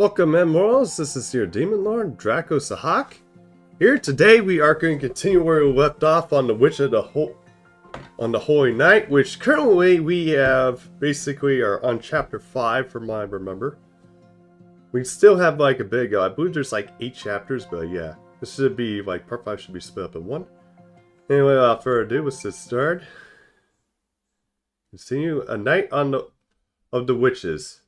Welcome, Emeralds. This is your Demon Lord, Draco Sahak. Here today, we are going to continue where we left off on the Witch of the Holy Night, which currently we have basically are on chapter 5 from what I remember. We still have like a big, I believe there's like 8 chapters, but yeah, this should be like part 5 should be split up in one. Anyway, without further ado, let's get started. Continue a night of the witches.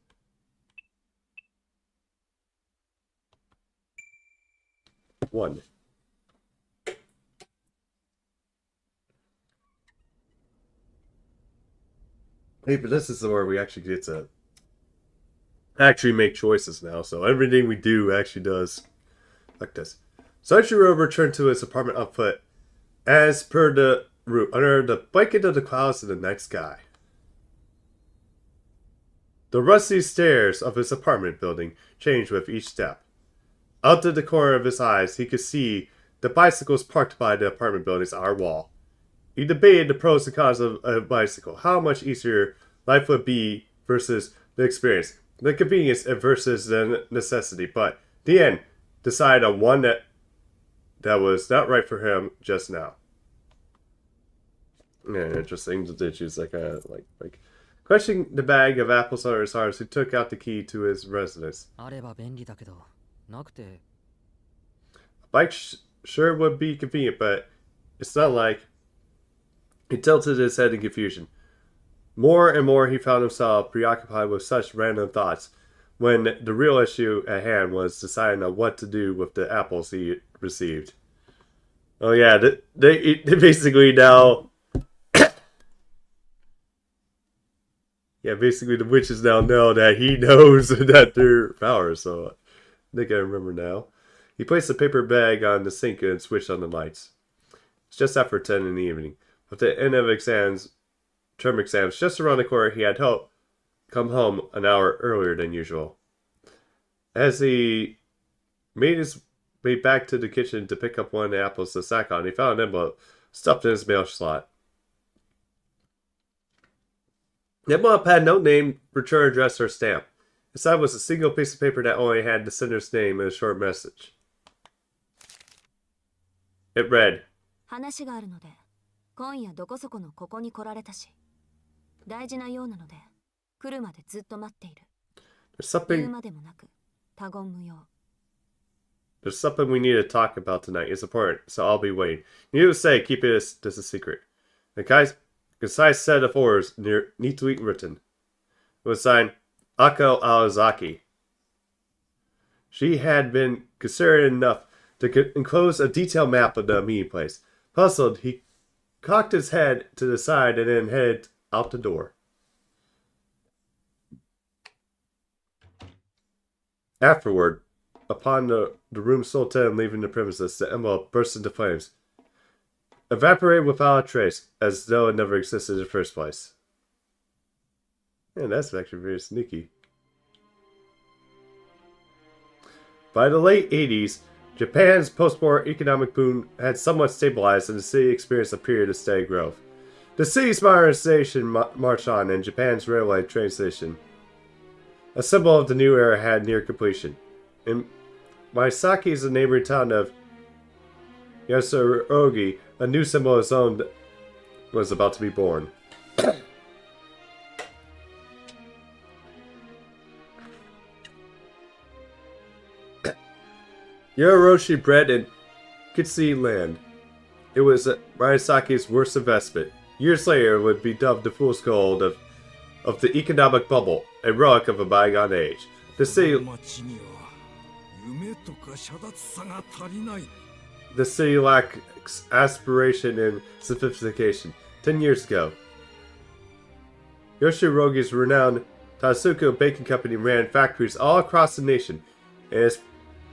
One. Hey, but this is where we actually get to make choices now. So everything we do actually does like this. Sachiro returned to his apartment on foot, as per the route, under the blanket of the clouds in the night sky. The rusty stairs of his apartment building changed with each step. Out of the corner of his eyes, he could see the bicycles parked by the apartment building's outer wall. He debated the pros and cons of a bicycle, how much easier life would be versus the experience, the convenience versus the necessity, but in the end, decided on one that was not right for him just now. Yeah, interesting. The issues like questioning the bag of apples under his arms, he took out the key to his residence. A bike sure would be convenient, but it's not like... He tilted his head in confusion. More and more he found himself preoccupied with such random thoughts, when the real issue at hand was deciding on what to do with the apples he received. Oh yeah, they basically now... Yeah, basically the witches now know that he knows that they're powers, so I think I remember now. He placed the paper bag on the sink and switched on the lights. It's just after 10 in the evening. With the end of term exams just around the corner, he had come home an hour earlier than usual. As he made his way back to the kitchen to pick up one of the apples to snack on, he found an envelope stuffed in his mail slot. The envelope had no name, return address, or stamp. Inside was a single piece of paper that only had the sender's name and a short message. It read, "There's something we need to talk about tonight. It's important, so I'll be waiting. Needless to say, keep this a secret." The concise set of orders, neatly written. It was signed Ako Aozaki. She had been considerate enough to enclose a detailed map of the meeting place. Puzzled, he cocked his head to the side and then headed out the door. Afterward, upon the room's sole tenant leaving the premises, the envelope burst into flames, evaporated without a trace, as though it never existed in the first place. Man, that's actually very sneaky. By the late 80s, Japan's post-war economic boom had somewhat stabilized and the city experienced a period of steady growth. The city's modernization marched on, and Japan's railway train station, a symbol of the new era, had near completion. In Maisaki, the neighboring town of Yasurogi, a new symbol of its own was about to be born. Yororoshi bred in Kitsi land. It was Murasaki's worst investment. Years later, it would be dubbed the fool's gold of the economic bubble, a relic of a bygone age. The city lacks aspiration and sophistication. 10 years ago, Yoshirogi's renowned Tatsuko Baking Company ran factories all across the nation, and its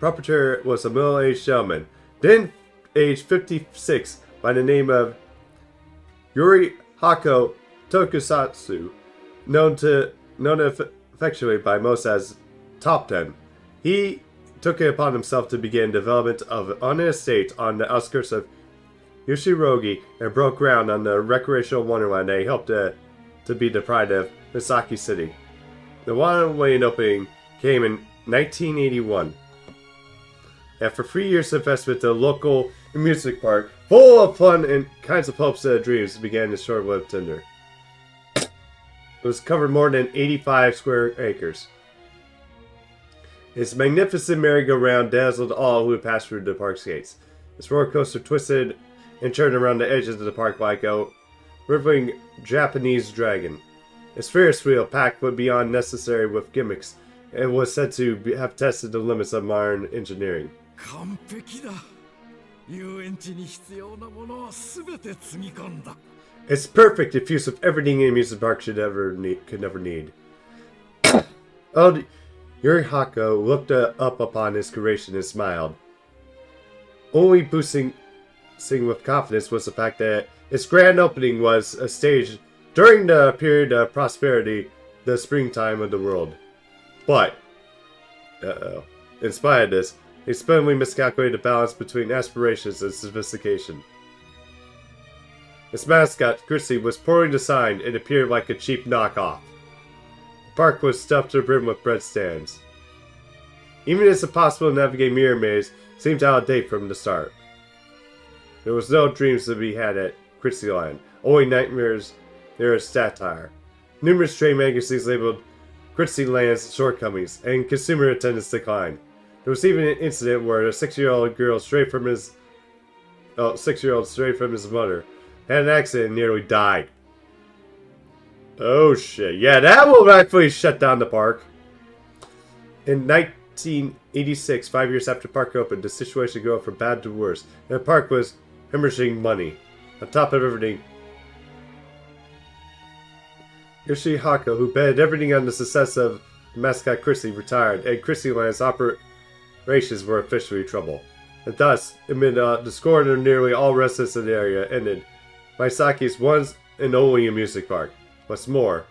proprietor was a middle-aged gentleman, then aged 56, by the name of Yurihako Tokusatsu, known affectionately by most as Top Ten. He took it upon himself to begin development of an estate on the outskirts of Yoshirogi and broke ground on the recreational wonderland that he helped to be the pride of Misaki City. The one-way opening came in 1981. After 3 years of investment, the local amusement park, full of fun and kinds of hopes and dreams, began to short-lived tender. It was covered more than 85 square acres. Its magnificent merry-go-round dazzled all who passed through the park's gates. Its roller coaster twisted and turned around the edges of the park like a rippling Japanese dragon. Its Ferris wheel, packed beyond necessary with gimmicks, and was said to have tested the limits of modern engineering. It's perfect if use of everything an amusement park could never need. Oh, Yurihako looked up upon his creation and smiled. Only boosting with confidence was the fact that its grand opening was a stage during the period of prosperity, the springtime of the world. But, in spite of this, they suddenly miscalculated the balance between aspirations and sophistication. Its mascot, Chrissy, was poorly designed and appeared like a cheap knockoff. The park was stuffed to the brim with bread stands. Even its impossible to navigate mirror maze seemed out of date from the start. There was no dreams to be had at Chrissyland, only nightmares there is satire. Numerous trade magazines labeled Chrissyland's shortcomings, and consumer attendance declined. There was even an incident where a 6-year-old girl straight from his mother had an accident and nearly died. Oh shit. Yeah, that will actually shut down the park. In 1986, 5 years after the park opened, the situation grew from bad to worse, and the park was hemorrhaging money. On top of everything, Yoshihiko, who betted everything on the success of the mascot Chrissy, retired, and Chrissyland's operations were officially trouble. And thus, amid the scorn of nearly all residents in the area, ended Maisaki's one and only amusement park. What's more,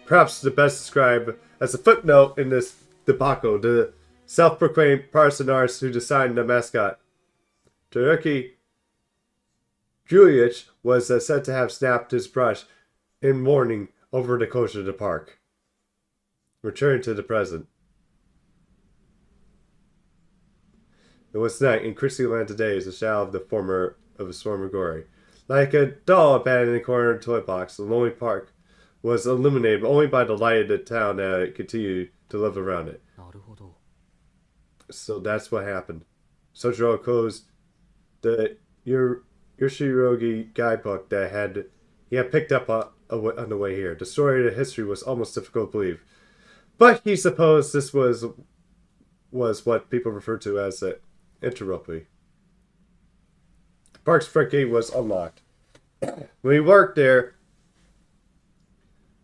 perhaps the best described as a footnote in this debacle, the self-proclaimed partisan artist who designed the mascot, Teruki Juliich, was said to have snapped his brush in mourning over the closure of the park. Return to the present. It was night, and Chrissyland today is a shadow of its former glory. Like a doll abandoned in a corner toy box, the lonely park was illuminated only by the light of the town that continued to live around it. So that's what happened. Sojiro closed the Yoshirogi guidebook that he had picked up on the way here. The story of the history was almost difficult to believe, but he supposed this was what people referred to as an interruptly. The park's front gate was unlocked. When he worked there,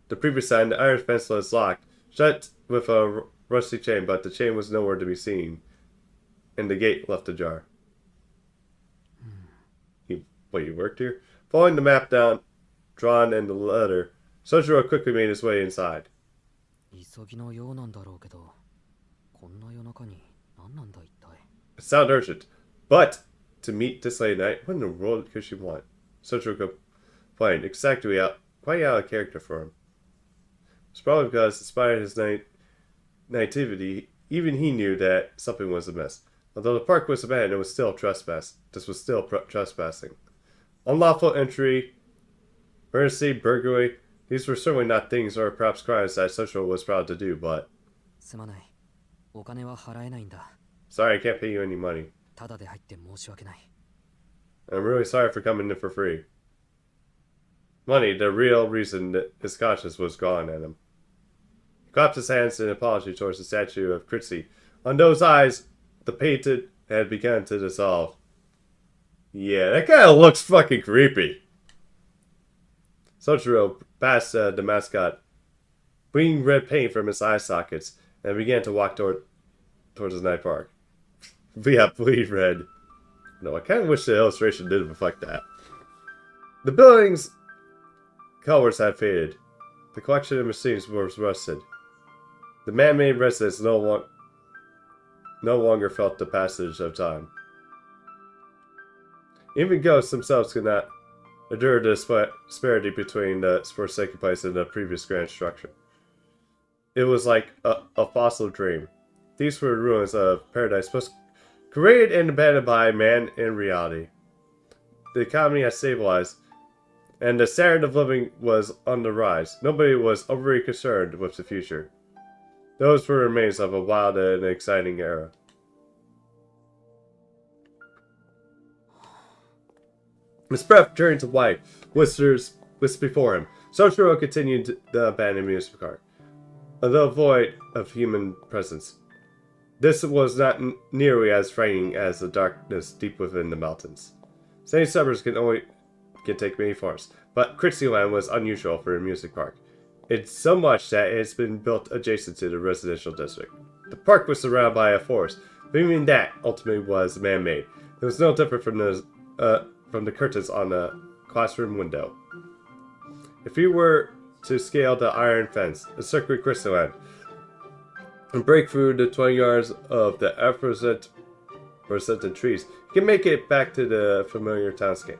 the previous time, the iron fence was locked, shut with a rusty chain, but the chain was nowhere to be seen, and the gate left ajar. You worked here? Following the map drawn in the letter, Sojiro quickly made his way inside. It sounded urgent, but to meet this late night, what in the world could she want? Sojiro complained, quite out of character for him. It's probably because, despite his naivety, even he knew that something was amiss. Although the park was abandoned, it was still trespass. This was still trespassing. Unlawful entry, emergency, burglary. These were certainly not things or perhaps crimes that Sojiro was proud to do, but... Sorry, I can't pay you any money. I'm really sorry for coming in for free. Money, the real reason that his conscience was gone at him. He clapped his hands in apology towards the statue of Chrissy. On those eyes, the painted had begun to dissolve. Yeah, that kind of looks fucking creepy. Sojiro passed the mascot, bleeding red paint from his eye sockets, and began to walk towards the night park. Yeah, bleed red. No, I kind of wish the illustration did reflect that. The building's colors had faded. The collection of machines was rusted. The man-made residents no longer felt the passage of time. Even ghosts themselves could not endure the disparity between the forsaken place and the previous grand structure. It was like a fossil dream. These were ruins of paradise, both created and abandoned by man in reality. The economy had stabilized, and the standard of living was on the rise. Nobody was overly concerned with the future. Those were remains of a wild and exciting era. His breath turned to white, whispers before him. Sotaro continued the abandoned amusement park, although void of human presence. This was not nearly as frightening as the darkness deep within the mountains. Sunny suburbs can take many forms, but Crixieland was unusual for a music park. It's so much that it's been built adjacent to the residential district. The park was surrounded by a forest, but even that ultimately was man-made. It was no different from the curtains on a classroom window. If you were to scale the iron fence, encircling Crystalland, and break through the 20 yards of the aforementioned trees, you can make it back to the familiar townscape.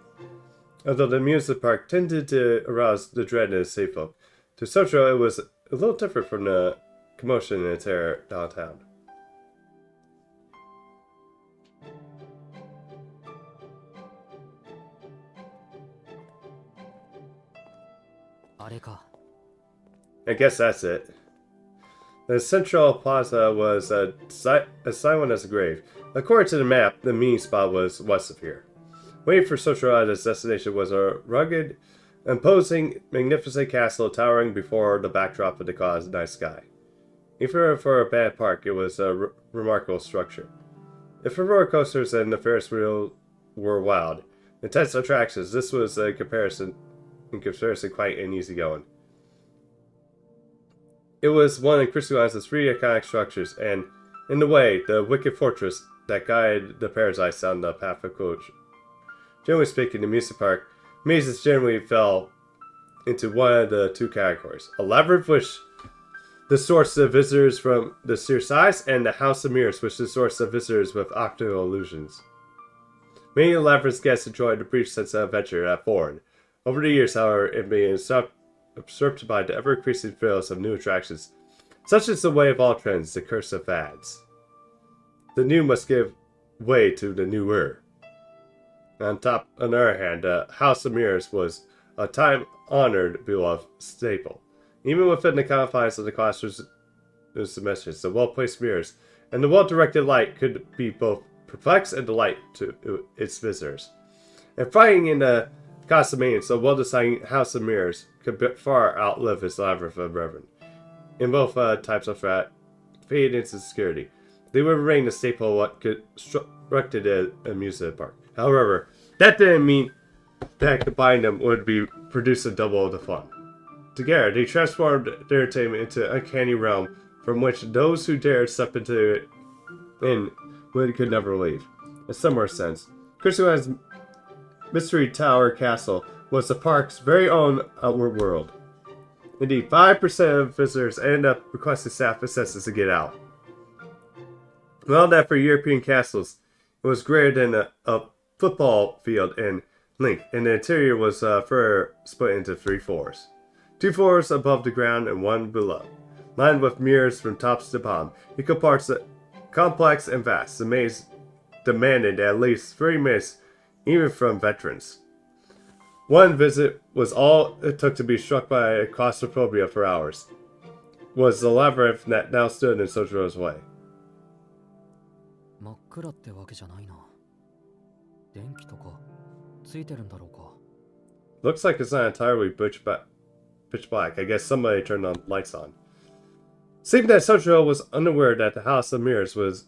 Although the amusement park tended to arouse the dread in its safe folk, to Sotaro it was a little different from the commotion and terror downtown. I guess that's it. The central plaza was as silent as a grave. According to the map, the meeting spot was west of here. Waiting for Sotaro at his destination was a rugged, imposing, magnificent castle towering before the backdrop of the night sky. Even for a bad park, it was a remarkable structure. If the roller coasters and the Ferris wheel were wild, intense attractions, this was in comparison quite an easygoing. It was one of Crystalline's three iconic structures, and, in a way, the wicked fortress that guided the paradise on the path of culture. Generally speaking, the amusement park mazes generally fell into one of the two categories: a labyrinth, which distorts the visitors from the sheer size, and the House of Mirrors, which distorts the visitors with optical illusions. Many of the labyrinth's guests enjoyed the brief sense of adventure at Ford. Over the years, however, it became absorbed by the ever-increasing thrills of new attractions, such as the way of all trends, the curse of fads. The new must give way to the newer. On the other hand, the House of Mirrors was a time-honored, beloved staple. Even within the confines of the classroom's dimensions, the well-placed mirrors and the well-directed light could be both perplex and delight to its visitors. And finding in the consummation, a well-designed House of Mirrors could far outlive its labyrinth of reverend. In both types of fade into security, they would remain the staple of what constructed an amusement park. However, that didn't mean that combining them would be producing double the fun. Together, they transformed their entertainment into an uncanny realm from which those who dared step into it could never leave. In a similar sense, Crystalline's Mystery Tower Castle was the park's very own outward world. Indeed, 5% of visitors ended up requesting staff assistance to get out. Well, that for European castles, it was greater than a football field in length, and the interior was further split into 3 floors. 2 floors above the ground and 1 below, lined with mirrors from tops to bottom. Equal parts complex and vast. The maze demanded at least 30 minutes, even from veterans. One visit was all it took to be struck by claustrophobia for hours. Was the labyrinth that now stood in Sojiro's way. Looks like it's not entirely pitch black. I guess somebody turned on lights on. Seeing that Sojiro was unaware that the House of Mirrors was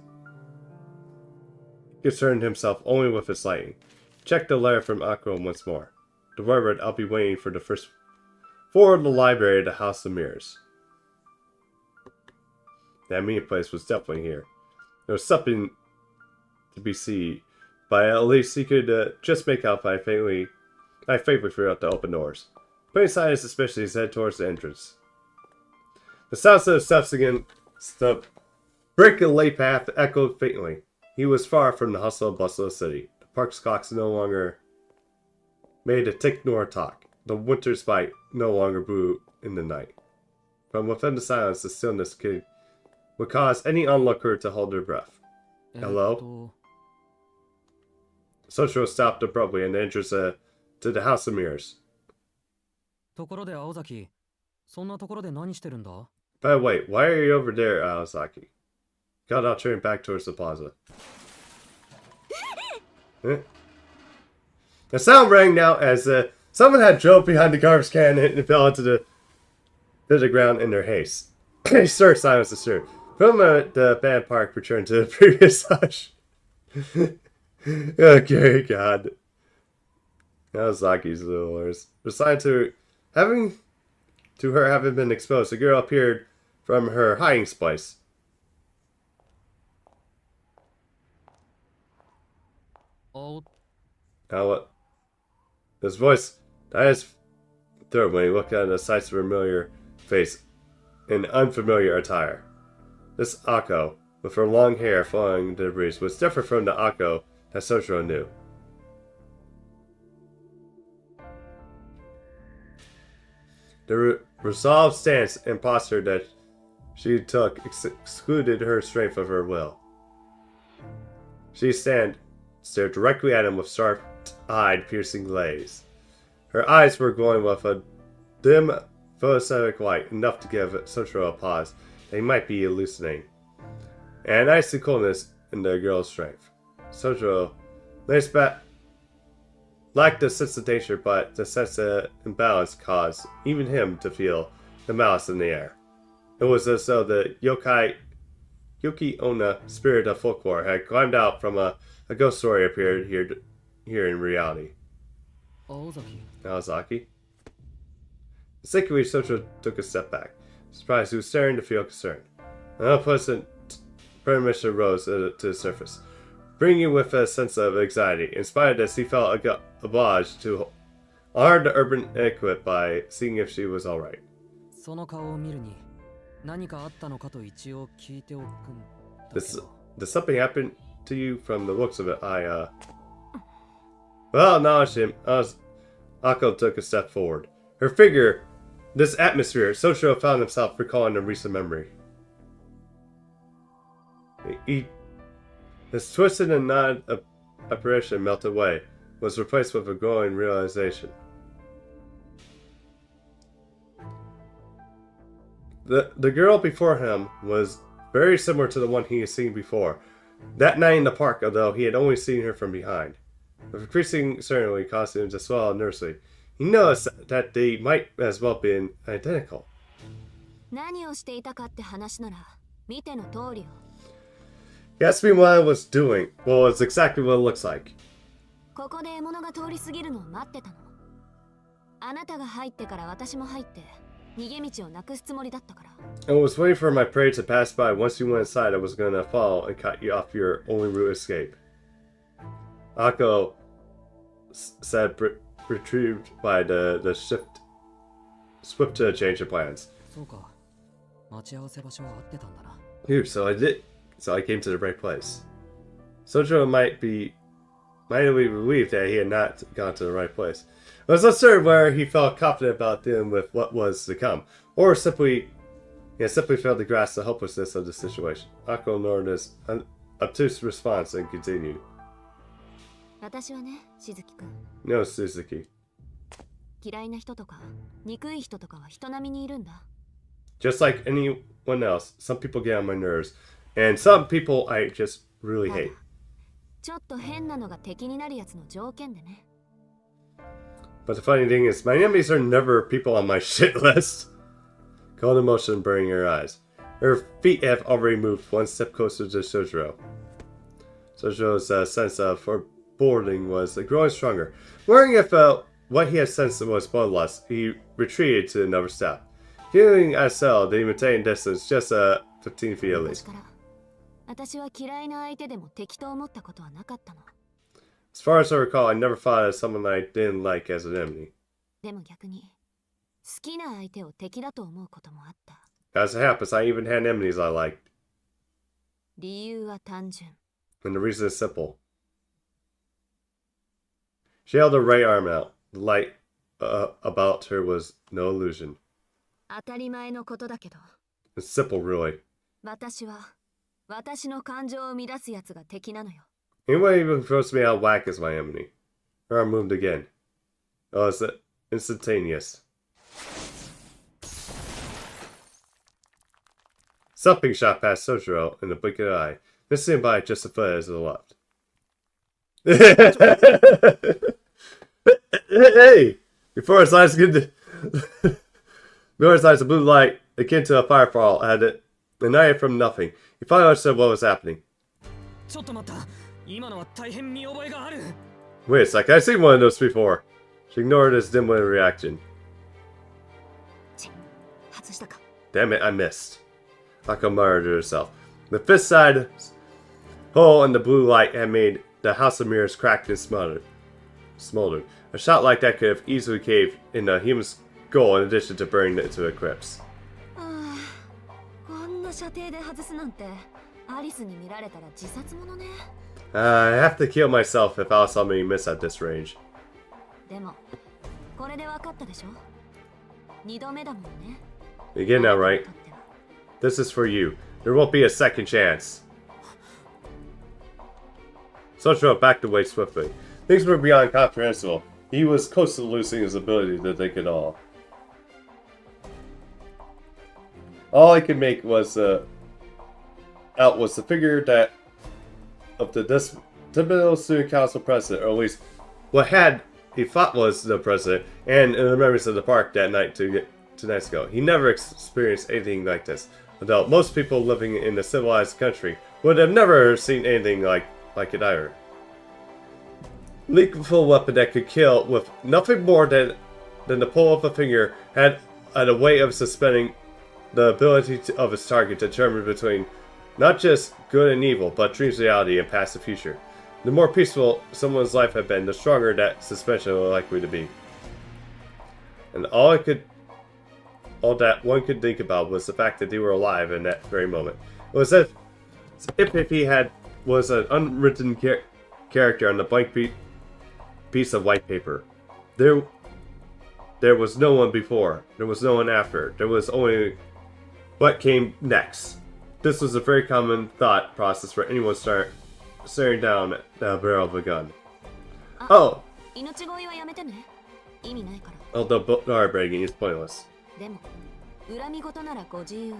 concerned himself only with its lighting. Check the letter from Akron once more. The Reverend, I'll be waiting for the first floor of the library of the House of Mirrors. That meeting place was definitely here. There was something to be seen, but at least he could just make out by faintly throughout the open doors. Putting aside his suspicions, he headed towards the entrance. The sounds of steps against the brick and lay path echoed faintly. He was far from the hustle and bustle of the city. The park's clocks no longer made a tick nor a talk. The winter's bite no longer blew in the night. From within the silence, the stillness came would cause any onlooker to hold their breath. Hello? Sochiro stopped abruptly and entered to the House of Mirrors. ところで青崎、そんなところで何してるんだ? By the way, why are you over there, Aozaki? Got out turning back towards the plaza. The sound rang now as someone had drove behind the garbage can and fell into the ground in their haste. Sir, silence disturbed. From the band park returned to the previous hush. Okay, God. Aozaki's the worst. Besides her having been exposed, the girl appeared from her hiding place. Oh. What? His voice died his throat when he looked at the sight's familiar face in unfamiliar attire. This Akko, with her long hair flowing to the breeze, was different from the Akko that Sochiro knew. The resolved stance and posture that she took excluded her strength of her will. She stared directly at him with sharp-eyed, piercing gaze. Her eyes were glowing with a dim, photocentric light, enough to give Sochiro a pause that he might be hallucinating, and an icy coolness in the girl's strength. Sochiro lacked the sense of danger, but the sense of imbalance caused even him to feel the malice in the air. It was as though the Yuki-onna spirit of folklore had climbed out from a ghost story appeared here in reality. Aozaki. Instinctively, Sochiro took a step back. Surprised, he was starting to feel concerned. An unpleasant premonition rose to the surface, bringing him with a sense of anxiety. In spite of this, he felt obliged to honor the urban etiquette by seeing if she was alright. Did something happen to you? From the looks of it, Well, acknowledged him. Akko took a step forward. Her figure, this atmosphere, Sochiro found himself recalling a recent memory. His twisted and knotted apparition melted away, was replaced with a growing realization. The girl before him was very similar to the one he had seen before. That night in the park, although he had only seen her from behind. With increasing certainty causing him to swallow nervously, he noticed that they might as well be identical. He asked me what I was doing. Well, it's exactly what it looks like. I was waiting for my prey to pass by. Once you went inside, I was going to follow and cut you off your only route of escape. Akko said, retrieved by the swift to change of plans. Here, so I did. So I came to the right place. Sochiro might be relieved that he had not gone to the right place. I was uncertain whether he felt confident about dealing with what was to come, or simply failed to grasp the hopelessness of the situation. Akko ignored his obtuse response and continued. No, Suzuki. Just like anyone else, some people get on my nerves, and some people I just really hate. But the funny thing is, my enemies are never people on my shit list. Cold emotion burning her eyes. Her feet have already moved one step closer to Sochiro. Sochiro's sense of foreboding was growing stronger. Wondering if what he had sensed was bloodlust, he retreated to another step. Feeling as though they maintained distance just 15 feet at least. As far as I recall, I never thought of someone I didn't like as an enemy. As it happens, I even had enemies I liked. And the reason is simple. She held her right arm out. The light about her was no illusion. It's simple, really. 私は私の感情を乱すやつが敵なのよ。 Anyone even throws me out whack is my enemy. Or I'm moved again. Oh, it's instantaneous. Something shot past Sojiro in the blink of an eye, missing by just a foot as it left. Hey! Before his eyes get before his eyes, a blue light akin to a firefall had it ignited from nothing. He finally understood what was happening. ちょっと待った。今のは大変見覚えがある。 Wait a sec, I've seen one of those before. She ignored his dim-witted reaction. ち外したか。 Damn it, I missed. Akko muttered to herself. The fist-side hole in the blue light had made the house of mirrors cracked and smoldered. A shot like that could have easily caved in a human skull in addition to burning it to a crypt. ああ、こんな射程で外すなんて、アリスに見られたら自殺者ね。I have to kill myself if I saw me miss at this range. でも、これで分かったでしょ。二度目だもんね。You get that right. This is for you. There won't be a second chance. Sojiro backed away swiftly. Things were beyond comprehensible. He was close to losing his ability to think at all. All I could make was out was the figure that of the typical student council president, or at least what he thought was the president, and in the memories of the park that night 2 nights ago. He never experienced anything like this, although most people living in a civilized country would have never seen anything like it either. Lethal weapon that could kill with nothing more than the pull of a finger had a way of suspending the ability of its target to determine between not just good and evil, but dreams, reality, and past and future. The more peaceful someone's life had been, the stronger that suspension was likely to be. And all that one could think about was the fact that they were alive in that very moment. It was as if he was an unwritten character on the blank piece of white paper. There was no one before. There was no one after. There was only what came next. This was a very common thought process for anyone staring down the barrel of a gun. Oh! Although bar breaking is pointless. でも、恨み事ならご自由に。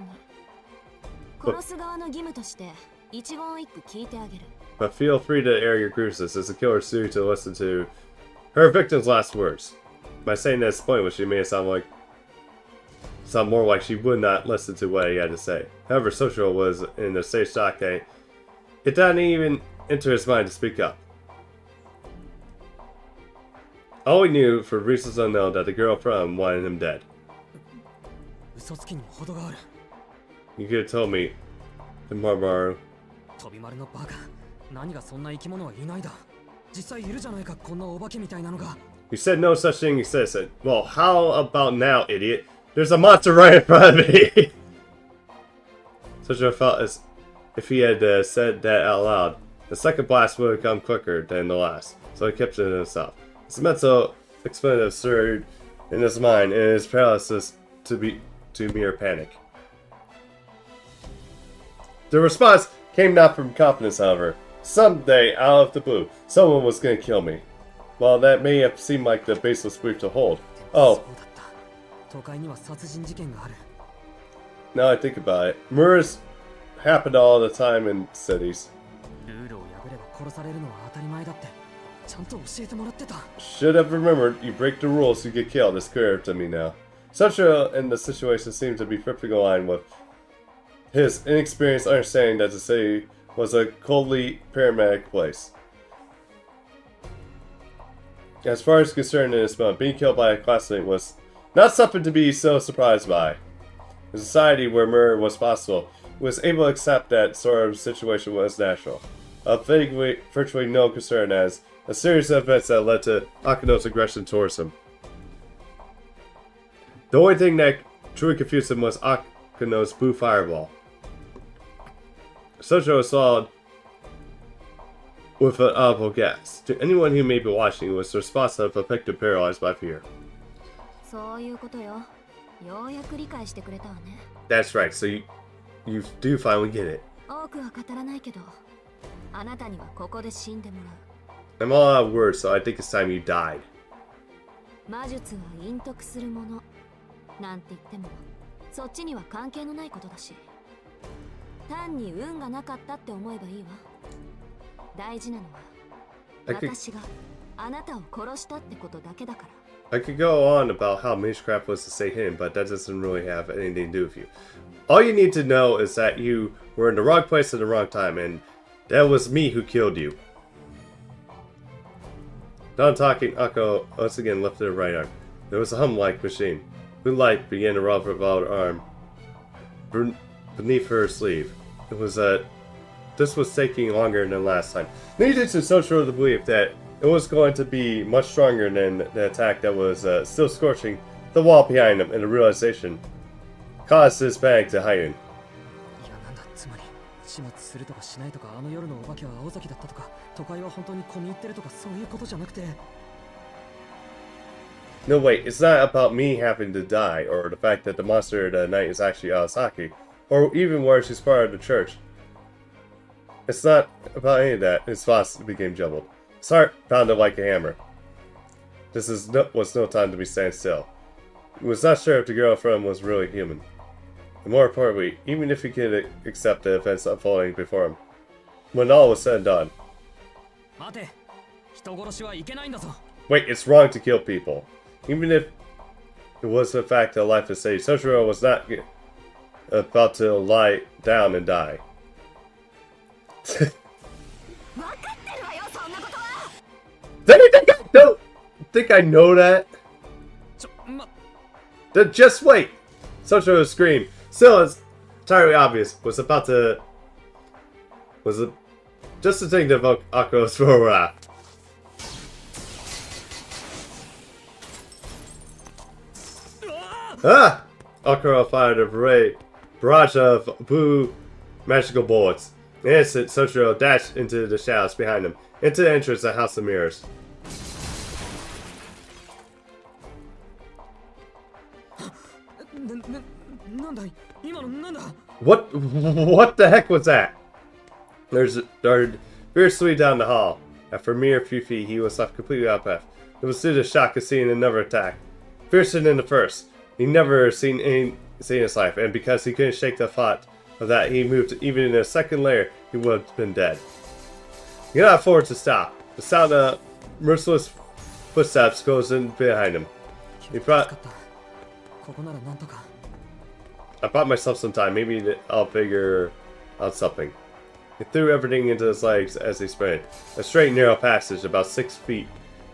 殺す側の義務として一言一句聞いてあげる。 But feel free to air your grievances as the killer's due to listen to her victim's last words. By saying that it's pointless, she made it sound more like she would not listen to what he had to say. However, Sojiro was in a state shock that it didn't even enter his mind to speak up. All he knew, for reasons unknown, that the girl from him wanted him dead. 嘘つきにも程がある。 You could have told me, Maru. 飛び丸のバカ。何がそんな生き物はいないだ。実際いるじゃないか、こんなお化けみたいなのが。 You said no such thing existed. Well, how about now, idiot? There's a monster right in front of me! Sojiro felt as if he had said that out loud. The second blast would have come quicker than the last, so he kept it to himself. His mental expletive surged in his mind, and his paralysis to mere panic. The response came not from confidence, however. Someday, out of the blue, someone was going to kill me. While that may have seemed like the baseless belief to hold. Oh. Now I think about it, murders happen all the time in cities. Should have remembered, you break the rules, you get killed. It's clear to me now. Sojiro in the situation seemed to be perfectly aligned with his inexperienced understanding that the city was a coldly paramedic place. As far as concerned in this moment, being killed by a classmate was not something to be so surprised by. In a society where murder was possible, he was able to accept that sort of situation was natural. A virtually no concern as a series of events that led to Akino's aggression towards him. The only thing that truly confused him was Akino's blue fireball. Sojiro saw with an audible gasp. To anyone who may be watching, it was the response of a victim paralyzed by fear. That's right, so you do finally get it. 多くは語らないけど、あなたにはここで死んでもらう。 I'm all out of words, so I think it's time you died. 魔術は隠匿するものなんて言ってもそっちには関係のないことだし、単に運がなかったって思えばいいわ。大事なのは私があなたを殺したってことだけだから。 I could go on about how Mishcraft was to stay hidden, but that doesn't really have anything to do with you. All you need to know is that you were in the wrong place at the wrong time, and that was me who killed you. Done talking, Akko once again lifted her right arm. There was a hum-like machine. Blue light began to revolve about her arm beneath her sleeve. It was this was taking longer than last time. Needed to so sure to believe that it was going to be much stronger than the attack that was still scorching the wall behind him, and the realization caused his bag to heighten. いやなんだつまり始末するとかしないとかあの夜のお化けは青崎だったとか都会は本当に込み入ってるとかそういうことじゃなくて。 No, wait, it's not about me having to die, or the fact that the monster of the night is actually Alasaki, or even worse, she's part of the church. It's not about any of that. His thoughts became jumbled. His heart pounded like a hammer. This was no time to be standing still. He was not sure if the girl in front of him was really human. And more importantly, even if he could accept the events unfolding before him, when all was said and done. 待て、人殺しはいけないんだぞ。 Wait, it's wrong to kill people. Even if it was the fact that life is saved, Soshiro was not about to lie down and die. Don't think I know that. Just wait. Soshiro screamed. Still, it's entirely obvious. Was just the thing to evoke Akko's full wrath. Ah! Akira fired a barrage of blue magical bullets. In an instant, Soshiro dashed into the shadows behind him, into the entrance of the House of Mirrors. What the heck was that? There's darted fiercely down the hall. After a mere few feet, he was left completely out of breath. It was due to the shock of seeing another attack, fiercer than the first. He never seen anything in his life, and because he couldn't shake the thought of that, he moved even in a second layer, he would have been dead. He cannot afford to stop. The sound of merciless footsteps goes in behind him. I bought myself some time. Maybe I'll figure out something. He threw everything into his legs as he sprinted. A straight, narrow passage about 6 feet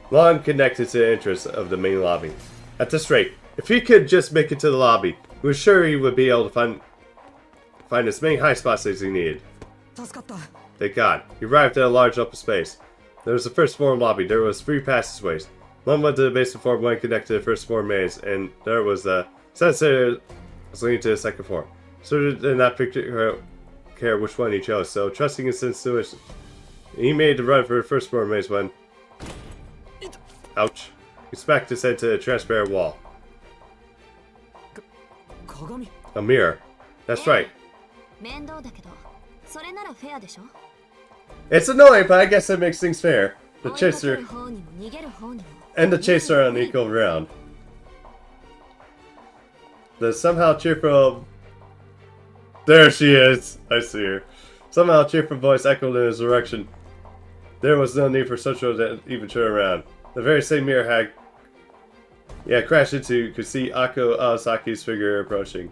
long connected to the entrance of the main lobby. At this rate, if he could just make it to the lobby, he was sure he would be able to find as many high spots as he needed. Thank God. He arrived at a large open space. There was the first floor lobby. There was 3 passageways. One went to the basement floor, one connected to the first floor maze, and there was the sensor leading to the second floor. So did not care which one he chose, so trusting his intuition, he made the run for the first floor maze when... Ouch. He smacked his head to the transparent wall. A mirror. That's right. It's annoying, but I guess it makes things fair. The chaser and the chaser are on equal ground. The somehow cheerful... There she is! I see her. Somehow a cheerful voice echoed in his direction. There was no need for Soshiro to even turn around. The very same mirror had crashed into could see Akko Aosaki's figure approaching.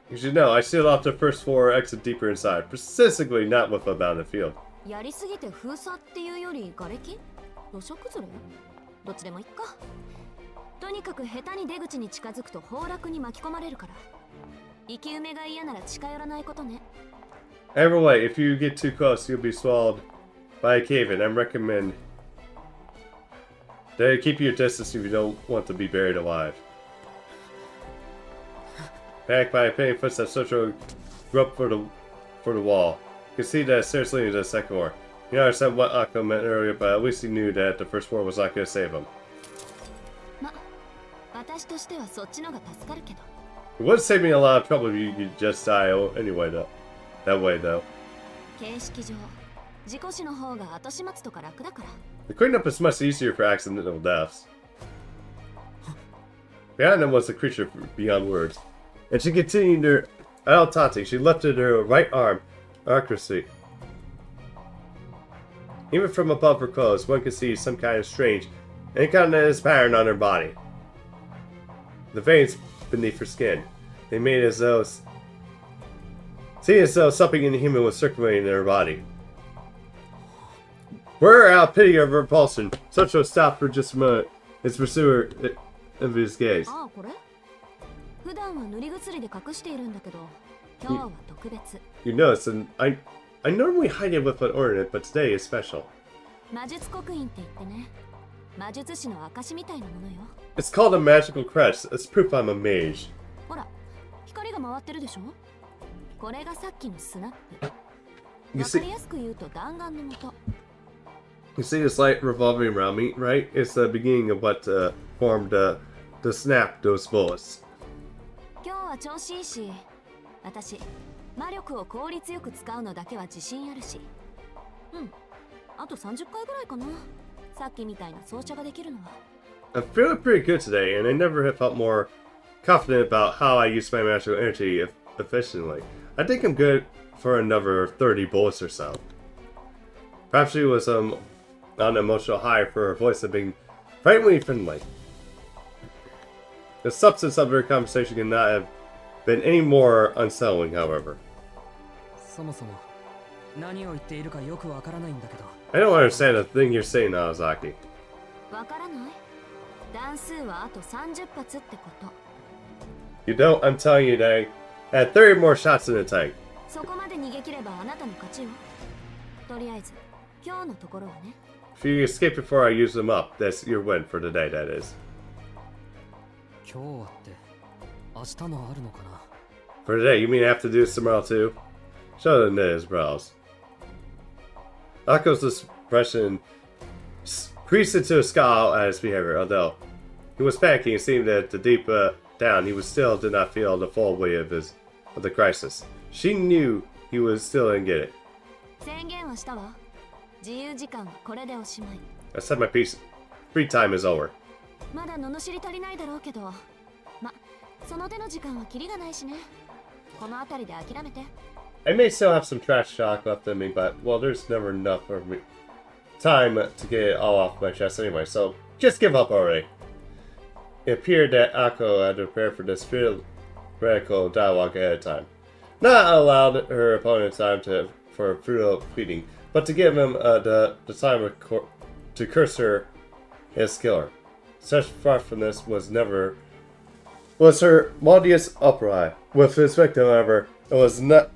You should know, I sealed off the first floor exit deeper inside, specifically not with a bounded field. やりすぎて封鎖っていうより瓦礫？土砂崩れ？どっちでもいいか。とにかく下手に出口に近づくと崩落に巻き込まれるから。生き埋めが嫌なら近寄らないことね。Either way, if you get too close, you'll be swallowed by a cave-in. I recommend that you keep your distance if you don't want to be buried alive. Backed by a painting footsteps, Soshiro groped for the wall. You can see that stairs leading to the second floor. You don't understand what Akko meant earlier, but at least he knew that the first floor was not going to save him. 私としてはそっちのが助かるけど。 It would save me a lot of trouble if you could just die anyway, though. That way, though. 形式上事故死の方が後始末とか楽だから。 The cleanup is much easier for accidental deaths. Behind them was a creature beyond words, and she continued her idle taunting. She lifted her right arm, accuracy. Even from above her clothes, one could see some kind of strange, incandescent pattern on her body. The veins beneath her skin, they made as though something inhuman was circulating in her body. Were out of pity of her repulsion, Socho stopped for just a moment. His pursuer envious gaze. ああ、これ普段は塗り薬で隠しているんだけど、今日は特別。 You notice, and I normally hide it with an ornament, but today is special. 魔術刻印って言ってね、魔術師の証みたいなものよ。 It's called a magical crest. It's proof I'm a mage. ほら、光が回ってるでしょ。これがさっきのスナップ。 You わか see, りやすく言うと弾丸の元。 you see this light revolving around me, right? It's the beginning of what formed to snap those bullets. 今日は調子いいし、私魔力を効率よく使うのだけは自信あるし。うん、あと30回ぐらいかな。さっきみたいな装着ができるのは。 I'm feeling pretty good today, and I never have felt more confident about how I use my magical energy efficiently. I think I'm good for another 30 bullets or so. Perhaps she was on an emotional high for her voice of being frighteningly friendly. The substance of her conversation could not have been any more unsettling, however. そもそも何を言っているかよくわからないんだけど。 I don't understand a thing you're saying, Naozaki. わからない？弾数はあと30発ってこと。 You don't? I'm telling you that I had 30 more shots in the tank. そこまで逃げ切ればあなたの勝ちよ。とりあえず今日のところはね。 If you escape before I use them up, that's your win for today, that is. 今日はって明日もあるのかな。 For today, you mean I have to do this tomorrow too? Show knit his brows. Ako's expression creased into a scowl at his behavior, although he was panicking. It seemed that deep down he still did not feel the full weight of the crisis. She knew he was still didn't get it. 宣言はしたわ。自由時間はこれでおしまい。 I said my piece. Free time is over. まだ罵り足りないだろうけど、ま、その手の時間はキリがないしね。この辺りで諦めて。 I may still have some trash talk left in me, but, well, there's never enough of me time to get it all off my chest anyway, so just give up already. It appeared that Ako had prepared for this theoretical dialogue ahead of time. Not allowed her opponent time for futile pleading, but to give him the time to curse her his killer. Such far from this was her modest upright. With his victim, however, it was not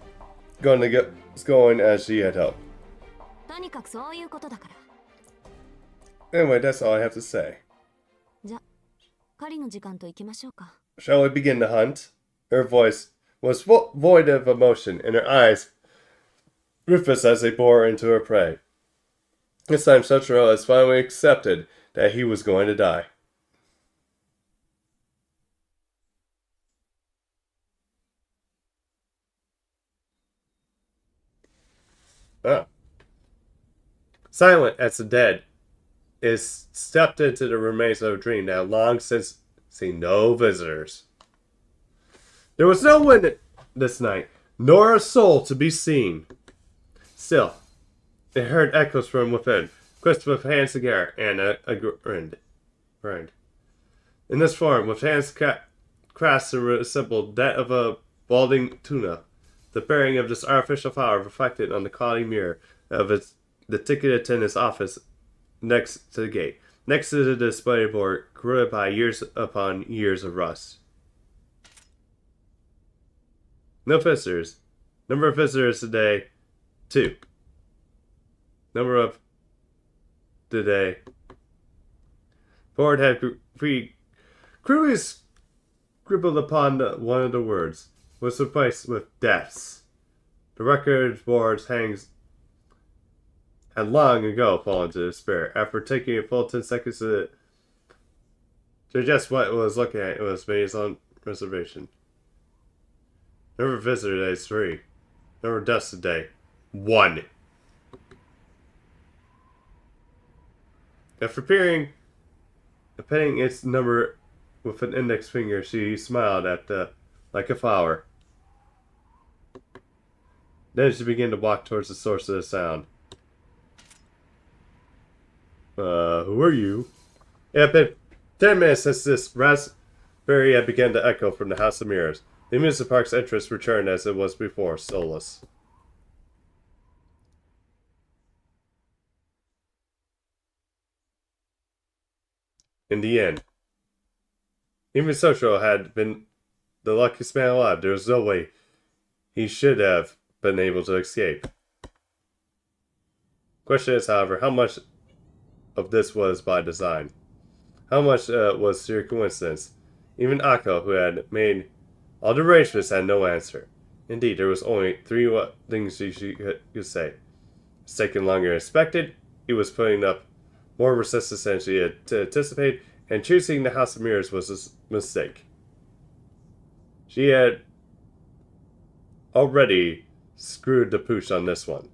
going as she had hoped. とにかくそういうことだから。 Anyway, that's all I have to say. じゃ、狩りの時間と行きましょうか。 Shall we begin the hunt? Her voice was void of emotion, and her eyes ruthless as they bore into her prey. This time, Sotaro has finally accepted that he was going to die. Ah. Silent as the dead is stepped into the remains of a dream that had long since seen no visitors. There was no wind this night, nor a soul to be seen. Still, it heard echoes from within, crisped with hands together, and a grind. In this form, with hands crasped and resembled that of a balding tuna, the bearing of this artificial flower reflected on the cloudy mirror of the ticket attendant's office next to the gate, next to the display board corroded by years upon years of rust. No visitors. Number of visitors today, 2. Number of today. Ford had crudely scribbled upon one of the words, was replaced with deaths. The record board's hangs had long ago fallen to despair. After taking a full 10 seconds to So just what it was looking at, it was based on reservation. Never visitor day is 3. Never dusted day 1. After appending its number with an index finger, she smiled at like a flower. Then she began to walk towards the source of the sound. Who are you? It had been 10 minutes since this raspberry had begun to echo from the House of Mirrors. The amusement park's interest returned as it was before, soulless. In the end, even Social had been the luckiest man alive. There was no way he should have been able to escape. Question is, however, how much of this was by design? How much was sheer coincidence? Even Akko, who had made all the arrangements, had no answer. Indeed, there was only 3 things she could say. It's taking longer than expected. He was putting up more resistance than she had anticipated, and choosing the House of Mirrors was a mistake. She had already screwed the pooch on this one.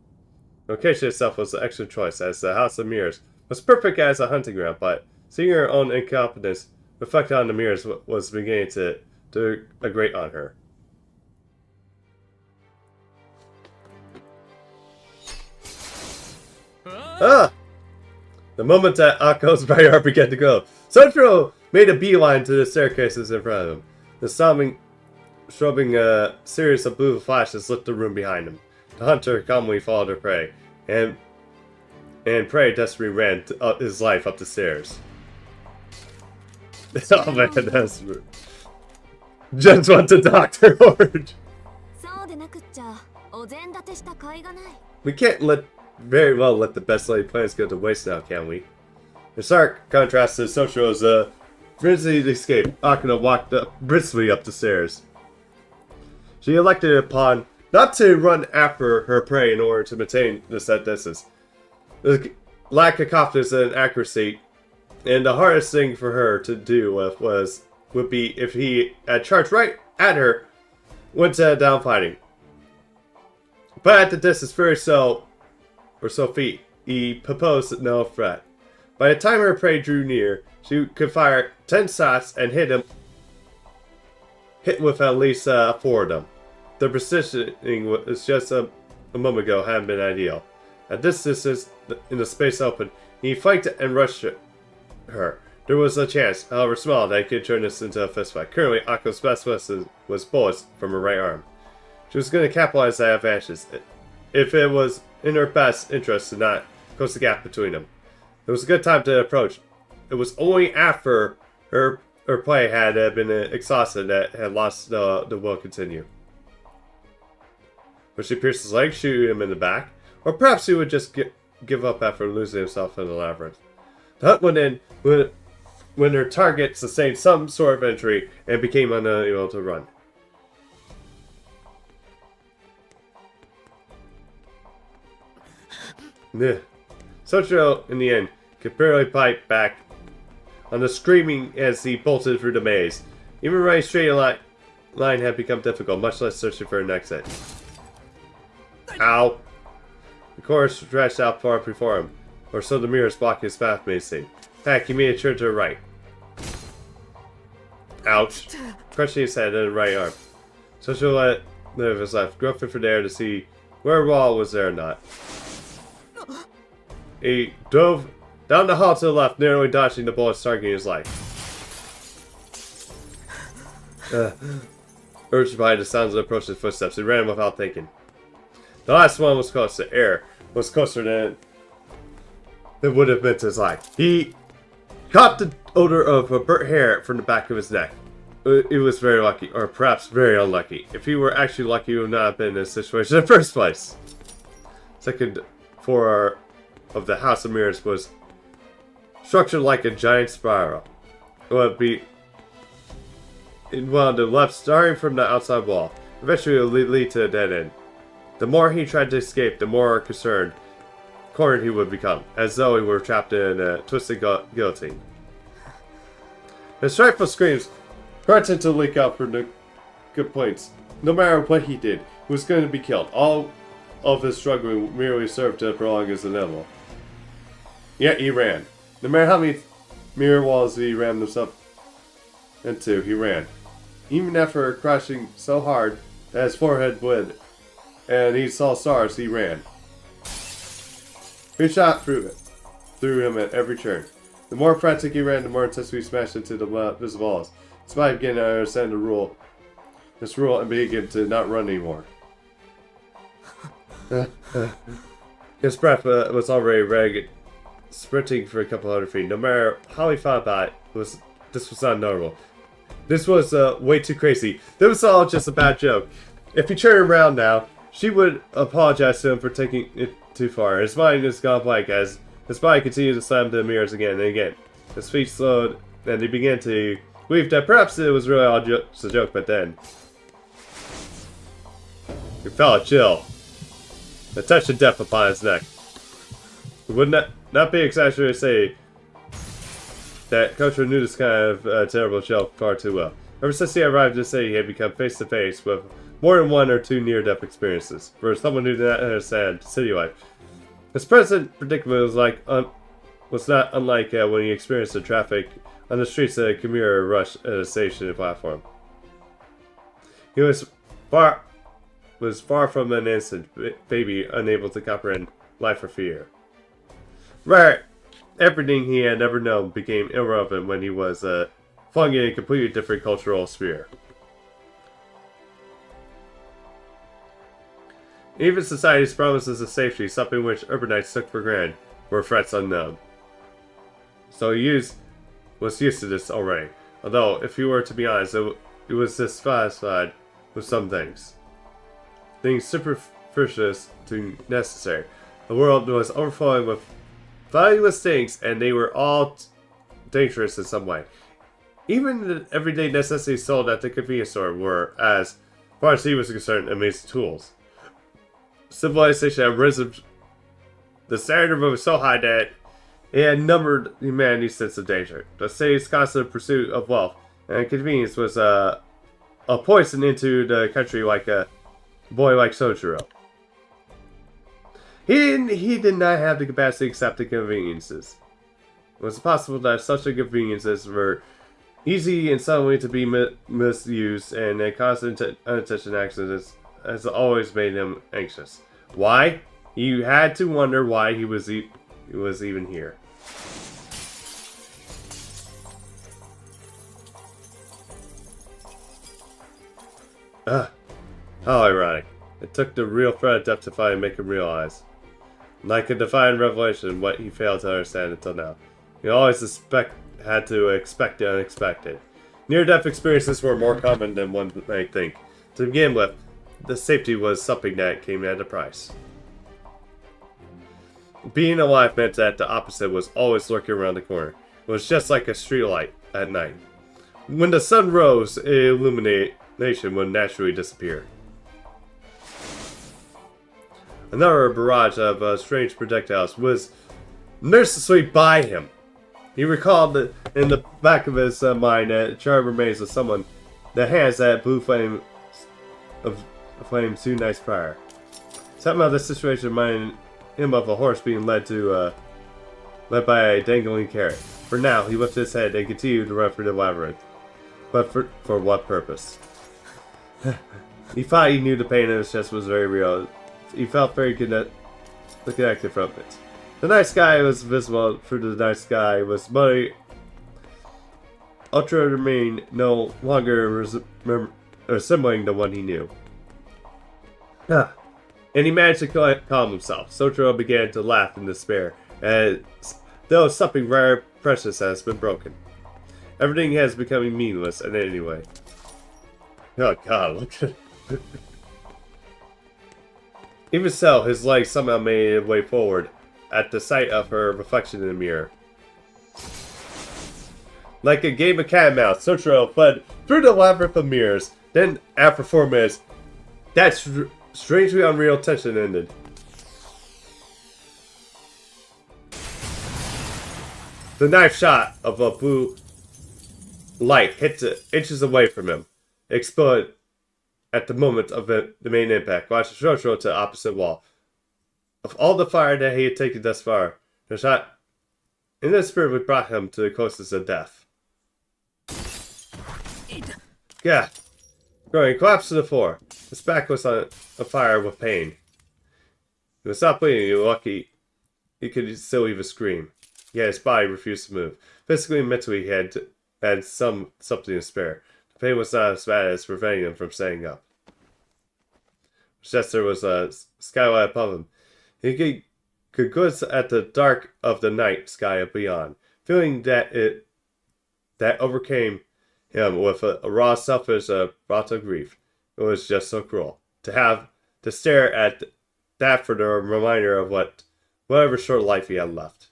The location itself was an excellent choice, as the House of Mirrors was perfect as a hunting ground, but seeing her own incompetence reflected on the mirrors was beginning to grate on her. Ah! The moment that Akko's bright heart began to glow, Sunfro made a beeline to the staircases in front of him. The shrubbing a series of blue flashes lit the room behind him. The hunter calmly followed her prey, and prey desperately ran his life up the stairs. Oh man, that's rude. Just want to Dr. Horde. We can't very well let the best laid plans go to waste now, can we? In stark contrast to Sochiro's frenzied escape, Akano walked briskly up the stairs. She elected upon not to run after her prey in order to maintain the set distance. The lack of confidence and accuracy, and the hardest thing for her to do would be if he had charged right at her, went down fighting. But at the distance so feet, he proposed no threat. By the time her prey drew near, she could fire 10 shots and hit with at least 4 of them. The positioning was just a moment ago hadn't been ideal. At this distance, in the space open, he flanked and rushed her. There was a chance, however small, that he could turn this into a fistfight. Currently, Akko's best weapon was bullets from her right arm. She was going to capitalize that advantage if it was in her best interest to not close the gap between them. It was a good time to approach. It was only after her play had been exhausted that had lost the will to continue. Would she pierce his leg, shoot him in the back? Or perhaps he would just give up after losing himself in the labyrinth. The hunt went in when her target sustained some sort of injury and became unable to run. Sochiro, in the end, could barely fight back on the screaming as he bolted through the maze. Even running straight line had become difficult, much less searching for an exit. Ow! The corridor stretched out far before him, or so the mirrors blocking his path made seem. Heck, he made a turn to the right. Ouch! Crushing his head and right arm. Sochiro let live of his left, groping for air to see where a wall was there or not. He dove down the hall to the left, narrowly dodging the bullets targeting his life. Urged by the sounds of approaching footsteps, he ran without thinking. The last one was close. The air was closer than it would have been to his life. He caught the odor of a burnt hair from the back of his neck. It was very lucky, or perhaps very unlucky. If he were actually lucky, he would not have been in this situation in the first place. Second floor of the House of Mirrors was structured like a giant spiral. It would be in one on the left, starting from the outside wall. Eventually, it would lead to a dead end. The more he tried to escape, the more concerned, cornered he would become, as though he were trapped in a twisted guillotine. His frightful screams threatened to leak out for the complaints. No matter what he did, he was going to be killed. All of his struggling merely served to prolong his inevitable. Yet he ran. No matter how many mirror walls he rammed himself into, he ran. Even after crashing so hard that his forehead bled and he saw stars, he ran. He shot through him at every turn. The more frantic he ran, the more intensely he smashed into the visible walls. Spy began to understand this rule and began to not run anymore. His breath was already ragged, sprinting for a couple hundred feet. No matter how he thought about it, this was not normal. This was way too crazy. This was all just a bad joke. If he turned around now, she would apologize to him for taking it too far. His mind has gone blank as his body continued to slam the mirrors again and again. His feet slowed, and he began to believe that perhaps it was really all just a joke, but then he felt a chill. A touch of death upon his neck. It would not be exaggerated to say that Kocho knew this kind of terrible chill far too well. Ever since he arrived in the city, he had become face to face with more than one or two near-death experiences. For someone who did not understand city life, his present predicament was not unlike when he experienced the traffic on the streets of Kimura rush at a station and platform. He was far from an innocent baby, unable to comprehend life or fear. Right, everything he had ever known became irrelevant when he was flung in a completely different cultural sphere. Even society's promises of safety, something which urbanites took for granted, were threats unknown. So he was used to this already. Although, if you were to be honest, it was dissatisfied with some things. Things superfluous to necessary. The world was overflowing with valueless things, and they were all dangerous in some way. Even the everyday necessities sold at the convenience store were, as far as he was concerned, amazing tools. Civilization had risen. The standard was so high that it had numbered humanity's sense of danger. The city's constant pursuit of wealth and convenience was a poison into the country like a boy like Sojiro. He did not have the capacity to accept the conveniences. It was possible that such conveniences were easy and suddenly to be misused, and a constant unintentional accident has always made him anxious. Why? You had to wonder why he was even here. How ironic. It took the real threat of death to finally make him realize. Like a divine revelation, what he failed to understand until now. He always had to expect the unexpected. Near-death experiences were more common than one might think. To begin with, the safety was something that came at a price. Being alive meant that the opposite was always lurking around the corner. It was just like a streetlight at night. When the sun rose, illumination would naturally disappear. Another barrage of strange projectiles was mercilessly by him. He recalled that in the back of his mind that charred remains of someone that has that blue flame of flame 2 nights prior. Somehow this situation reminded him of a horse being led by a dangling carrot. For now, he lifted his head and continued to run through the labyrinth. But for what purpose? He thought he knew the pain in his chest was very real. He felt very connected from it. The night sky was visible through the night sky was muddy. Ultramarine no longer resembling the one he knew. And he managed to calm himself. Sotaro began to laugh in despair, as though something rare precious has been broken. Everything has become meaningless in any way. Oh god, look at it. Even so, his legs somehow made their way forward at the sight of her reflection in the mirror. Like a game of cat and mouse, Sotaro fled through the labyrinth of mirrors. Then, after 4 minutes, that strangely unreal tension ended. The knife shot of a blue light hit inches away from him. It exploded at the moment of the main impact, launching Shotaro to the opposite wall. Of all the fire that he had taken thus far, the shot in the spirit would brought him to the closest of death. Yeah. He collapsed to the floor. His back was on fire with pain. He was not bleeding. He was lucky he could still even scream. Yet his body refused to move. Physically and mentally, he had something to spare. The pain was not as bad as preventing him from standing up. Just there was a skylight above him. He could glance at the dark of the night sky beyond, feeling that overcame him with a raw, selfish, brutal grief. It was just so cruel to stare at that for the reminder of whatever short life he had left.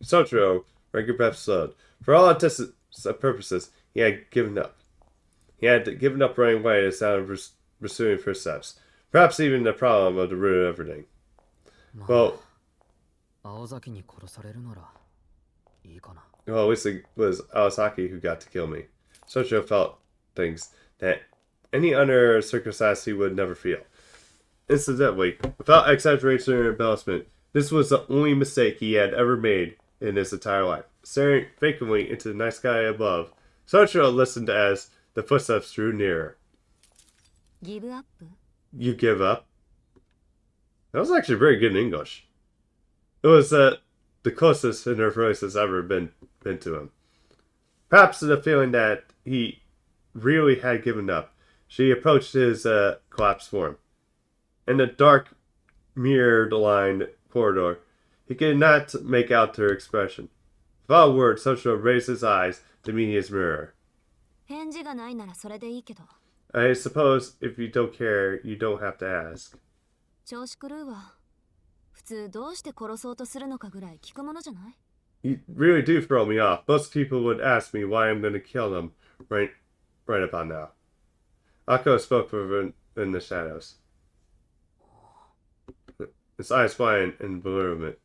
Shotaro, regular breath slowed. For all intents and purposes, he had given up. He had given up running away at the sound of pursuing footsteps. Perhaps even the problem of the root of everything. Well, at least it was Awazaki who got to kill me. Shotaro felt things that any other circumstance he would never feel. Incidentally, without exaggeration or embellishment, this was the only mistake he had ever made in his entire life. Staring vacantly into the night sky above, Shotaro listened as the footsteps drew nearer. Give up? You give up? That was actually very good in English. It was the closest in her voice has ever been to him. Perhaps the feeling that he really had given up, she approached his collapsed form. In the dark, mirror-lined corridor, he could not make out her expression. Without a word, Shotaro raised his eyes to meet his mirror. I suppose if you don't care, you don't have to ask. You really do throw me off. Most people would ask me why I'm going to kill them right about now. Akko spoke from in the shadows. His eyes wide in bewilderment.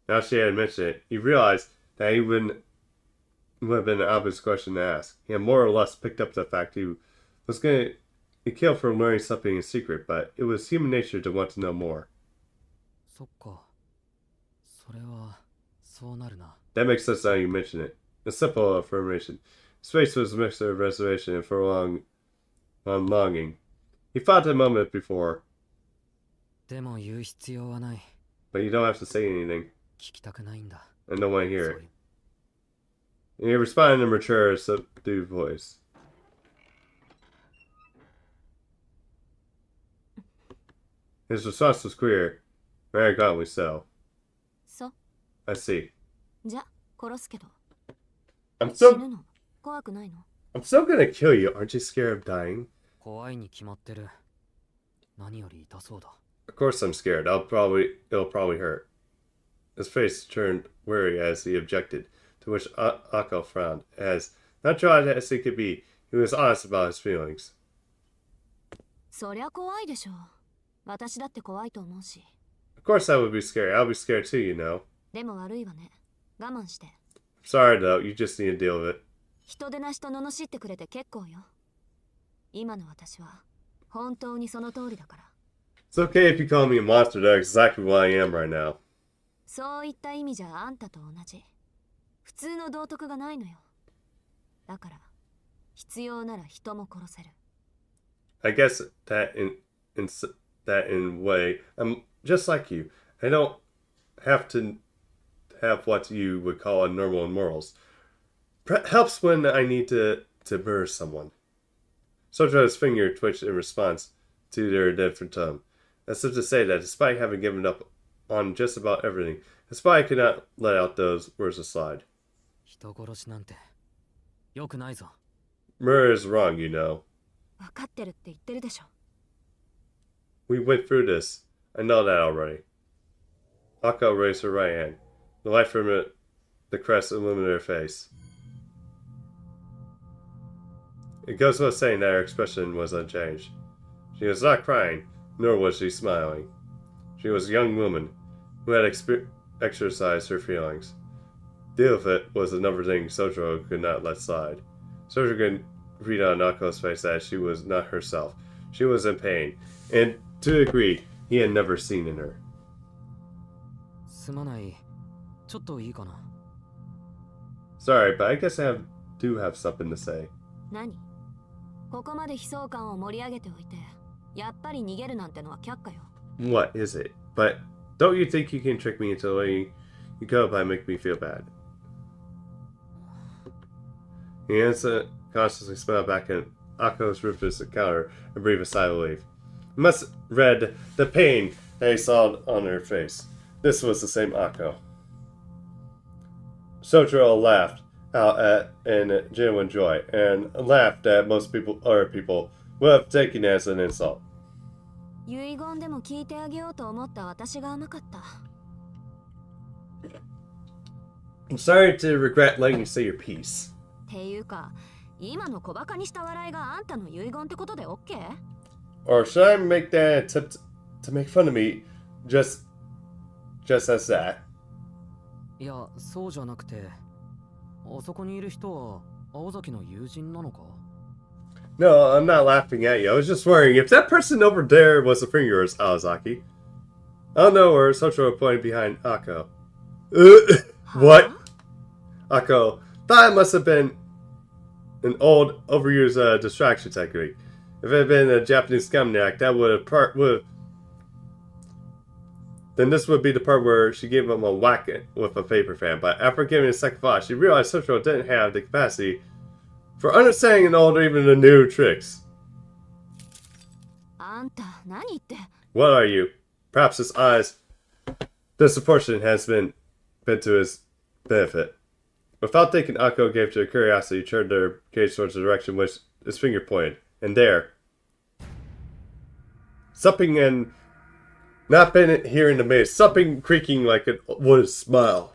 Now she had mentioned it, he realized that he would have been an obvious question to ask. He had more or less picked up the fact he was going to kill for learning something in secret, but it was human nature to want to know more. That makes sense now you mention it. A simple affirmation. His face was a mixture of reservation and forlorn longing. He thought a moment before. But you don't have to say anything. I don't want to hear it. And he responded in a mature, subdued voice. His response was clear, arrogantly so. I see. I'm still gonna kill you. Aren't you scared of dying? Of course I'm scared. It'll probably hurt. His face turned weary as he objected, to which Akko frowned, as, natural as he could be, he was honest about his feelings. Of course I would be scared. I'll be scared too, you know. I'm sorry though, you just need to deal with it. It's okay if you call me a monster, that's exactly what I am right now. I guess that in way, I'm just like you. I don't have to have what you would call normal morals. Helps when I need to murder someone. Sotra's finger twitched in response to their different tone, as if to say that despite having given up on just about everything, the spy could not let out those words aside. Murder is wrong, you know. We went through this. I know that already. Akko raised her right hand. The light from the crest illuminated her face. It goes without saying that her expression was unchanged. She was not crying, nor was she smiling. She was a young woman who had exercised her feelings. Deal with it was another thing Sojiro could not let slide. Sojiro could read on Ako's face that she was not herself. She was in pain, and to a degree he had never seen in her. すまない。ちょっといいかな。Sorry, but I guess do have something to say. 何？ここまで悲壮感を盛り上げておいて、やっぱり逃げるなんてのは却下よ。What is it? But don't you think you can trick me into letting you go by making me feel bad? He constantly smiled back at Ako's ruthless encounter and breathed a sigh of relief. He must have read the pain that he saw on her face. This was the same Ako. Sojiro laughed out in genuine joy, and laughed that most other people would have taken as an insult. 遺言でも聞いてあげようと思った私が甘かった。I'm sorry to regret letting you say your piece. っていうか、今の小バカにした笑いがあんたの遺言ってことで OK？ Or should I make that attempt to make fun of me just as that? いや、そうじゃなくて、あそこにいる人は青崎の友人なのか？ No, I'm not laughing at you. I was just wondering if that person over there was a friend of yours, Awazaki. I don't know where Sojiro pointed behind Ako. What? Ako thought it must have been an old, overused distraction technique. If it had been a Japanese scamnac, that then this would be the part where she gave him a whack with a paper fan. But after giving a second thought, she realized Sojiro didn't have the capacity for understanding an old or even the new tricks. あんた、何言って。 What are you? Perhaps his eyes disproportion has been to his benefit. Without thinking, Ako gave to her curiosity, turned her gaze towards the direction which his finger pointed. And there, something and not been hearing the maze, something creaking like a would smile.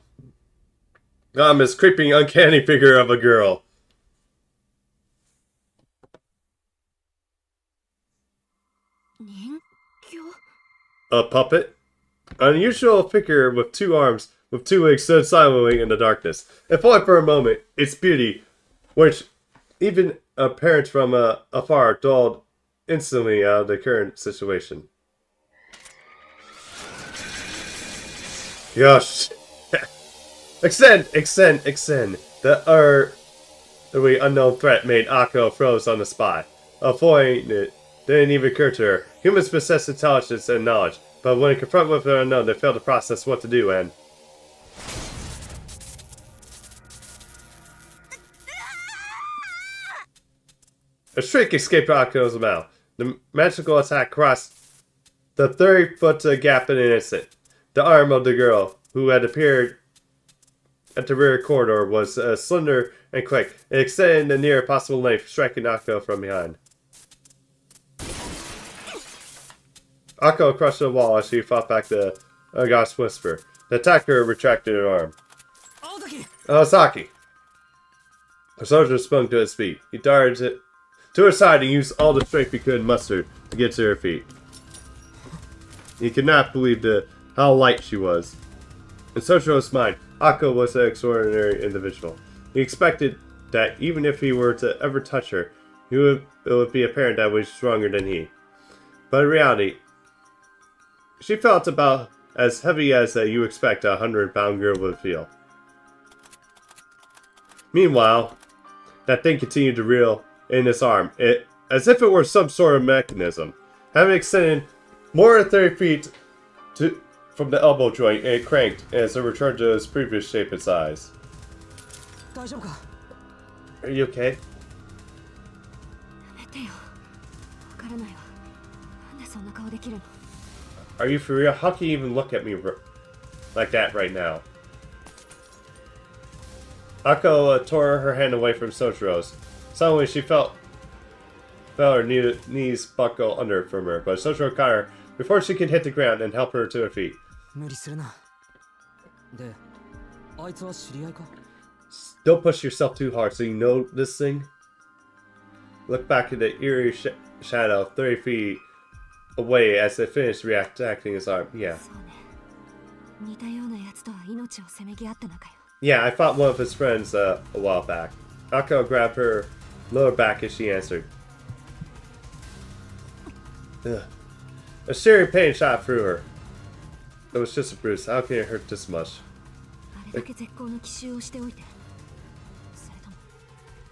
This creeping, uncanny figure of a girl. A puppet? An unusual figure with 2 arms, with 2 legs, stood silently in the darkness. If only for a moment, its beauty, which even appearance from afar dulled instantly out of the current situation. Gosh. Extend! The unknown threat made Ako froze on the spot. Avoiding it didn't even occur to her. Humans possess intelligence and knowledge, but when confronted with the unknown, they fail to process what to do and... A shriek escaped Ako's mouth. The magical attack crossed the 30-foot gap in an instant. The arm of the girl, who had appeared at the rear corridor, was slender and quick. It extended the nearest possible length, striking Ako from behind. Ako crushed the wall as she fought back the August whisper. The attacker retracted her arm. Awazaki! The soldier sprung to his feet. He darted to her side and used all the strength he could muster to get to her feet. He could not believe how light she was. In Sojiro's mind, Ako was an extraordinary individual. He expected that even if he were to ever touch her, it would be apparent that he was stronger than he. But in reality, she felt about as heavy as you expect a 100-pound girl would feel. Meanwhile, that thing continued to reel in his arm, as if it were some sort of mechanism. Having extended more than 30 feet from the elbow joint, it cranked as it returned to its previous shape and size. Are you okay? Are you for real? How can you even look at me like that right now? Ako tore her hand away from Sojiro's. Suddenly she felt her knees buckle under from her, but Sojiro caught her before she could hit the ground and help her to her feet. Don't push yourself too hard so you know this thing. Look back at the eerie shadow 30 feet away as it finished attacking his arm. Yeah. Yeah, I fought one of his friends a while back. Akko grabbed her lower back as she answered. Ugh. A searing pain shot through her. It was just a bruise. How can it hurt this much? あれだけ絶好の奇襲をしておいて、それとも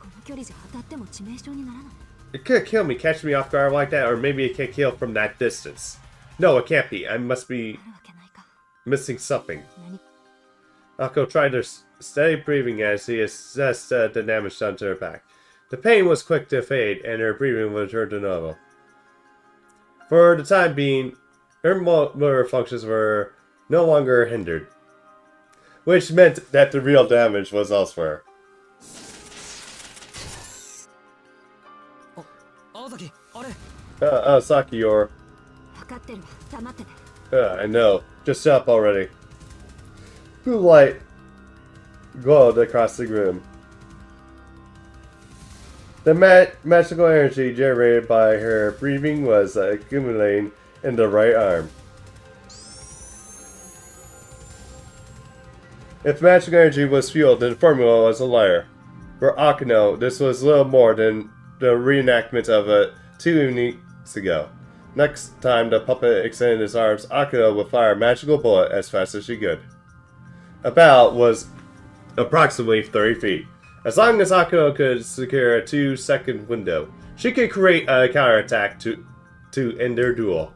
この距離じゃ当たっても致命傷にならない。 It could kill me, catch me off guard like that, or maybe it can't kill from that distance. No, it can't be. I must be あるわけないか。 missing something. 何 Akko tried her steady breathing as he assessed the damage done to her back. The pain was quick to fade, and her breathing returned to normal. For the time being, her motor functions were no longer hindered, which meant that the real damage was elsewhere. 青崎、あれ。Saki, or 分かってるわ。黙ってて。 I know. Just shut up already. Blue light glowed across the room. The magical energy generated by her breathing was accumulating in the right arm. If magic energy was fueled, then the formula was a liar. For Akino, this was little more than the reenactment of it 2 evenings ago. Next time the puppet extended his arms, Akino would fire a magical bullet as fast as she could. A bow was approximately 30 feet. As long as Akino could secure a 2-second window, she could create a counterattack to end their duel.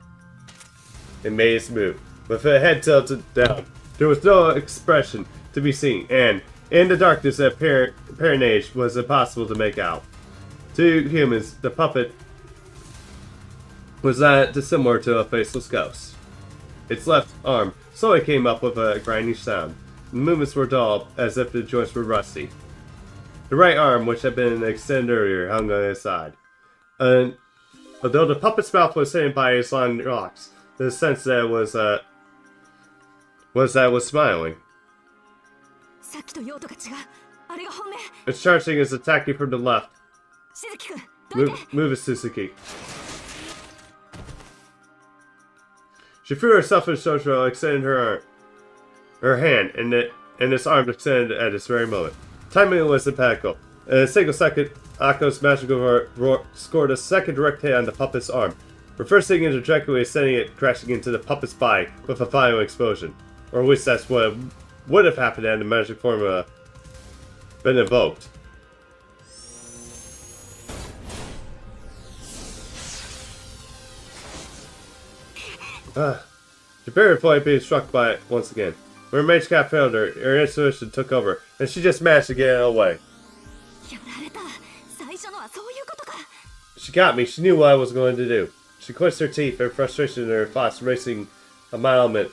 It made its move, with her head tilted down. There was no expression to be seen, and in the darkness that apparent was impossible to make out. To humans, the puppet was not dissimilar to a faceless ghost. Its left arm slowly came up with a grinding sound. The movements were dull, as if the joints were rusty. The right arm, which had been extended earlier, hung on his side. And although the puppet's mouth was hidden by his long locks, the sense that it was smiling. さっきと用途が違う。あれが本命。 Its charging is attacking from the left. しずき君、どいて。 Move it, Suzuki. She threw herself in Shosho, extending her hand, and its arm extended at this very moment. Timing was impeccable. In a single second, Akko's magical roar scored a second direct hit on the puppet's arm, reversing it directly, sending it crashing into the puppet's body with a final explosion. Or at least that's what would have happened had the magic formula been invoked. She barely avoided being struck by it once again. When her mage cap failed her, her intuition took over, and she just managed to get it away. やられた。最初のはそういうことか。 She got me. She knew what I was going to do. She clenched her teeth, her frustration and her thoughts racing a mile a minute.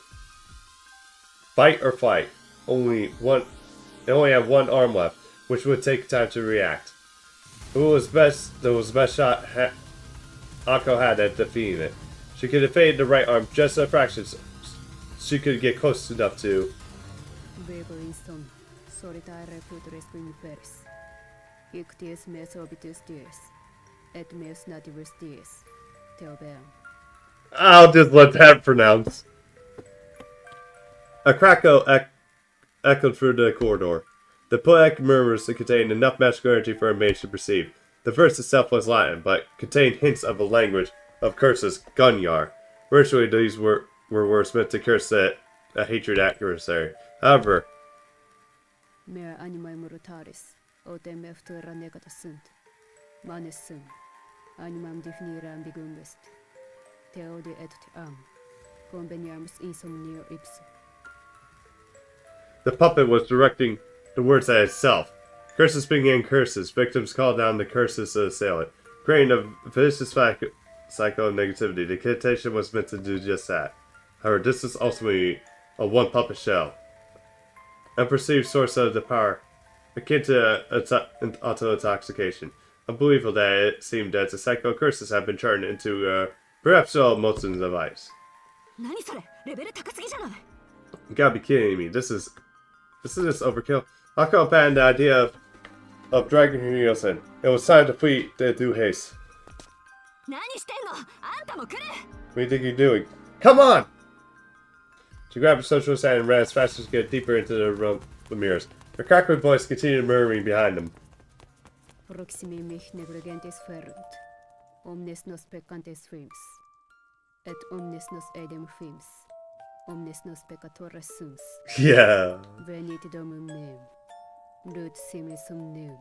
Fight or flight. They only have one arm left, which would take time to react. It was best shot Akko had at defeating it. She could have faded the right arm just a fraction. She could get close enough to. I'll just let that pronounce. A crack echoed through the corridor. The poetic murmurs contained enough magical energy for a mage to perceive. The verse itself was Latin, but contained hints of a language of curses, Gunyar. Virtually, these were words meant to curse a hatred adversary. However, the puppet was directing the words at itself. Curses began curses. Victims called down the curses to assail it, creating a vicious cycle of negativity. The connotation was meant to do just that. However, this is ultimately a one puppet shell. A perceived source of the power, akin to auto-intoxication. Unbelievable that it seemed that the cycle of curses had been turned into perhaps a molten device. 何それ。レベル高すぎじゃない。 You gotta be kidding me. This is just overkill. Akko abandoned the idea of dragging her heels in. It was time to flee the due haste. 何してんの。あんたも来る。 What do you think you're doing? Come on! She grabbed Socho's hand and ran as fast as she could deeper into the room with mirrors. Her crackling voice continued murmuring behind them. Proximi mich negligentes ferunt, omnes nos peccantes fims, et omnes nos edem fims, omnes nos peccatores sums. Yeah. Venit domum meum, lut simile sum neum,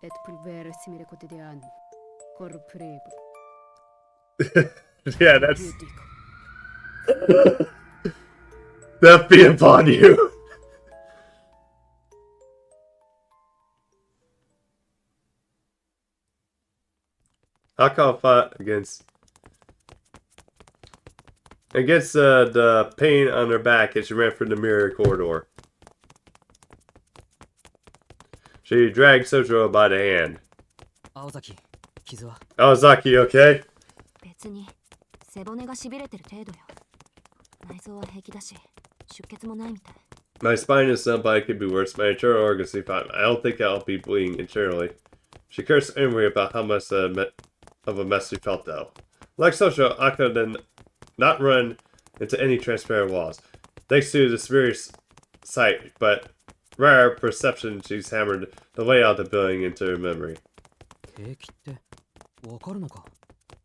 et pulvere simile quotidianum, corruprebur. Yeah, that's... That be upon you. Akko fought against the pain on her back as she ran through the mirror corridor. She dragged Sojo by the hand. 青崎、傷は Aozaki, okay? 別に背骨がしびれてる程度よ。内臓は平気だし、出血もないみたい。 My spine is numb, but it could be worse. My internal organs seem fine. I don't think I'll be bleeding internally. She cursed angrily about how much of a mess she felt, though. Like Sojo, Akko did not run into any transparent walls. Thanks to the severe sight, but rare perception, she's hammered the layout of the building into her memory. 平気ってわかるのか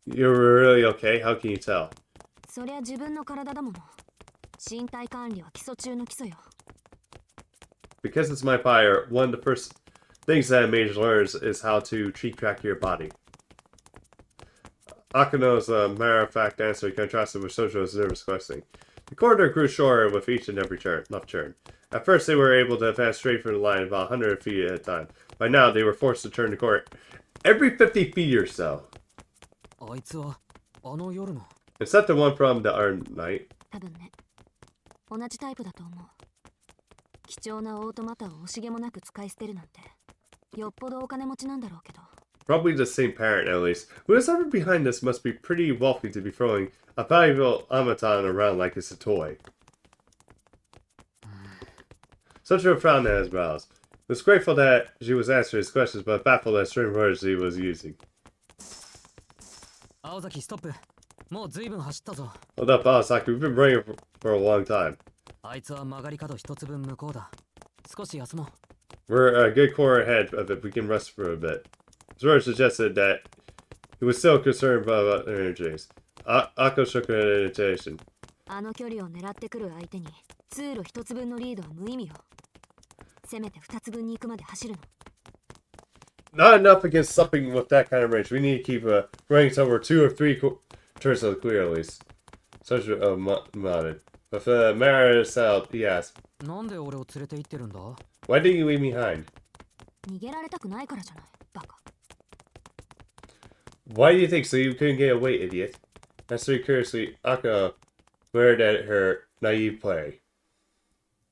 You're really okay? How can you tell? そりゃ自分の体だもの。身体管理は基礎中の基礎よ。 Because it's my fire, one of the first things that a mage learns is how to keep track of your body. Akino's matter-of-fact answer contrasted with Sojo's nervous questioning. The corridor grew shorter with each and every left turn. At first, they were able to advance straight for the line about 100 feet at a time. By now, they were forced to turn the corner every 50 feet or so. あいつはあの夜の Except the one from the other night. 多分ね。同じタイプだと思う。貴重なオートマタを惜しげもなく使い捨てるなんて、よっぽどお金持ちなんだろうけど。 Probably the same parent, at least. Whoever behind this must be pretty wealthy to be throwing a valuable automaton around like it's a toy. Sojo frowned at his brows. Was grateful that she was answering his questions, but baffled at certain words he was using. 青崎ストップもう随分走ったぞ Hold up, Aosaki. We've been running for a long time. あいつは曲がり角一つ分向こうだ少し休もう We're a good quarter ahead of it. We can rest for a bit. Zoro suggested that he was still concerned about their energies. Akko shook her head in irritation. あの距離を狙ってくる相手に通路一つ分のリードは無意味よ。せめて二つ分に行くまで走るの。 Not enough against something with that kind of range. We need to keep running somewhere 2 or 3 turns to the clear at least. Sojo nodded. With the matter settled, he asked, なんで俺を連れて行ってるんだ Why didn't you leave me behind? 逃げられたくないからじゃない、バカ。 Why do you think so? You couldn't get away, idiot. Answering curiously, Akko glared at her naive play.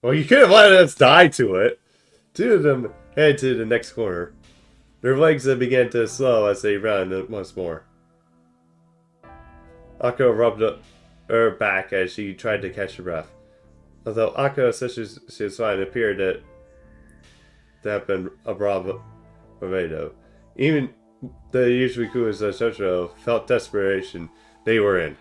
Well, you could have let us die to it. Two of them headed to the next corner. Their legs began to slow as they ran once more. Akko rubbed her back as she tried to catch her breath. Although Akko said she was fine, it appeared to have been a bravado. Even the usually cool as Shotaro felt desperation they were in.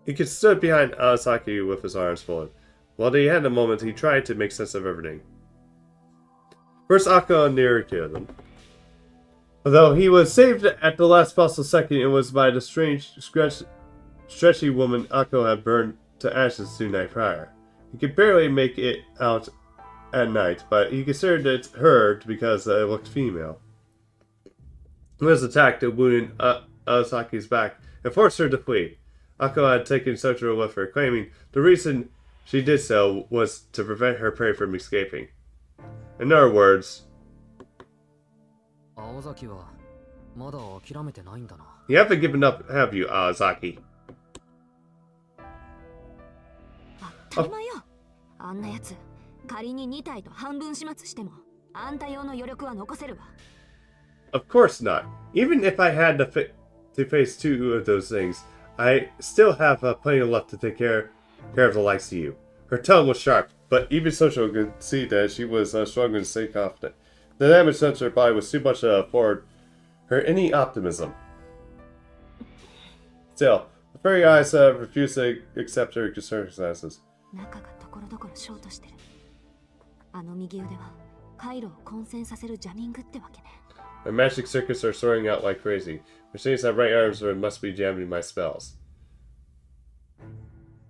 He stood behind Aosaki with his arms folded. While he had a moment, he tried to make sense of everything. First, Akko nearly killed him. Although he was saved at the last possible second, it was by the strange, stretchy woman Akko had burned to ashes 2 nights prior. He could barely make it out at night, but he considered it her because it looked female. He was attacked and wounded Aosaki's back and forced her to flee. Akko had taken Sochiro with her, claiming the reason she did so was to prevent her prey from escaping. In other words, 青崎はまだ諦めてないんだな you haven't given up, have you, Aozaki? 当たり前よ。あんなやつ、仮に2体と半分始末しても、あんた用の余力は残せるわ。Of course not. Even if I had to face 2 of those things, I still have plenty left to take care of the likes of you. Her tone was sharp, but even Socho could see that she was struggling to stay confident. The damage done to her body was too much to afford her any optimism. Still, The furry eyes refuse to accept her circumstances. 中がところどころショートしてる。あの右腕は回路を混戦させるジャミングってわけね。My magic circuits are soaring out like crazy, which means that right arms must be jamming my spells.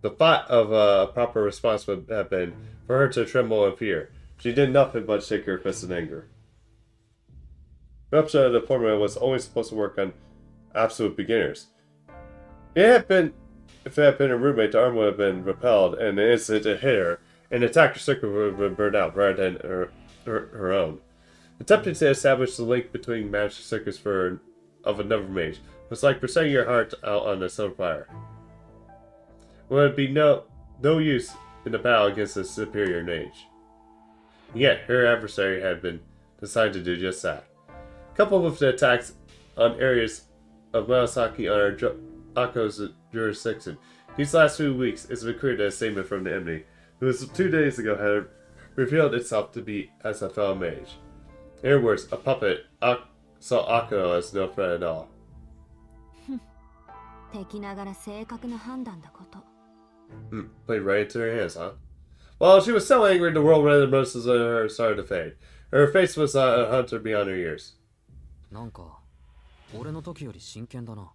The thought of a proper response would have been for her to tremble in fear. She did nothing but shake her fist in anger. Rupture of the formula was only supposed to work on absolute beginners. If it had been a roommate, the arm would have been repelled, and the instant it hit her, an attacker circuit would have been burned out rather than her own. Attempting to establish the link between magic circuits of another mage was like setting your heart out on a silver fire. Would be no use in a battle against a superior mage. Yet her adversary had been decided to do just that. Coupled with the attacks on areas of Murasaki under Ako's jurisdiction, these last few weeks it's been clear that a statement from the enemy, who 2 days ago had revealed itself to be as a fellow mage. In other words, a puppet saw Ako as no threat at all. 敵ながら正確な判断だこと。Played right into her hands, huh? Well, she was so angry the world rendered most of her started to fade. Her face was a hunter beyond her years. なんか俺の時より真剣だな。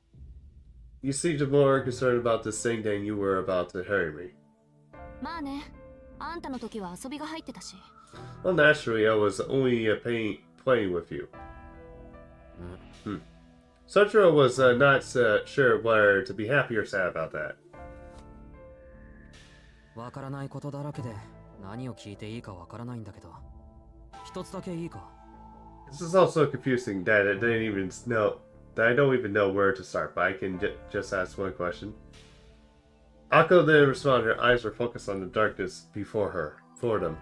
You seemed more concerned about this thing than you were about to hurry me. まあね、あんたの時は遊びが入ってたし。Well, naturally, I was only playing with you. Sotro was not sure whether to be happy or sad about that. わからないことだらけで何を聞いていいかわからないんだけど、一つだけいいか。This is also confusing that I don't even know where to start, but I can just ask one question. Ako didn't respond. Her eyes were focused on the darkness before them.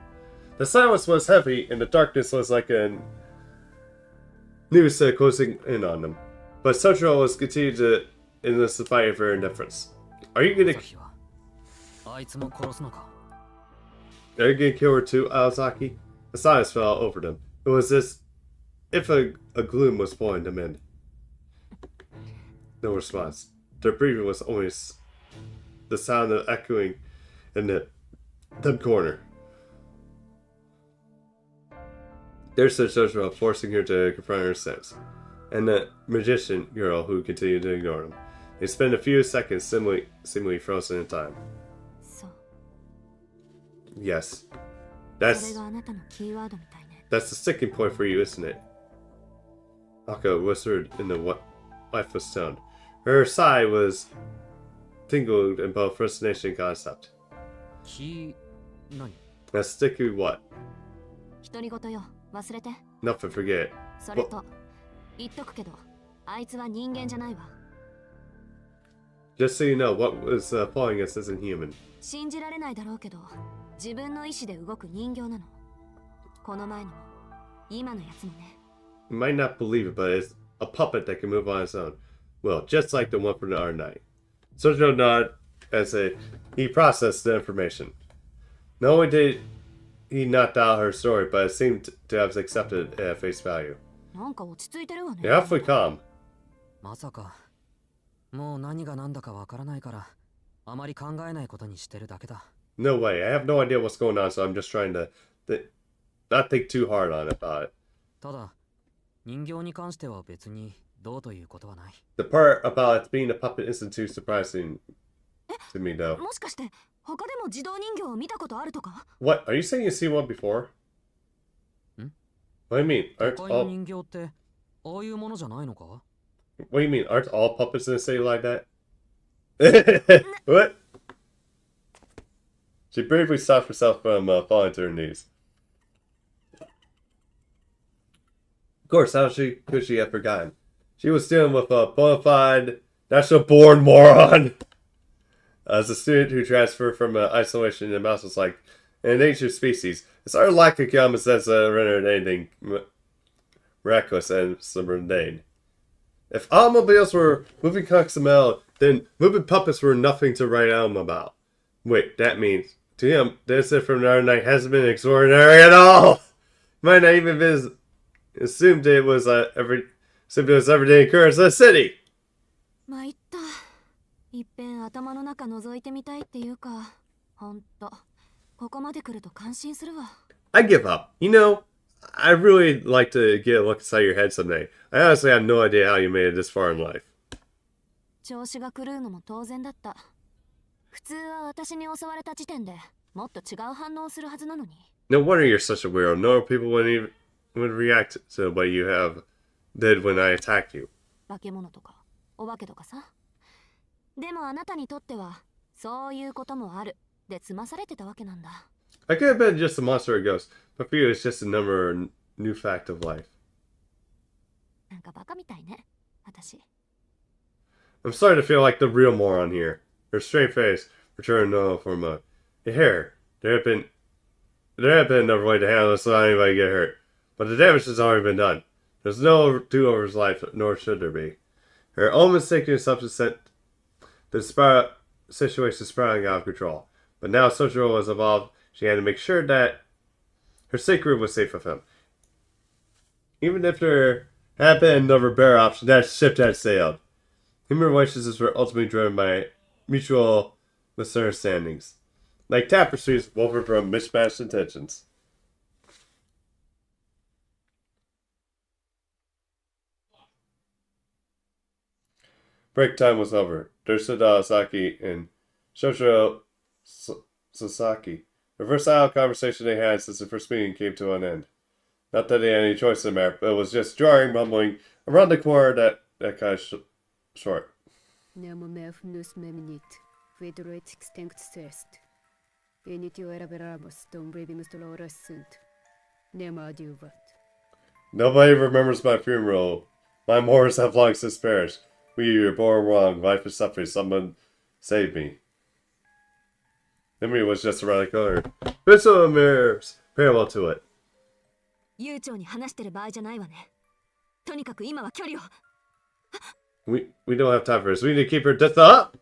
The silence was heavy, and the darkness was like a noose closing in on them. But Sotro was continuing to in the fight of her indifference. Are you gonna kill her too, Aozaki? The silence fell over them. It was as if a gloom was pulling them in. No response. Their breathing was always the sound of echoing in the corner. There stood Sotro, forcing her to confront her sense, and the magician girl who continued to ignore him. They spent a few seconds seemingly frozen in time. So. Yes. That's the sticking point for you, isn't it? Ako whispered in the lifeless tone. Her sigh was tingled in both frustration and concept. A sticky what? 独り言よ、忘れて。 Nothing, forget it. それと、言っとくけど、あいつは人間じゃないわ。Just so you know, what was pulling us isn't human. 信じられないだろうけど、自分の意志で動く人形なの。この前のも、今のやつもね。You might not believe it, but it's a puppet that can move on its own. Well, just like the one from the other night. Sotro nodded as he processed the information. Not only did he not doubt her story, but it seemed to have accepted it at face value. なんか落ち着いてるわね。You're awfully calm. まさかもう何が何だかわからないからあまり考えないことにしてるだけだ。No way. I have no idea what's going on, so I'm just trying to not think too hard on it about it. ただ人形に関しては別にどうということはない。The part about it being a puppet isn't too surprising to me, though. もしかして他でも自動人形を見たことあるとか？ What? Are you saying you've seen one before? What do you mean? Aren't 都会の all 人形ってああいうものじゃないのか？ What do you mean? Aren't all puppets in the city like that? What? She bravely stopped herself from falling to her knees. Of course, how could she have forgotten? She was dealing with a bona fide, natural-born moron. As a student who transferred from isolation in mouse was like an endangered species, it's our lack of common sense that rendered anything miraculous and mundane. If automobiles were moving coxamel, then moving puppets were nothing to write home about. Wait, that means, to him, this from the other night hasn't been extraordinary at all! Might not even been assumed it was everyday occurrence in the city! 参った。いっぺん頭の中覗いてみたいっていうか、ほんと、ここまで来ると感心するわ。I give up. You know, I'd really like to get a look inside your head someday. I honestly have no idea how you made it this far in life. 調子が狂うのも当然だった。普通は私に襲われた時点でもっと違う反応をするはずなのに。No wonder you're such a weirdo. No people would react to what you did when I attacked you. 化け物とかお化けとかさ。でもあなたにとってはそういうこともあるで済まされてたわけなんだ。I could have been just a monster or a ghost, but for you it's just a number or new fact of life. なんかバカみたいね、私。I'm starting to feel like the real moron here. Her straight face returned from hair. There had been another way to handle this without anybody get hurt, but the damage has already been done. There's no do-overs life, nor should there be. Her own mistaken assumptions sent the situation spiraling out of control. But now Sojiro was involved. She had to make sure that her secret was safe with him. Even if there had been another better option, that ship had sailed. Human relationships were ultimately driven by mutual misunderstandings, like tapestries woven from mismatched intentions. Break time was over. There stood Sasaki and Shoshiro Sasaki. The first silent conversation they had since the first meeting came to an end. Not that they had any choice in there, but it was just jarring, mumbling around the corner that kind of short. Nus meminit, vedroit extinct cest. Initio eraberamos dom rebimus dolores sunt. Nema adiuvat. Nobody remembers my funeral. My mortars have long since perished. We were born wrong. Life is suffering. Someone save me. Memory was just around the corner. There's some mirrors parallel to it. 悠長に話してる場合じゃないわね。とにかく今は距離を。We don't have time for this. We need to keep her death up.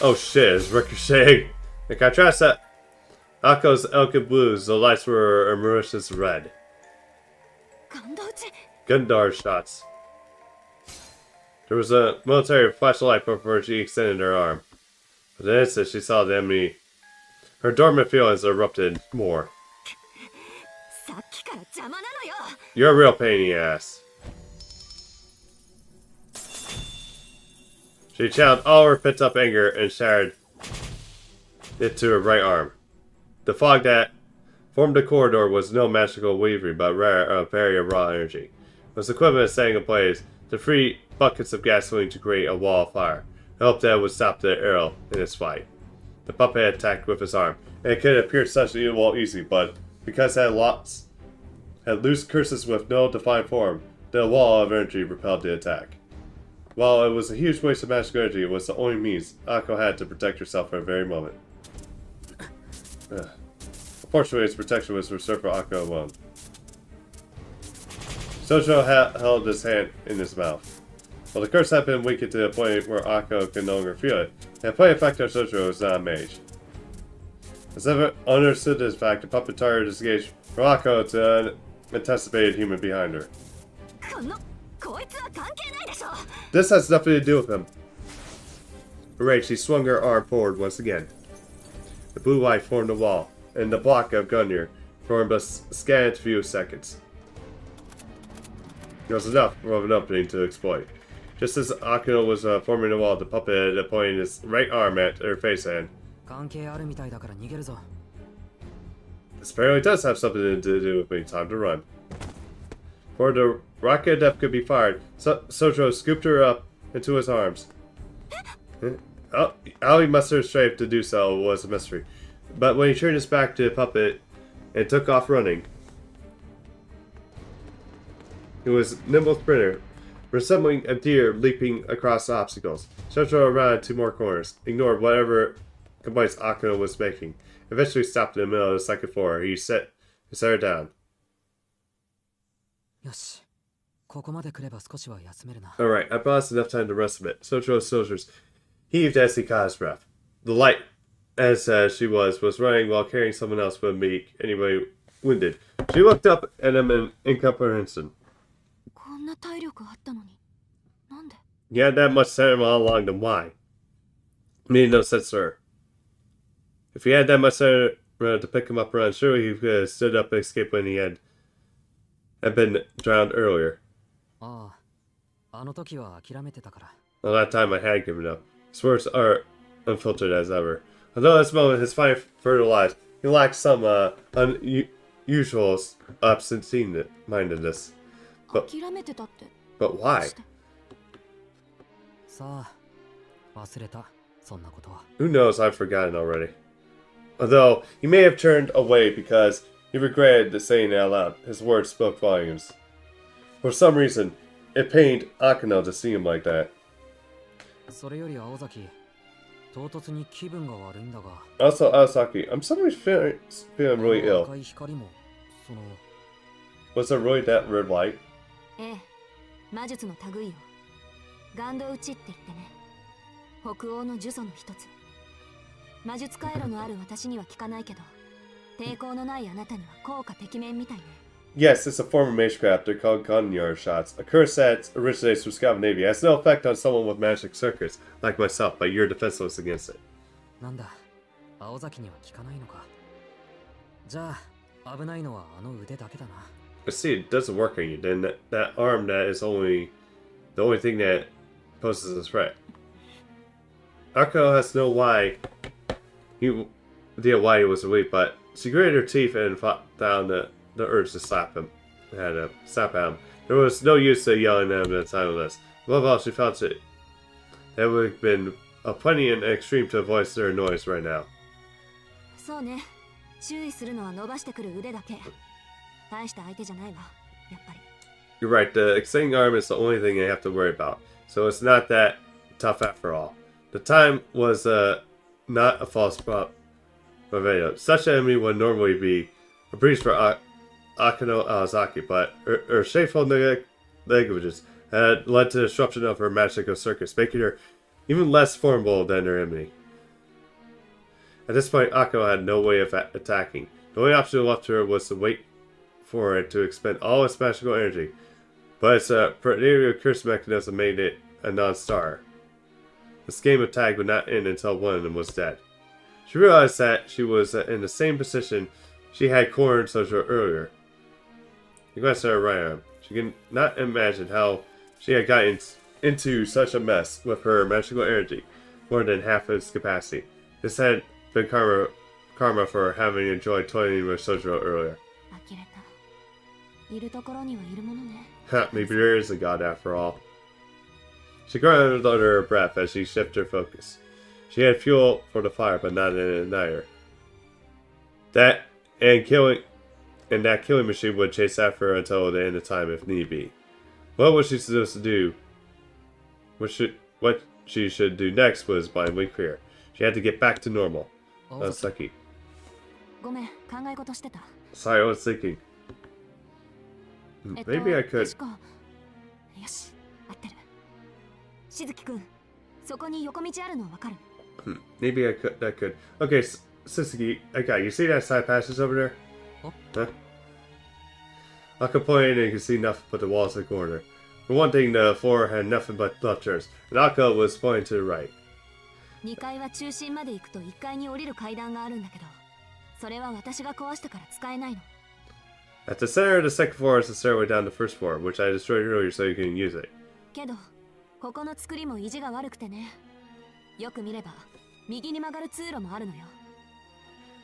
Oh shit, it's ricocheting. In contrast to Akko's elegant blues, the lights were a malicious red. 感動値 Gundar shots. There was a military flashlight before she extended her arm. But in an instant, she saw the enemy. Her dormant feelings erupted more. さっきから邪魔なのよ。 You're a real pain in the ass. She channeled all her pent-up anger and shattered it to her right arm. The fog that formed the corridor was no magical weaving, but a barrier of raw energy. It was equivalent to setting ablaze to free buckets of gasoline to create a wall of fire. I hoped that it would stop the arrow in its flight. The puppet had attacked with his arm, and it could appear such easy, but because it had loose curses with no defined form, the wall of energy repelled the attack. While it was a huge waste of magical energy, it was the only means Akko had to protect herself for a very moment. Unfortunately, its protection was reserved for Akko alone. Sojiro held his hand in his mouth. While the curse had been weakened to the point where Akko could no longer feel it, and play effect on Sojiro was not a mage. As ever understood this fact, the puppet tired disengaged from Akko to an anticipated human behind her. こいつは関係ないでしょ。 This has nothing to do with him. Enraged, she swung her arm forward once again. The blue light formed a wall, and the block of Gungnir formed a scant few seconds. It was enough of an opening to exploit. Just as Akino was forming the wall, the puppet had pointed his right arm at her face and... 関係あるみたいだから逃げるぞ。 This apparently does have something to do with me. Time to run. Before the rocket of death could be fired, Sojiro scooped her up into his arms. How he mustered strength to do so was a mystery. But when he turned his back to the puppet and took off running, he was a nimble sprinter, resembling a deer leaping across obstacles. Sojiro ran 2 more corners, ignored whatever complaints Akino was making. Eventually stopped in the middle of the second floor. He set her down. よし。ここまで来れば少しは休めるな。 Alright, I brought us enough time to rest a bit. Sojiro's soldiers heaved as he caught his breath. The light, as she was running while carrying someone else would make anybody winded. She looked up at him in incomprehension. こんな体力あったのに。He had that much sentiment all along, then why? It made no sense, sir. If he had that much sentiment to pick him up around, surely he could have stood up and escaped when he had been drowned earlier. ああ、あの時は諦めてたから。 Well, that time I had given up. His words are unfiltered as ever. Although at this moment his fine fertilized, he lacked some unusual absent-mindedness. 諦めてたって But why? さあ、忘れた、そんなことは。 Who knows, I've forgotten already. Although, he may have turned away because he regretted saying it out loud. His words spoke volumes. For some reason, it pained Akano to see him like that. それより青崎、唐突に気分が悪いんだが。 Also, Aosaki, I'm suddenly feeling really ill. 赤い光も、その。 Was it really that red light? ええ、魔術の類よ。ガンド打ちって言ってね。北欧の呪詛の一つ。魔術回路のある私には効かないけど、抵抗のないあなたには効果てきめんみたいね。 Yes, it's a form of magecraft. They're called Gunnyard shots. A curse that originates from Scandinavia has no effect on someone with magic circuits, like myself, but you're defenseless against it. なんだ、青崎には効かないのか。じゃあ、危ないのはあの腕だけだな。 I see it doesn't work on you. Then that arm that is only the only thing that poses a threat. Akano has no why idea why he was weak, but she gritted her teeth and fought down the urge to slap him. Had to slap at him. There was no use to yelling at him at a time of this. Above all, she felt it. That would have been a plenty and extreme to avoid their noise right now. そうね。注意するのは伸ばしてくる腕だけ。大した相手じゃないわ、やっぱり。 You're right, the extending arm is the only thing I have to worry about. So it's not that tough after all. The time was not a false prop. Such an enemy would normally be a breach for Akano Aozaki, but her shameful languages had led to the disruption of her magical circuits, making her even less formidable than her enemy. At this point, Akano had no way of attacking. The only option left to her was to wait for it to expend all its magical energy, but its perennial curse mechanism made it a non-starter. This game of tag would not end until one of them was dead. She realized that she was in the same position she had cornered Sojo earlier. He glanced at her right arm. She could not imagine how she had gotten into such a mess with her magical energy, more than half its capacity. This had been karma for having enjoyed toiling with Sojo earlier. 呆れた。いるところにはいるものね。 Maybe there is a god after all. She grunted under her breath as she shifted her focus. She had fuel for the fire, but not an igniter. That killing machine would chase after her until the end of time if need be. What was she supposed to do? What she should do next was blindly clear. She had to get back to normal. Sucky. ごめん、考え事してた。 Sorry, I was thinking. Maybe I could. 確かよし、合ってる。しずきくん、そこに横道あるのわかる？ Maybe that could. Okay, Sisuke, I got you. You see that side passage over there? Oh. Huh? Aka pointed and you could see nothing but the walls in the corner. For one thing, the floor had nothing but left turns, and Aka was pointing to the right. 2階は中心まで行くと1階に降りる階段があるんだけど、それは私が壊したから使えないの。 At the center of the second floor is the stairway down to the first floor, which I destroyed earlier so you can use it. けど、ここの作りも意地が悪くてね。よく見れば、右に曲がる通路もあるのよ。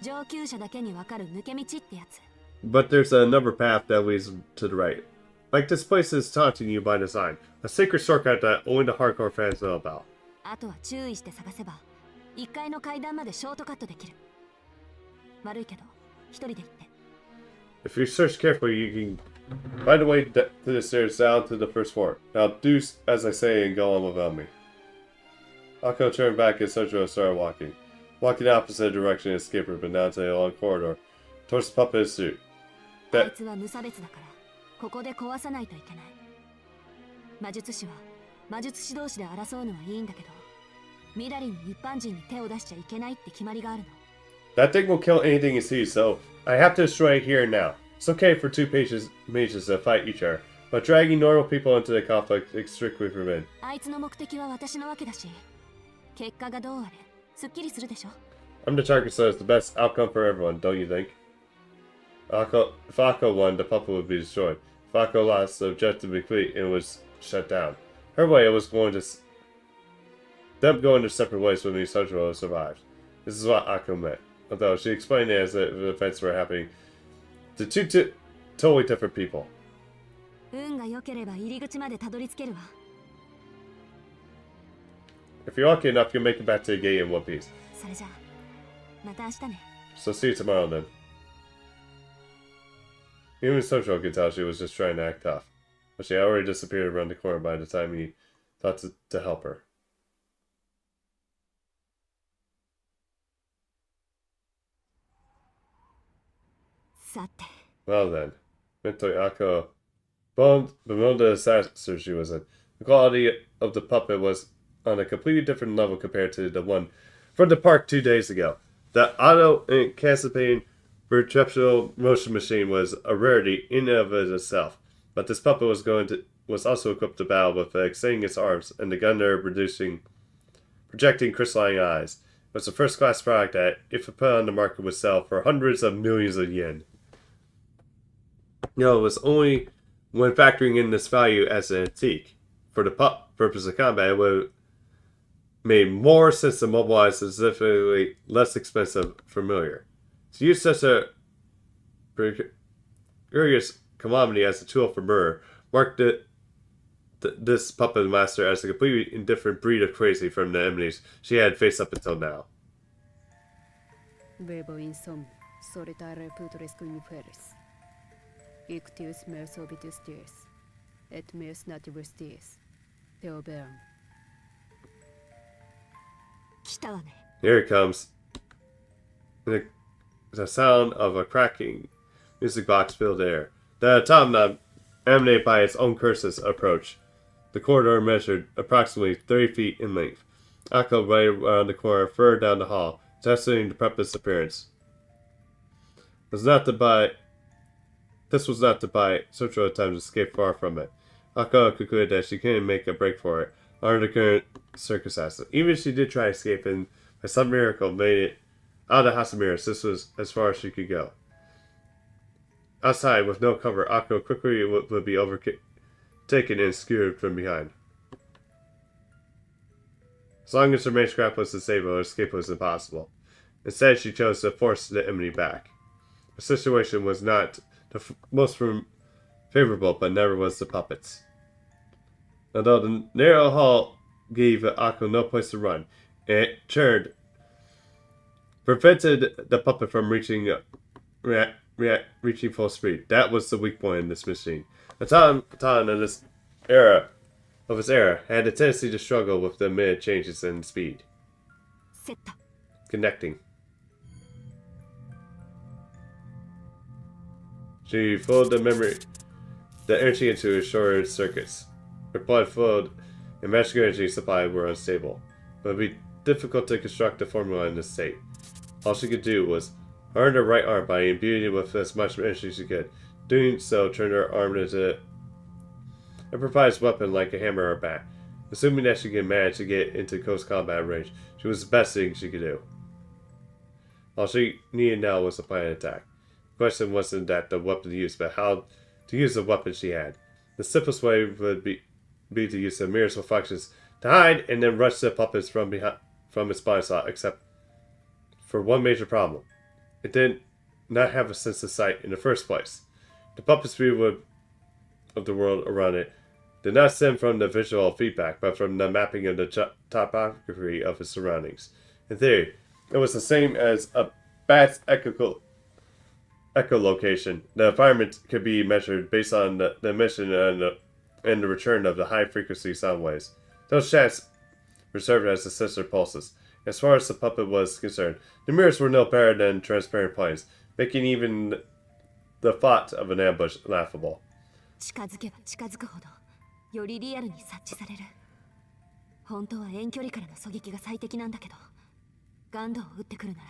上級者だけにわかる抜け道ってやつ。 But there's another path that leads to the right. Like this place is taunting you by design. A secret shortcut that only the hardcore fans know about. あとは注意して探せば、1階の階段までショートカットできる。悪いけど、一人で行って。 If you search carefully, you can find a way to the stairs down to the first floor. Now do as I say and go on without me. Akko turned back and Sojo started walking. Walking the opposite direction and escaped her, but now to a long corridor towards the puppet suit. あいつは無差別だから、ここで壊さないといけない。魔術師は魔術師同士で争うのはいいんだけど、みだりに一般人に手を出しちゃいけないって決まりがあるの。 That thing will kill anything it sees, so I have to destroy it here and now. It's okay for two mages to fight each other, but But dragging normal people into the conflict is strictly forbidden. あいつの目的は私のわけだし、結果がどうあれ、すっきりするでしょ。I'm the target, so it's the best outcome for everyone, don't you think? If Akko won, the puppet would be destroyed. If Akko lost, the objective would be complete and it was shut down. Her way was going to... them going their separate ways when the Sojiro survived. This is what Akko meant. Although she explained it as if the events were happening to two totally different people. 運が良ければ入り口までたどり着けるわ。If you're lucky enough, you'll make it back to the gate in one piece. それじゃあ、また明日ね。So see you tomorrow then. Even Sojiro could tell she was just trying to act tough. But she had already disappeared around the corner by the time he thought to help her. さて。 Well then, mentally Akko bemoaned the disaster she was in. The quality of the puppet was on a completely different level compared to the one from the park 2 days ago. The auto-anticipating perceptual motion machine was a rarity in and of itself, but this puppet was also equipped to battle with extending its arms and the gunner projecting crystalline eyes. It was a first-class product that, if put on the market, would sell for hundreds of millions of yen. It was only when factoring in this value as an antique. For the purpose of combat, it would have made more sense to mobilize a significantly less expensive familiar. To use such a curious commodity as a tool for murder marked this puppet master as a completely indifferent breed of crazy from the enemies she had faced up until now. Vivo in som solitare putoris cuniferis. Ictius meus obitus dies, et meus nativus dies. Theobeam. 来たわね。 Here it comes. The sound of a cracking music box filled the air. The automaton, emanated by its own curses, approached. The corridor measured approximately 30 feet in length. Akko ran around the corner further down the hall, testing the puppet's appearance. This was not to buy Sojiro time to escape far from it. Akko concluded that she couldn't make a break for it under the current circumstances. Even if she did try to escape and by some miracle made it out of the House of Mirrors, this was as far as she could go. Outside, with no cover, Akko quickly would be overtaken and skewered from behind. As long as her main scrap was disabled, escape was impossible. Instead, she chose to force the enemy back. The situation was not the most favorable, but never was the puppets. Although the narrow hall gave Akko no place to run, it prevented the puppet from reaching full speed. That was the weak point in this machine. The Automaton of its era had a tendency to struggle with the mid changes in speed. セット。 Connecting. She flowed the energy into shorter circuits. Her blood flowed and magical energy supply were unstable. But it would be difficult to construct a formula in this state. All she could do was harden her right arm by imbuing it with as much energy as she could. Doing so turned her arm into an improvised weapon like a hammer or a bat. Assuming that she could manage to get into close combat range, she was the best thing she could do. All she needed now was a planned attack. The question wasn't that the weapon to use, but how to use the weapon she had. The simplest way would be to use the mirror's reflections to hide and then rush the puppets from its blind slot, except for one major problem. It did not have a sense of sight in the first place. The puppet's view of the world around it did not stem from the visual feedback, but from the mapping of the topography of its surroundings. In theory, it was the same as a bat's echolocation. The environment could be measured based on the emission and the return of the high-frequency sound waves. Those shafts were served as the sensor pulses. As far as the puppet was concerned, the mirrors were no better than transparent planes, making even the thought of an ambush laughable. 近づけば近づくほどよりリアルに察知される。本当は遠距離からの狙撃が最適なんだけど、ガンドを撃ってくるなら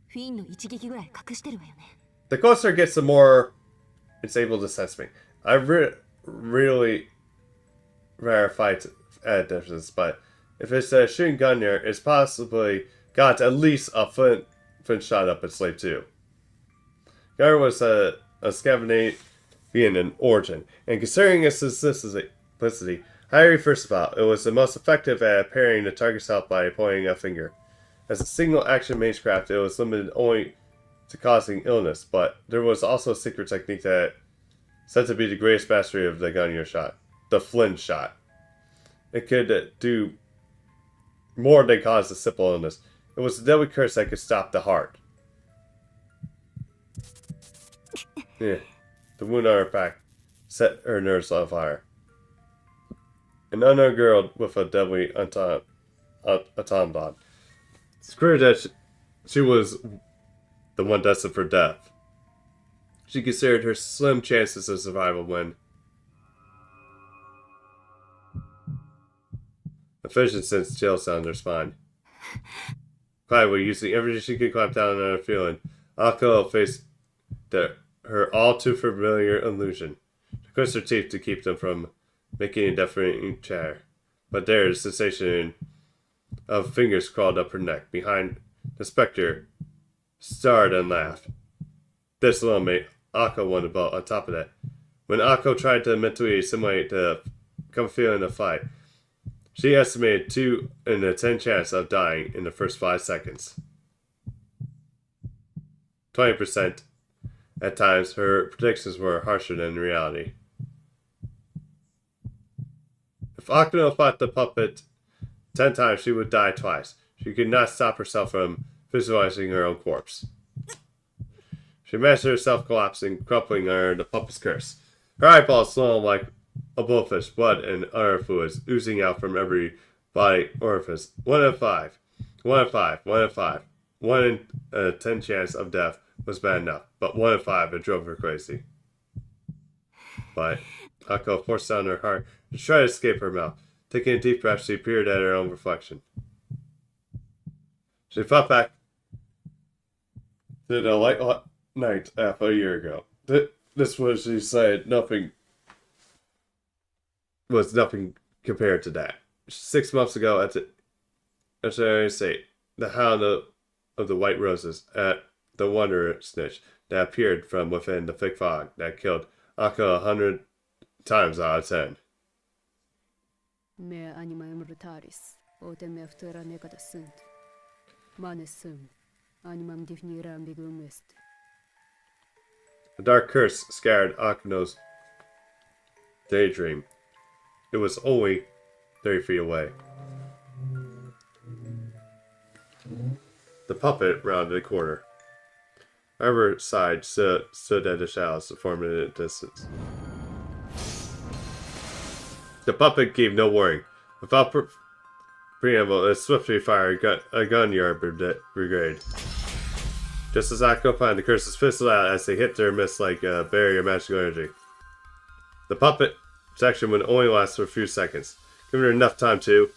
フィンの一撃ぐらい隠してるわよね。The closer it gets, the more it's able to sense me. really rare fights at distance, but if it's a shooting gun there, it's possibly got at least a foot shot up its sleeve too. Gunner was a Scandinavian in origin, and considering its simplicity, highly versatile, it was the most effective at parrying the target's health by pointing a finger. As a single action magecraft, it was limited only to causing illness, but there was also a secret technique that said to be the greatest mastery of the Gunner shot, the Flynn shot. It could do more than cause a simple illness. It was a deadly curse that could stop the heart. Yeah, the wound on her back set her nerves on fire. An unknown girl with a deadly automaton. It's clear that she was the one destined for death. She considered her slim chances of survival when a vision sent chills down her spine. Quietly, using everything she could climb down on her feeling, Akko faced her all too familiar illusion. She clenched her teeth to keep them from making a deafening chatter. But there, the sensation of fingers crawled up her neck. Behind the specter, starred and laughed. This alone made Akko want to bolt. On top of that, when Akko tried to mentally simulate the come feeling of fight, she estimated 2 in a 10 chance of dying in the first 5 seconds. 20%. At times, her predictions were harsher than reality. If Akino fought the puppet 10 times, she would die twice. She could not stop herself from visualizing her own corpse. She imagined herself collapsing, crumpling under the puppet's curse. Her eyeballs swollen like a bullfish, blood and other fluids oozing out from every body orifice. 1 in 5. 1 in 5. 1 in 5. 1 in a 10 chance of death was bad enough, but 1 in 5 it drove her crazy. But Akko forced down her heart to try to escape her mouth. Taking a deep breath, she peered at her own reflection. She fought back to the light night half a year ago. This was, she said, nothing compared to that. 6 months ago at the estate, the hound of the white roses at the wonder snitch that appeared from within the thick fog that killed Akko 100 times out of 10. Me animam rutaris, otem eftera necata sunt. Manes sum, animam definire ambiguum est. A dark curse scared Akino's daydream. It was only 30 feet away. The puppet rounded a corner. Her side stood at the shadows to form a distance. The puppet gave no warning. Without preamble, it swiftly fired a gun yard brigade. Just as Akko planned, the curses fizzled out as they hit their mist like a barrier of magical energy. The puppet section would only last for a few seconds, giving her enough time to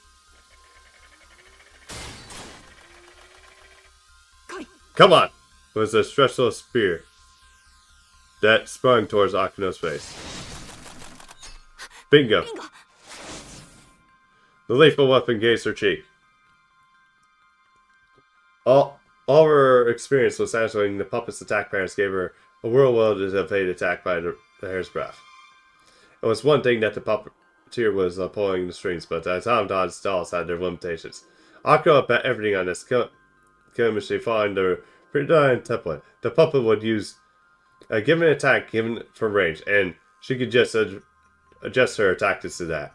come on! It was a stretchless spear that sprung towards Akino's face. Bingo! The lethal weapon grazed her cheek. All her experience was answering the puppet's attack patterns gave her a whirlwind to evade attack by the hair's breadth. It was one thing that the puppeteer was pulling the strings, but the automaton's dolls had their limitations. Akino bet everything on this killing machine following the predetermined template. The puppet would use a given attack given for range, and she could just adjust her tactics to that.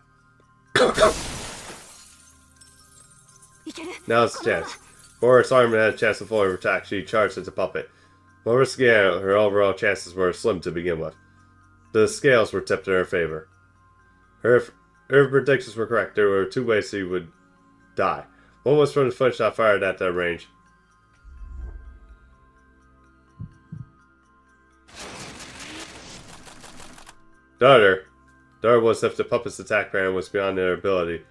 Now's the chance. Before her Simon had a chance to fully attack, she charged at the puppet. While risking out, her overall chances were slim to begin with. The scales were tipped in her favor. Her predictions were correct. There were 2 ways she would die. One was from the flint shot fired at that range. The other was if the puppet's attack pattern was beyond their ability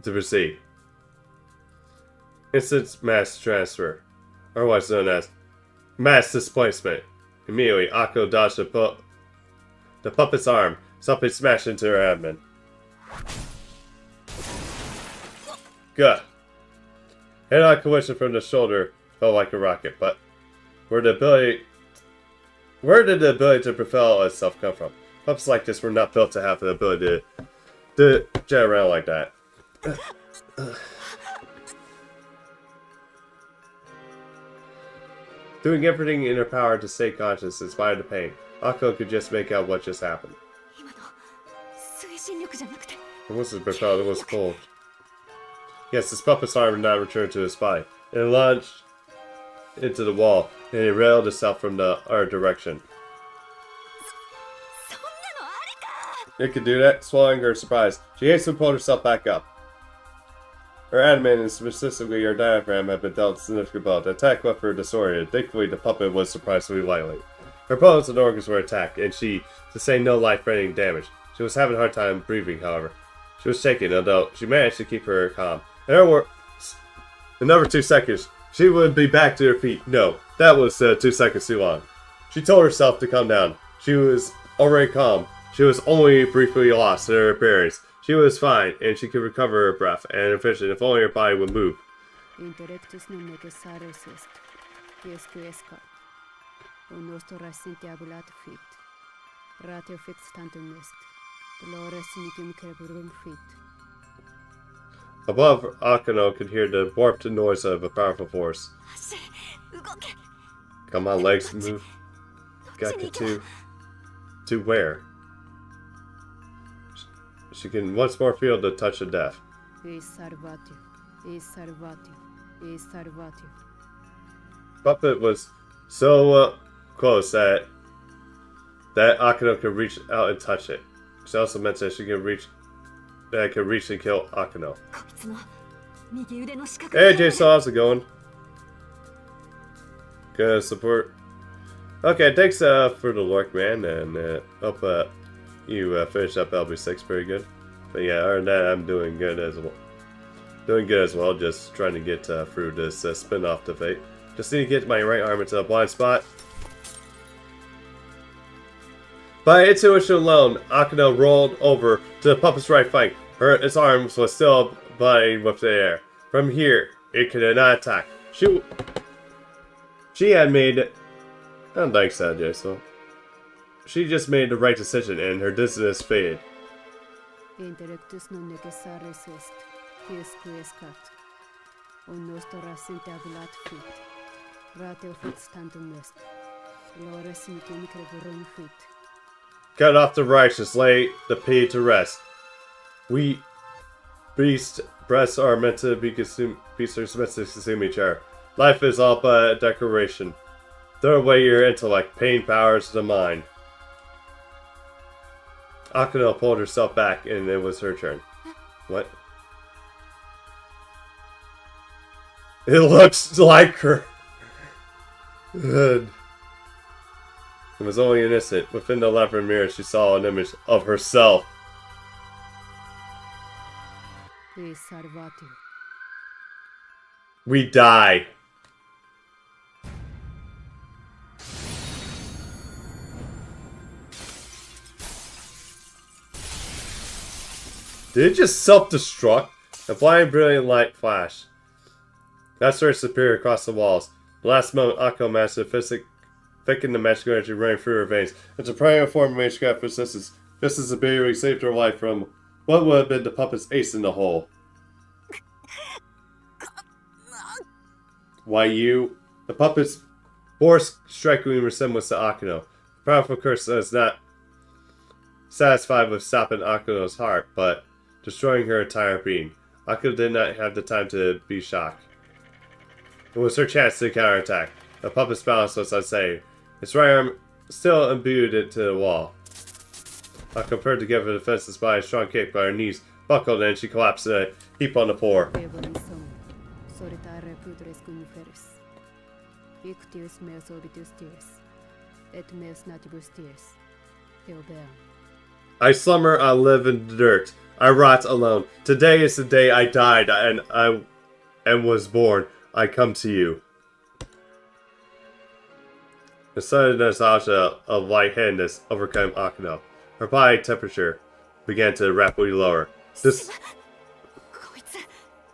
to proceed. Instant mass transfer, otherwise known as mass displacement. Immediately, Akko dodged the puppet's arm, Something smashed into her abdomen. Good. Head-on collision from the shoulder felt like a rocket, but where did the ability to propel itself come from? Pups like this were not built to have the ability to jet around like that. Doing everything in her power to stay conscious in spite of the pain, Akko could just make out what just happened. 今の推進力じゃなくて It wasn't propelled, it was pulled. Yes, this puppet's arm did not return to his body. It launched into the wall, and it railed itself from the other direction. そんなのありか It could do that, swallowing her surprise. She hastily pulled herself back up. Her adamant and specifically her diaphragm had been dealt a significant blow. The attack left her disoriented. Thankfully, the puppet was surprisingly lightly. Her bones and organs were attacked, and she sustained no life-threatening damage. She was having a hard time breathing, however. She was shaking, although she managed to keep her calm. In another 2 seconds, she would be back to her feet. No, that was 2 seconds too long. She told herself to calm down. She was already calm. She was only briefly lost in her appearance. She was fine, and she could recover her breath and her vision if only her body would move. Intellectus non necessaris est, quis quiescat. Nostro abulate fit. Ratio fix tantum est. Dolores nicum cerebrum fit. Above, Akano could hear the warped noise of a powerful force. 足動け Come on, legs, move. どっ Got ちに行 to けば to where? She can once more feel the touch of death. Is salvatio, is salvatio, is salvatio. Puppet was so close that Akano could reach out and touch it. She also mentioned that it could reach and kill Akano. こいつの右腕の四角 Hey Jason, how's it going? Good support. Okay, thanks for the work, man, and hope you finished up LB6 pretty good. But yeah, other than that, I'm doing good as well. Just trying to get through this spin-off to Fate. Just need to get my right arm into a blind spot. By intuition alone, Akano rolled over to the puppet's right flank. Its arms was still bloodied with the air. From here, it could not attack. She had made... I don't think so, Jason. She just made the right decision, and her dizziness faded. Intellectus non necessaris est, quis quiescat. Nostro abulate fit. Ratio fix tantum est. Dolores nicum cerebrum fit. Cut off the righteous, lay the paid to rest. We beast breasts are meant to be consumed. Beasts are meant to consume each other. Life is all but a decoration. Throw away your intellect. Pain powers the mind. Akano pulled herself back, and it was her turn. What? It looks like her. Good. It was only an instant. Within the elaborate mirror, she saw an image of herself. Is salvatio. We die. Did it just self-destruct? A blind, brilliant light flashed. That surged superior across the walls. The last moment, Akko managed to thicken the magical energy running through her veins. It's a prior form of magecraft persistence. Just as the barrier saved her life from what would have been the puppet's ace in the hole. Why you? The puppet's bore striking resemblance to Akano. The powerful curse is not satisfied with stopping Akano's heart, but destroying her entire being. Akano did not have the time to be shocked. It was her chance to counterattack. The puppet's balance was unsteady. Its right arm still imbued into the wall. Akano paired together the defenses by a strong kick, but her knees buckled and she collapsed in a heap on the floor. Solitare putres cum feris. Ictius meus obitus dies, et meus natibus dies. Theobeam. I slumber, I live in the dirt. I rot alone. Today is the day I died and was born. I come to you. The sudden nostalgia of lightheadedness overcame Akano. Her body temperature began to rapidly lower. This こいつ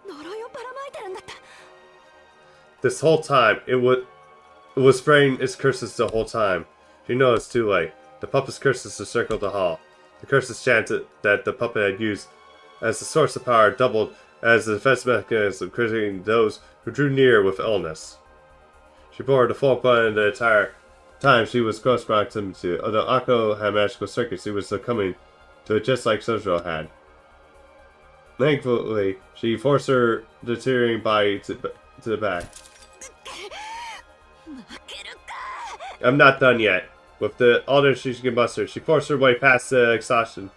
呪いをばらまいてるんだった。 this whole time, it was spraying its curses the whole time. She knows it's too late. The puppet's curses encircled the hall. The curses chanted that the puppet had used as the source of power doubled as the defense mechanism, criticizing those who drew near with illness. She bore the full brunt the entire time she was close proximity. Although Akko had magical circuits, he was succumbing to it just like Sojiro had. Thankfully, she forced her deteriorating body to the back. I'm not done yet. With all that she can muster, she forced her way past the exhaustion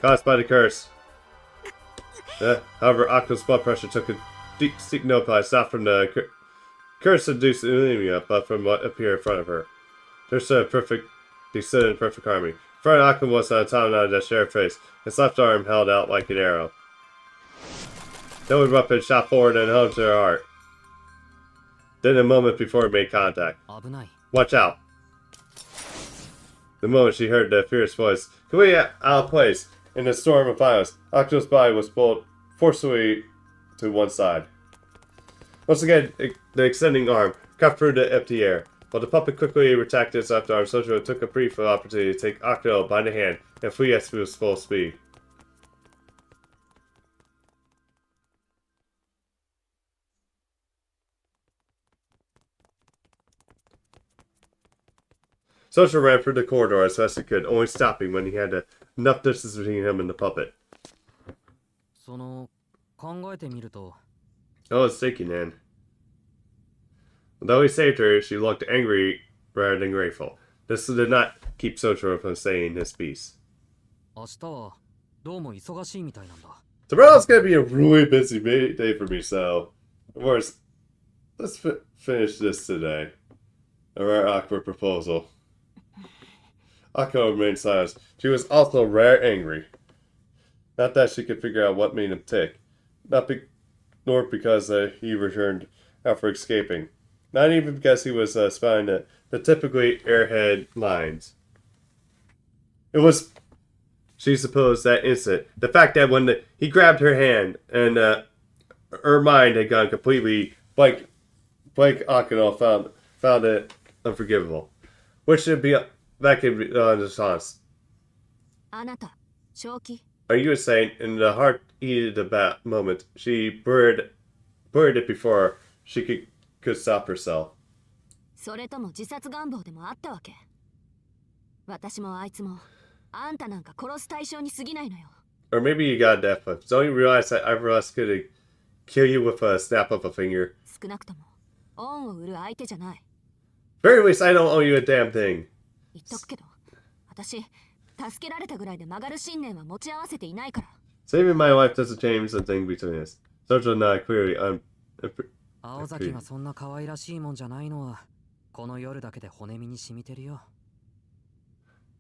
caused by the curse. However, Akko's blood pressure took a deep, steep nosedive, not from the curse-induced anemia, but from what appeared in front of her. They stood in perfect harmony. In front of Akko was an automaton that shared face, his left arm held out like an arrow. Then the weapon shot forward and hung to her heart. Then a moment before it made contact. 危ない。 Watch out! The moment she heard the fierce voice, completely out of place, in a storm of violence, Akko's body was pulled forcefully to one side. Once again, the extending arm cut through the empty air. While the puppet quickly retracted its left arm, Sojiro took a brief opportunity to take Akko by the hand and flee at full speed. Sojiro ran through the corridor as fast as he could, only stopping when he had enough distance between him and the puppet. その考えてみると I was thinking, man. Although he saved her, she looked angry rather than grateful. This did not keep Sojiro from saying his piece. 明日はどうも忙しいみたいなんだ。 Tomorrow's gonna be a really busy day for me, so of course, let's finish this today. A rare awkward proposal. Akko remained silent. She was also rare angry. Not that she could figure out what made him tick. Nor because he returned after escaping. Not even because he was spouting the typically airhead lines. It was, she supposed, that instant. The fact that when he grabbed her hand and her mind had gone completely blank, Akko found it unforgivable. Which should be, that could be the response. あなた、正気？ Are you saying in the heart-heated about moment, she buried it before she could stop herself? それとも自殺願望でもあったわけ？私もあいつも、あんたなんか殺す対象に過ぎないのよ。 Or maybe you got death whip. Don't you realize that either of us could kill you with a snap of a finger? 少なくとも、恩を売る相手じゃない。 Very least, I don't owe you a damn thing. 言っとくけど、私、助けられたぐらいで曲がる信念は持ち合わせていないから。 Saving my life doesn't change the thing between us. Sojiro nodded clearly. 青崎がそんな可愛らしいもんじゃないのはこの夜だけで骨身に染みてるよ。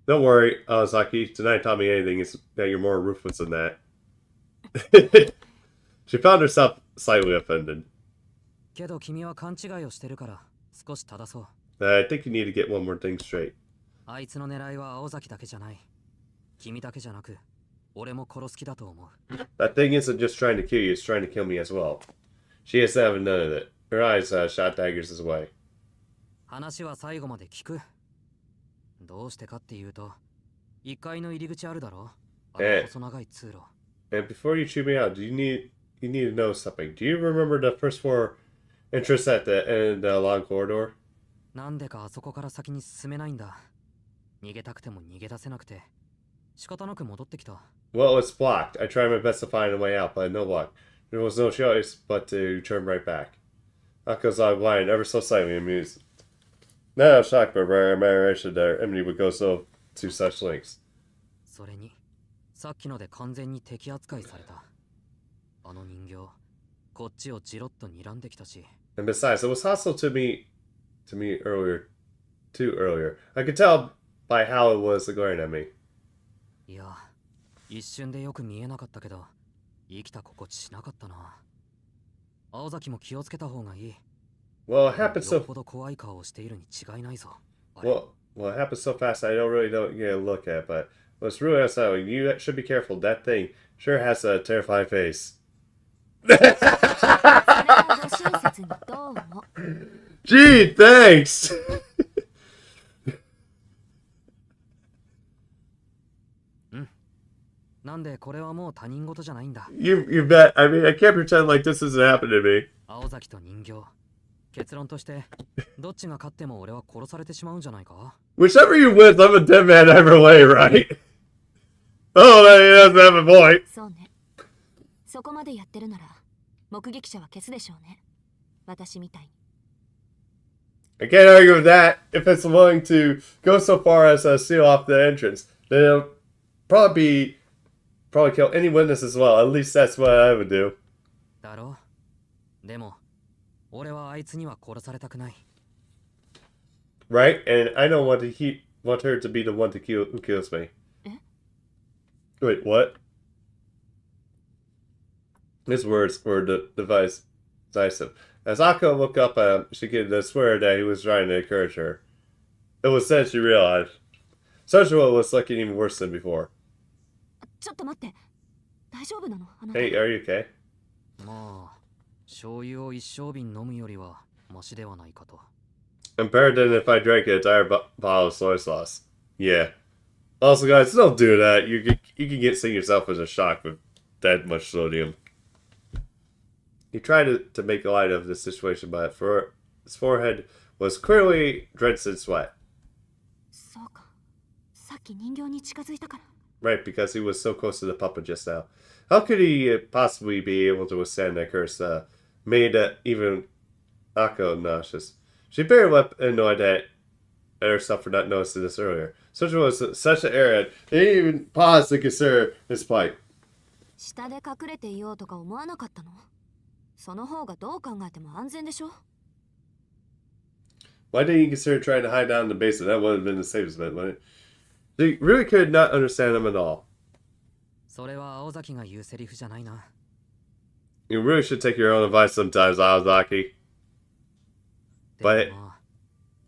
Don't worry, Awazaki. Tonight taught me anything is that you're more ruthless than that. She found herself slightly offended. けど君は勘違いをしてるから少し正そう。 I think you need to get one more thing straight. あいつの狙いは青崎だけじゃない。君だけじゃなく、俺も殺す気だと思う。 That thing isn't just trying to kill you, it's trying to kill me as well. She has to have none of it. Her eyes shot daggers his way. 話は最後まで聞く。どうしてかっていうと、1階の入り口あるだろ。あの細長い通路。And before you chew me out, you need to know something. Do you remember the first floor entrance at the end of the long corridor? なんでかあそこから先に進めないんだ。逃げたくても逃げ出せなくて、仕方なく戻ってきた。 Well, it's blocked. I tried my best to find a way out, but no luck. There was no choice but to turn right back. Akko's eye blind, ever so slightly amused. Not out of shock, but rare admiration that Emily would go to such lengths. それに、さっきので完全に敵扱いされた。あの人形、こっちをじろっと睨んできたし。 And besides, it was hostile to me earlier. I could tell by how it was glaring at me. いや、一瞬でよく見えなかったけど、生きた心地しなかったな。青崎も気をつけた方がいい。Well, it happened よっ so ぽど怖い顔をしているに違いないぞ。well. It happened so fast. I don't really get a look at, but What's really outside? You should be careful. That thing sure has a terrifying face. それはご親切にどうも。 Gee, thanks. なんでこれはもう他人事じゃないんだ。 You bet. I mean, I can't pretend like this isn't happening to me. 青崎と人形。結論として、どっちが勝っても俺は殺されてしまうんじゃないか。 Whichever you win, I'm a dead man either way, right? Oh, that doesn't have a point. そうね。そこまでやってるなら、目撃者は消すでしょうね。私みたいに。 I can't argue with that. If it's willing to go so far as seal off the entrance, then it'll probably kill any witness as well. At least that's what I would do. だろう。でも、俺はあいつには殺されたくない。 Right? And I don't want her to be the one who kills me. Wait, what? His words were decisive. As Akko looked up at him, she could swear that he was trying to encourage her. It was then she realized Sojuo was looking even worse than before. ちょっと待って。大丈夫なの？あなた。 Hey, are you okay? まあ、醤油を一升瓶飲むよりはマシではないかと。 I'm better than if I drank an entire bottle of soy sauce. Yeah. Also, guys, don't do that. You can get seeing yourself as a shock with that much sodium. He tried to make light of the situation, but his forehead was clearly drenched in sweat. そうか。さっき人形に近づいたから。 Right, because he was so close to the puppet just now. How could he possibly be able to withstand that curse made even Akko nauseous? She barely wept annoyed at herself for not noticing this earlier. Such was such an errand, they didn't even pause to consider his plight. 下で隠れていようとか思わなかったの？その方がどう考えても安全でしょ？ Why didn't he consider trying to hide down in the basement? That would have been the safest bet, wouldn't it? They really could not understand him at all. それは青崎が言うセリフじゃないな。 You really should take your own advice sometimes, Aozaki. でもまあ、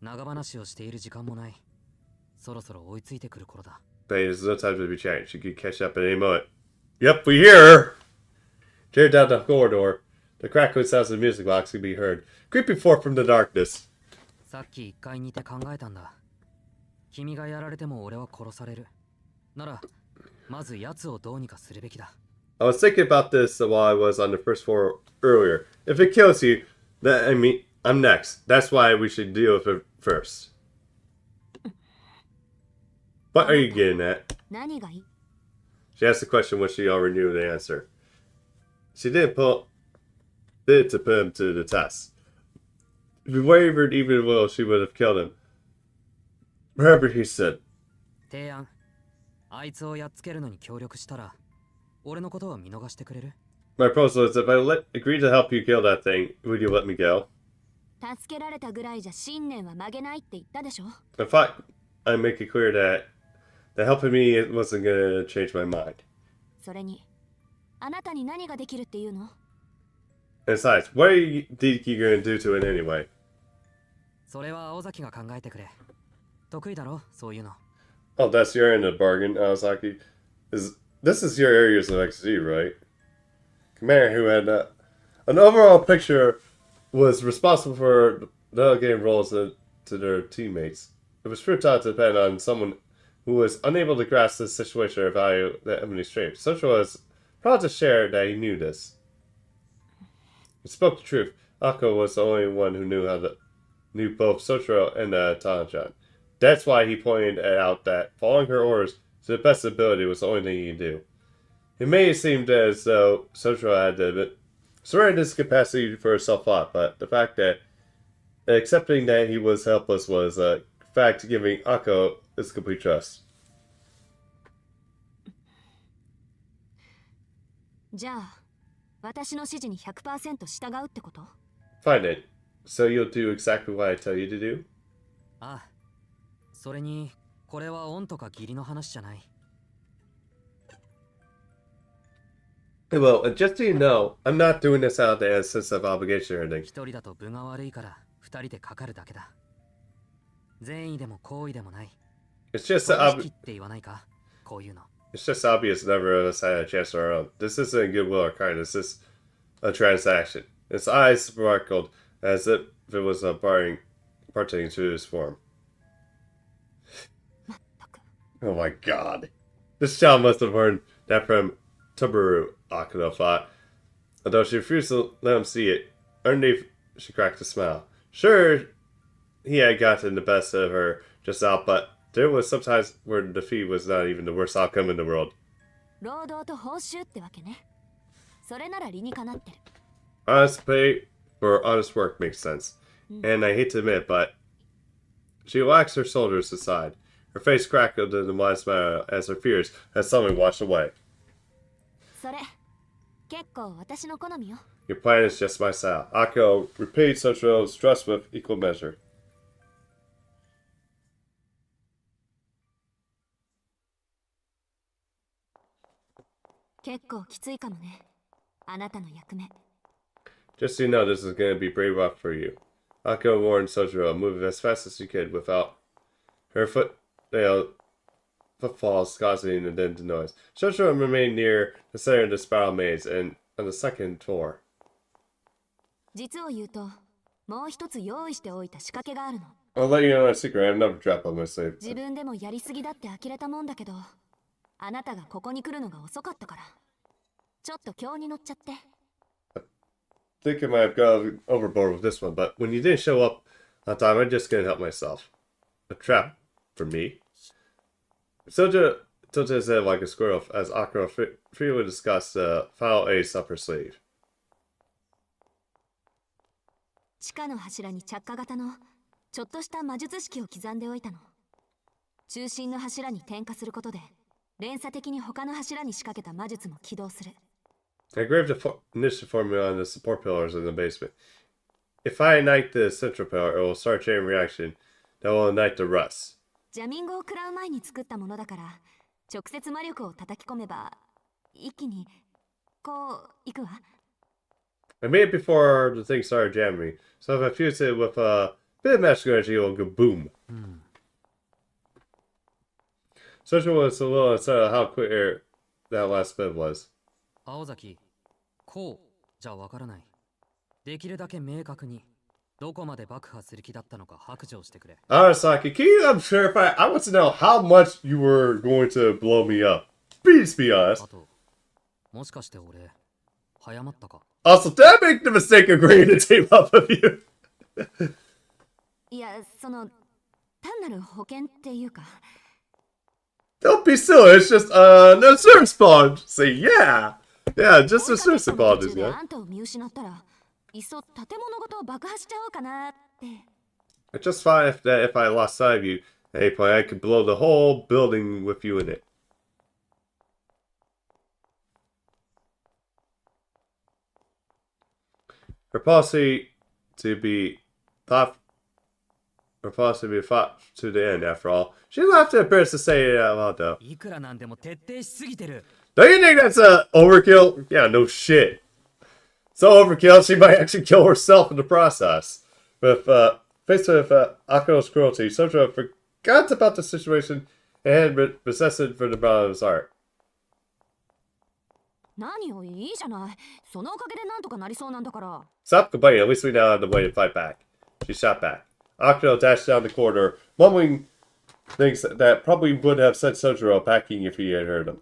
長話をしている時間もない。そろそろ追いついてくる頃だ。 But there's no time to be chatting. She could catch up at any moment. Yep, we hear her! Tear down the corridor. The crackling sounds of the music box could be heard, creeping forth from the darkness. さっき1階にいて考えたんだ。君がやられても俺は殺される。なら、まず奴をどうにかするべきだ。 I was thinking about this while I was on the first floor earlier. If it kills you, then I'm next. That's why we should deal with it first. What are you getting at? 何がいい？ She asked the question when she already knew the answer. She did to put him to the test. If he wavered even a little, she would have killed him. Whatever he said. 提案。あいつをやっつけるのに協力したら、俺のことは見逃してくれる？ My proposal is if I agree to help you kill that thing, would you let me go? 助けられたぐらいじゃ信念は曲げないって言ったでしょ？ If I make it clear that helping me wasn't gonna change my mind. それに、あなたに何ができるっていうの？ And besides, what do you think you're gonna do to it anyway? それは青崎が考えてくれ。得意だろ、そういうの。 Oh, that's your end of the bargain, Aozaki. This is your areas of expertise, right? Commander who had an overall picture was responsible for delegating roles to their teammates. It was futile to depend on someone who was unable to grasp the situation or value the enemy strength. Such was proud to share that he knew this. He spoke the truth. Akko was the only one who knew both Sotro and Tanachan. That's why he pointed out that following her orders to the best ability was the only thing he could do. It may have seemed as though Sotro had surrendered his capacity for self-thought, but the fact that accepting that he was helpless was a fact giving Akko his complete trust. じゃあ、私の指示に 100% 従うってこと？ Fine then. So you'll do exactly what I tell you to do? ああ。それに、これは恩とか義理の話じゃない。 Well, just so you know, I'm not doing this out of a sense of obligation or anything. 一人だと分が悪いから、二人でかかるだけだ。善意でも好意でもない。 It's just 取 an 引って言わないか？こういうの。 It's just obvious never of us had a chance on our own. This isn't goodwill or kindness, this is a transaction. Its eyes sparkled as if it was parting to his form. Oh my god. This child must have learned that from Toburu, Akuno thought. Although she refused to let him see it, underneath she cracked a smile. Sure, he had gotten the best of her just now, but there was sometimes where defeat was not even the worst outcome in the world. 労働と報酬ってわけね。それなら理にかなってる。 Honest pay for honest work makes sense. And I hate to admit, but she relaxed her shoulders aside. Her face crackled in a wide smile as her fears had suddenly washed away. それ、結構私の好みよ。 Your plan is just my style. Akko repaid Sochiro's trust with equal measure. 結構きついかもね。あなたの役目。 Just so you know, this is going to be pretty rough for you. Akko warned Sochiro, moving as fast as she could without her footfalls causing a dent noise. Sochiro remained near the center of the spiral maze and on the second floor. 実を言うと、もう一つ用意しておいた仕掛けがあるの。 I'll let you know my secret. I have another trap on my sleeve. 自分でもやりすぎだって呆れたもんだけど、あなたがここに来るのが遅かったから。ちょっと今日に乗っちゃって。 I think I might have gone overboard with this one, but when you didn't show up on time, I just couldn't help myself. A trap for me? Soja tilted his head like a squirrel as Akira freely discussed the foul ace up her sleeve. 地下の柱に着火型のちょっとした魔術式を刻んでおいたの。中心の柱に点火することで連鎖的に他の柱に仕掛けた魔術も起動する。 I engraved the initiative formula on the support pillars in the basement. If I ignite the central pillar, it will start a chain reaction that will ignite the rest. ジャミングを食らう前に作ったものだから、直接魔力を叩き込めば一気にこういくわ。 I made it before the thing started jamming me, so if I fuse it with a bit of magical energy, it will go boom. Soja was a little unsettled of how quick that last bit was. 青崎、こうじゃわからない。できるだけ明確にどこまで爆破する気だったのか白状してくれ。 Arasaki, can you clarify? I want to know how much you were going to blow me up. Please be honest. あと、もしかして俺、早まったか。 Also, did I make the mistake of agreeing to team up with you? いや、その単なる保険っていうか。 Don't be silly, it's just an insurance policy, yeah. Yeah, just a insurance policy, で yeah. あんたを見失ったら、いっそ建物ごと爆破しちゃおうかなって。 I just thought if I lost sight of you at any point, I could blow the whole building with you in it. Her policy to be thought to the end, after all. She left it appears to say it out loud, though. いくらなんでも徹底しすぎてる。 Don't you think that's a overkill? Yeah, no shit. So overkill, she might actually kill herself in the process. With faced with Akino's cruelty, Sojo forgot about the situation and resisted for the bottom of his heart. 何よ、いいじゃない。そのおかげでなんとかなりそうなんだから。 Stop complaining, at least we now have the way to fight back. She shot back. Akino dashed down the corridor, mumbling things that probably would have sent Sojiro packing if he had heard him.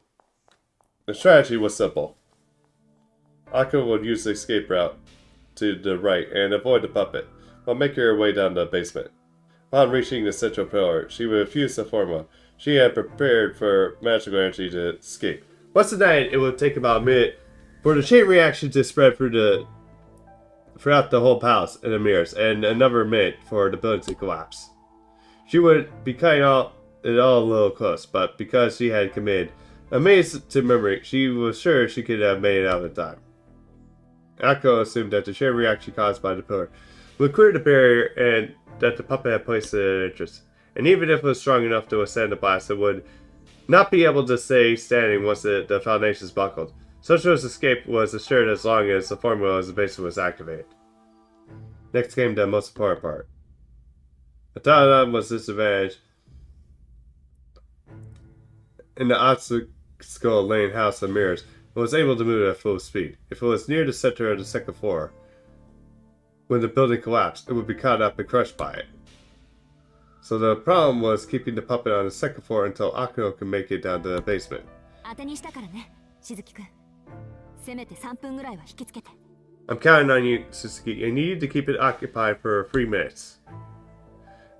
The strategy was simple. Akino would use the escape route to the right and avoid the puppet, while making her way down the basement. Upon reaching the central pillar, she would fuse the formula. She had prepared for magical energy to escape. Once a night, it would take about a minute for the chain reaction to spread throughout the whole palace and the mirrors, and another minute for the building to collapse. She would be cutting it all a little close, but because she had committed a maze to memory, she was sure she could have made it out in time. Akko assumed that the chain reaction caused by the pillar would clear the barrier and that the puppet had placed it in interest. And even if it was strong enough to withstand the blast, it would not be able to stay standing once the foundations buckled. Sochiro's escape was assured as long as the formula as the basement was activated. Next came the most important part. The Taliban was disadvantaged in the obstacle lane house of mirrors and was able to move at full speed. If it was near the center of the second floor, when the building collapsed, it would be caught up and crushed by it. So the problem was keeping the puppet on the second floor until Akuno could make it down to the basement. 当てにしたからね、しずきくん。せめて3分ぐらいは引きつけて。I'm counting on you, Suzuki. I need you to keep it occupied for 3 minutes.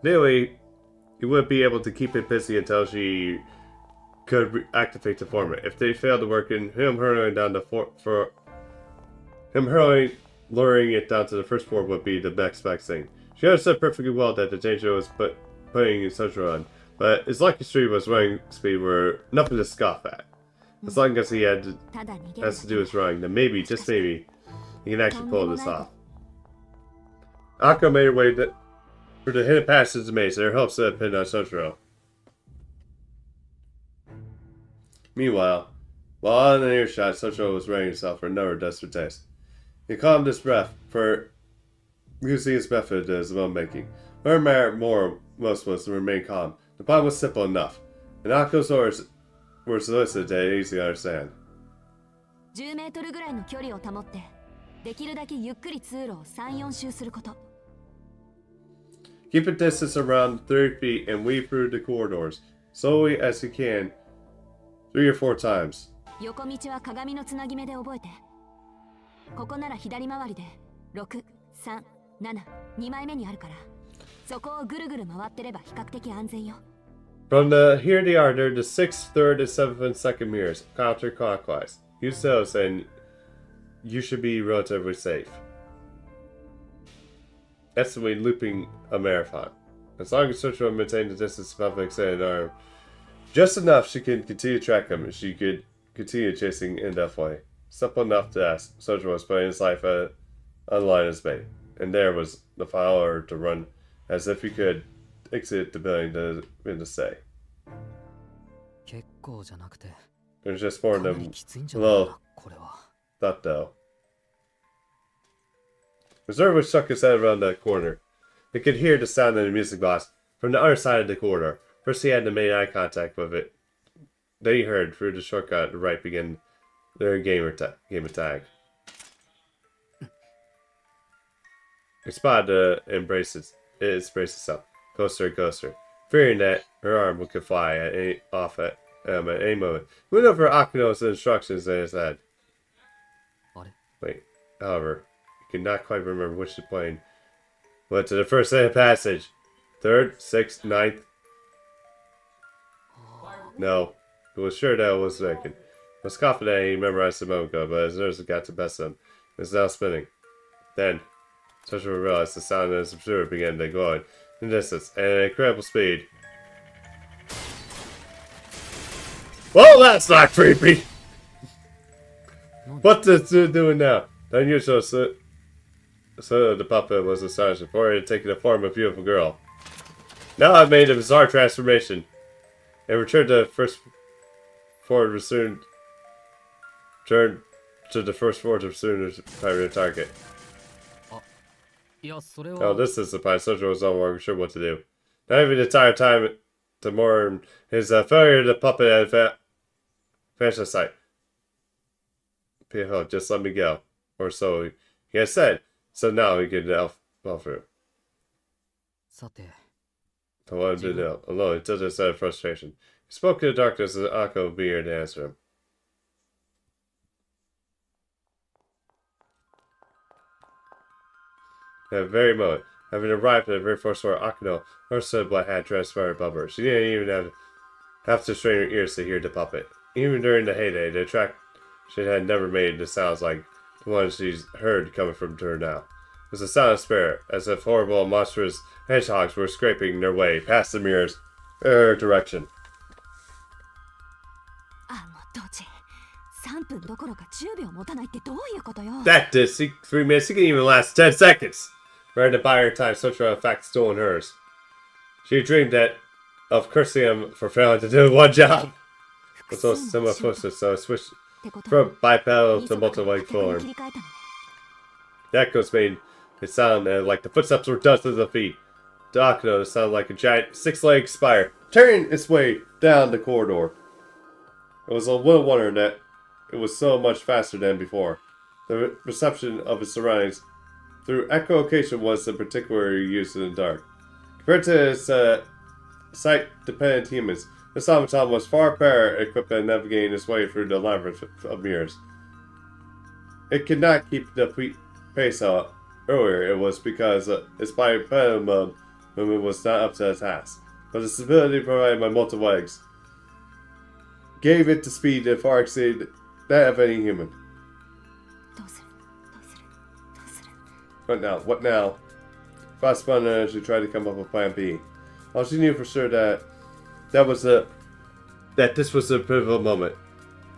Anyway, you would be able to keep it busy until she could activate the format. If they failed to work, him hurling down the luring it down to the first floor would be the next best thing. She understood perfectly well that the danger was putting in such a run, but his lucky streak was running speed were nothing to scoff at. As long as he has to do his running, then maybe, just maybe, he can actually pull this off. Akko made her way for the hidden passage of the maze, and her hopes had pinned on Sotaro. Meanwhile, while on an earshot, Sotaro was readying himself for another desperate test. He calmed his breath, for using his method as well making. What mattered most was to remain calm. The plan was simple enough, and Akko's orders were solicited and easy to understand. 10メートルぐらいの距離を保って、できるだけゆっくり通路を3、4周すること。Keep a distance around 30 feet and weave through the corridors, slowly as you can, 3 or 4 times. 横道は鏡のつなぎ目で覚えて。ここなら左回りで6、3、7、2枚目にあるから、そこをぐるぐる回ってれば比較的安全よ。From the here they are, they're the 6th, 3rd, and 7th and 2nd mirrors, counterclockwise. Use those and you should be relatively safe. That's the way looping a marathon. As long as Sotaro maintains the distance above the extended arm, just enough she can continue to track him and she could continue chasing indefinitely. Simple enough to ask. Sotaro was putting his life on the line as bait. And there was the final order to run as if he could exit the building to stay. 結構じゃなくて There's just more of かな them りきついんじゃないか little なこれは。 thought though. Reservoir shook his head around the corner. He could hear the sound of the music box from the other side of the corridor. First he had to make eye contact with it. Then he heard through the shortcut at the right begin their game of tag. He spotted it embrace itself, closer and closer, fearing that her arm could fly off at any moment. He went over Akuno's instructions in his head. あれ Wait, however, he could not quite remember which plane went to the first passage. 3rd, 6th, 9th. No, he was sure that it was second. He was confident he memorized a moment ago, but his nerves got the best of him. It was now spinning. Then, Sotaro realized the sound of his observer began to glow in the distance at an incredible speed. Well, that's not creepy! What's it doing now? The unusual so the puppet was astonished before it had taken the form of a beautiful girl. Now I've made a bizarre transformation and returned to the first floor to soon turn to the first floor to soon primary target. いやそれは Oh, this is the point. Sotaro was no longer sure what to do. Not even the entire time to mourn his failure to puppet and finish the sight. PFL, just let me go. Or so he had said. So now he could fall through. さて To let him to know. Alone, he took a sense of frustration. He spoke in the darkness as Akko would be here to answer him. At that very moment, having arrived at the very first floor, Akuno understood what had transpired above her. She didn't even have to strain her ears to hear the puppet. Even during the heyday, the attraction had never made the sounds like the ones she's heard coming from her now. It was the sound of spirit, as if horrible and monstrous hedgehogs were scraping their way past the mirrors in her direction. あのドジ、3分どころか10秒持たないってどういうことよ。 That did 3 minutes. He can even last 10 seconds. Ready to buy her time, Sotaro in fact stolen hers. She dreamed of cursing him for failing to do one job. With those similar footsteps, so it switched from bipedal to multi-leg form. The echoes made it sound like the footsteps were dusted of the feet. To Akuno, it sounded like a giant 6-legged spire turning its way down the corridor. It was a little wonder that it was so much faster than before. The reception of its surroundings through echolocation was particularly used in the dark. Compared to its sight-dependent humans, this automaton was far better equipped at navigating its way through the labyrinth of mirrors. It could not keep the pace out earlier. It was because its bipedal mode movement was not up to the task, but the stability provided by multiple legs gave it the speed that far exceeded that of any human. どうするどうするどうする What now? What now? Fast spun energy tried to come up with Plan B. All she knew for sure that this was a pivotal moment.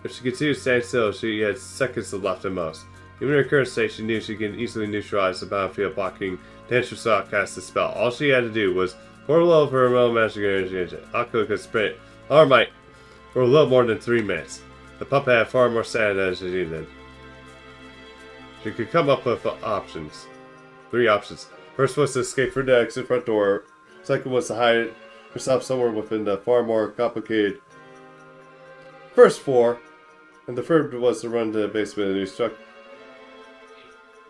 If she continued to stand still, she had seconds left at most. Even in her current state, she knew she could easily neutralize the battlefield blocking the entrance to cast the spell. All she had to do was pour a little of her remote magic energy into it. Akko could sprint all her might for a little more than 3 minutes. The puppet had far more sand than she needed. She could come up with options. 3 options. First was to escape through the exit front door. Second was to hide herself somewhere within the far more complicated first floor. And the third was to run to the basement and be struck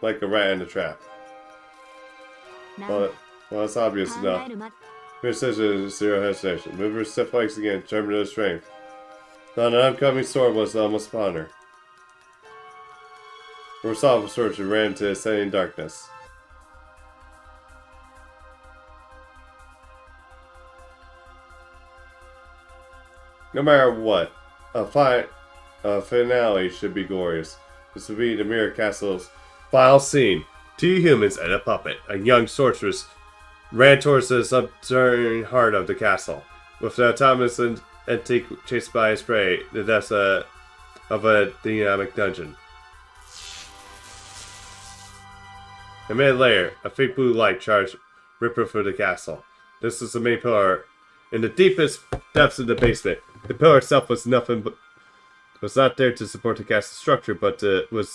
like a rat in a trap. な Well, it's obvious 考 enough. えるま Her decision is zero hesitation. Move her stiff legs again, determined to strength. Now an oncoming sword was almost upon her. Her resolve was sword, she ran into the ascending darkness. No matter what, a finale should be glorious. This would be the Mirror Castle's final scene. 2 humans and a puppet, a young sorceress, ran towards the subterranean heart of the castle. With the autonomous antique chased by his prey, the depths of a dynamic dungeon. A minute later, a faint blue light charged ripper through the castle. This was the main pillar. In the deepest depths of the basement, the pillar itself was nothing but was not there to support the castle structure, but was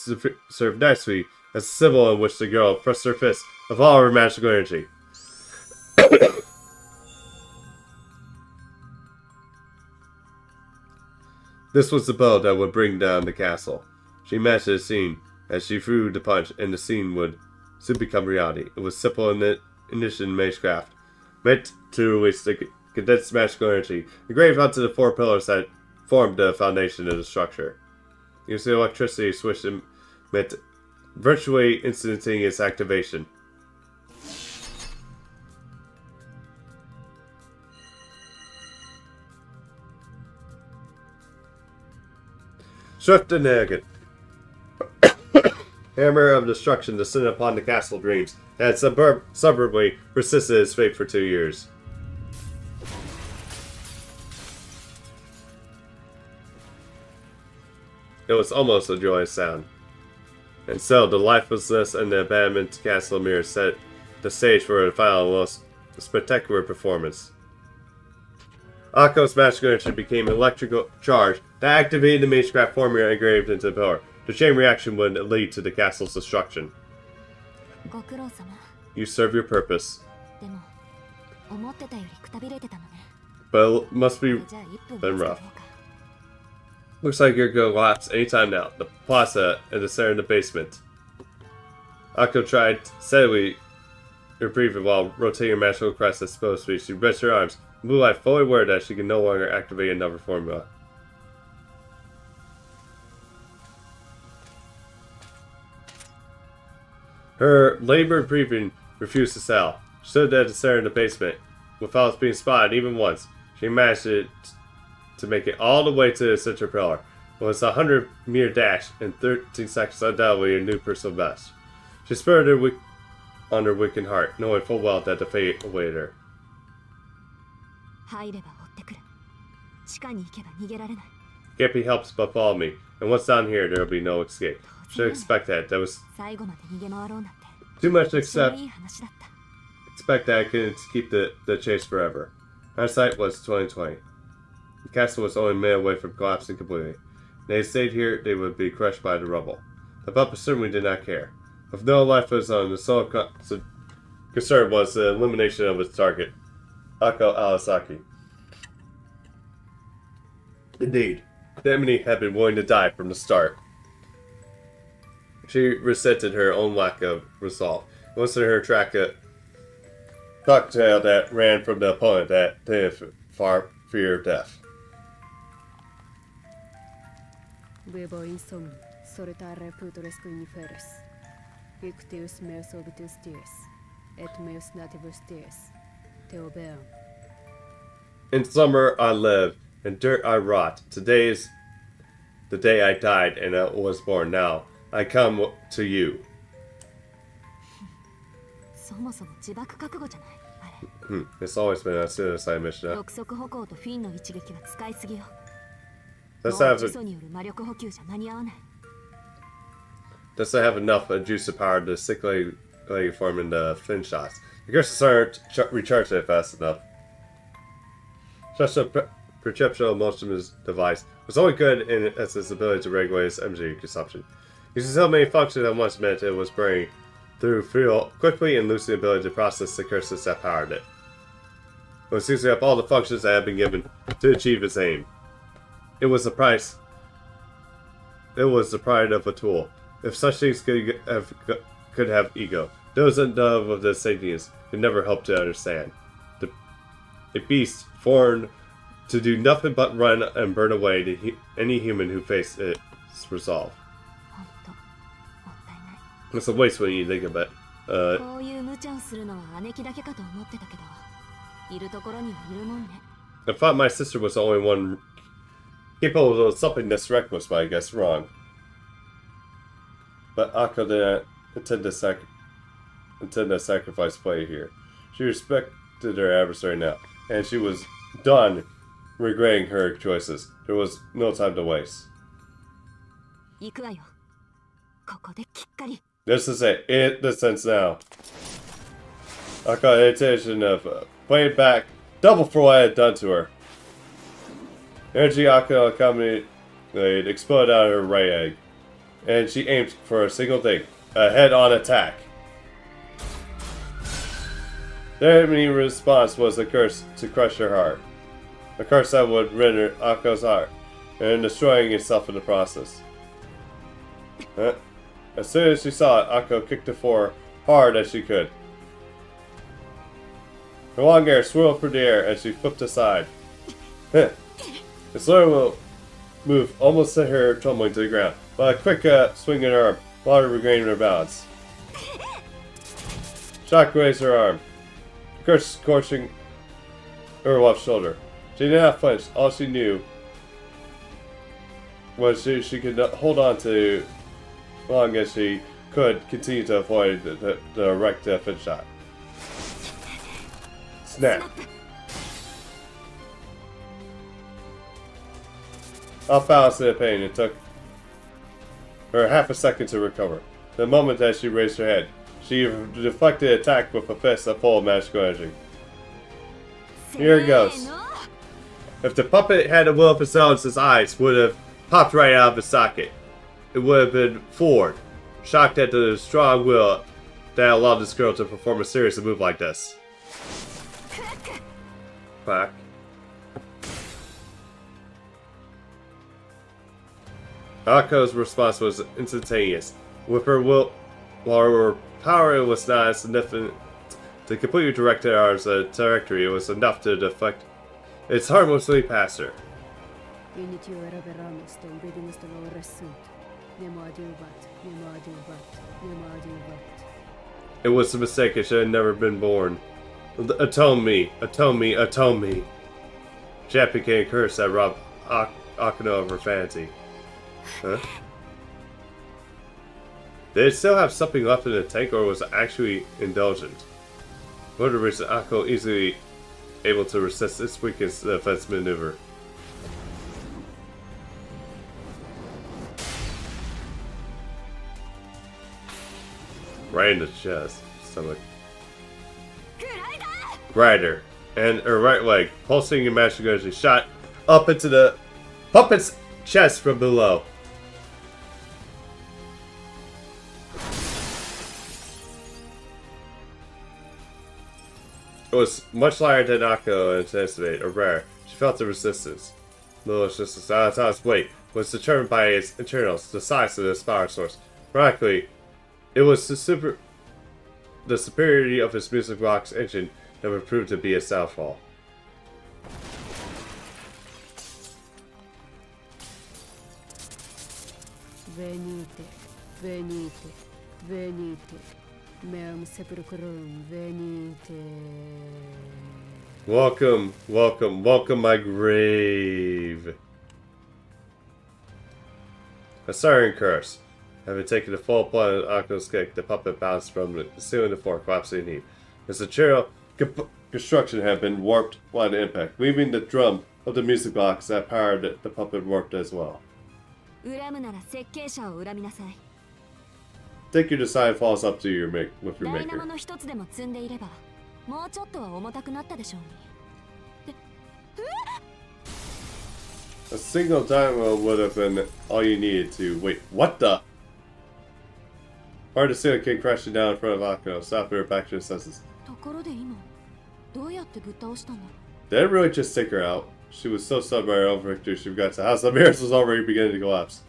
served nicely as a symbol in which the girl pressed her fist of all her magical energy. This was the bow that would bring down the castle. She imagined the scene as she threw the punch, and the scene would soon become reality. It was simple initiative magecraft, meant to release the condensed magical energy engraved onto the 4 pillars that formed the foundation of the structure. Using the electricity switch meant virtually instantaneous activation. Swift and elegant. Hammer of destruction descended upon the castle dreams, and had suburbly persisted its fate for 2 years. It was almost a joyous sound. And so, the lifelessness and the abandonment castle mirror set the stage for a final, most spectacular performance. Akko's magical energy became an electrical charge that activated the magecraft formula engraved into the pillar. The chain reaction would lead to the castle's destruction. ご苦労様 You serve your purpose, でも思ってたよりくたびれてたのね but it must be じゃあ1分 been 待つか rough. どうか Looks like you're going to collapse anytime now. The plaza and the center of the basement. Akko tried steadily reprieving while rotating her magical crest as supposed to be. She stretched her arms, blue light fully aware that she could no longer activate another formula. Her labored breathing refused to settle. She stood at the center of the basement. Without being spotted even once, she managed to make it all the way to the center pillar. It was a 100-meter dash in 13 seconds, undoubtedly a new personal best. She spurred on her weakened heart, knowing full well that the fate awaited her. 入れば追ってくる地下に行けば逃げられない Can't be helped but follow me, and once down here, there will be no escape. Should expect that. That was 最後まで逃げ回ろうなんて too much to それ accept. いい話だった Expect that I couldn't keep the chase forever. Hindsight was 2020. The castle was only a minute away from collapsing completely. If they stayed here, they would be crushed by the rubble. The puppet certainly did not care. With no life of his own, the sole concern was the elimination of its target, Akko Alasaki. Indeed. The enemy had been willing to die from the start. She resented her own lack of resolve. Once in her track a cocktail that ran from the opponent that did far fear death. Vivo insomnum, solitare putoresque inferis. Ictius meus obitus dies, et meus nativus dies. Teobeam. In summer I lived, in dirt I wrought. Today is the day I died and I was born. Now I come to you. そもそも自爆覚悟じゃないあれ。 It's always been a suicide mission. 六足歩行とフィンの一撃は使いすぎよ。 Does も that う have 基礎による魔力補給じゃ間に合わない。 does that have enough juice of power to sickly form in the fin shots? The curses aren't recharged it fast enough. Such a perceptual motion device was only good in its ability to regulate its energy consumption. Using so many functions at once meant it was burning through fuel quickly and losing the ability to process the curses that powered it. It was using up all the functions that had been given to achieve its aim. It was the price. It was the pride of a tool. If such things could have ego, those endowed with the sentience could never hope to understand. A beast foreign to do nothing but run and burn away to any human who faced its resolve. ほんともったいない。 It's a waste when you think of it. こういう無茶をするのは姉貴だけかと思ってたけど、いるところにはいるもんね。 I thought my sister was the only one capable of something this reckless, but I guess wrong. But Akko didn't intend to sacrifice play here. She respected her adversary now, and she was done regretting her choices. There was no time to waste. 行くわよ。ここできっかり。 This is it. It the sense now. I caught the attention of playing back double for what I had done to her. Energy Akko accompanied exploded out of her right egg, and she aimed for a single thing: a head-on attack. The enemy response was a curse to crush her heart, a curse that would render Akko's heart, and destroying itself in the process. As soon as she saw it, Akko kicked the floor hard as she could. Her long hair swirled through the air as she flipped aside. The slow move almost sent her tumbling to the ground, but a quick swing in her arm allowed her to regain her balance. Shock raised her arm, curse scorching her left shoulder. She did not flinch. All she knew was she could hold on to long as she could continue to avoid the direct fin shot. Snap. Off balance in the pain, it took her half a second to recover. The moment that she raised her head, she deflected the attack with a fist full of magical energy. Here it goes. If the puppet had a will of its own, his eyes would have popped right out of its socket. It would have been floored, shocked at the strong will that allowed this girl to perform a series of moves like this. Quack. Akko's response was instantaneous. With her will, while her power was not significant to completely direct her arms a trajectory, it was enough to deflect its harmlessly past her. Initio eraveramus te obidimus te lauressunt. Nemo adiuvat, nemo adiuvat, nemo adiuvat. It was a mistake. It should have never been born. Atone me, atone me, atone me. Jack became a curse that robbed Akano of her fancy. Huh? Did it still have something left in the tank, or was it actually indulgent? For the reason, Akko easily able to resist its weakest defense maneuver. Right in the chest, stomach. Grider, and her right leg, pulsing in magic energy, shot up into the puppet's chest from below. It was much lighter than Akko anticipated, or rare. She felt the resistance. Malicious Anato's weight was determined by its internals, the size of this power source. Practically, it was the superiority of its music box engine that would prove to be its downfall. Venite, venite, venite. Meum sepulchrum, venite. Welcome, welcome, welcome my grave. A siren curse. Having taken the full blood of Akino's kick, the puppet bounced from the ceiling to floor, collapsing in heat. Its material construction had been warped by the impact, leaving the drum of the music box that powered the puppet warped as well. 恨むなら設計者を恨みなさい。 Think your design falls up to your with your ダイナ maker. モの一つでも積んでいれば、もうちょっとは重たくなったでしょうに。 A single dynamo would have been all you needed to wait. What the? Hard to see a kid crashing down in front of Akino, stopping her back to her senses. ところで今、どうやってぶっ倒したんだろ Did it really just take her out? She was so stunned by her own victory, she forgot to house the mirrors was already beginning to collapse.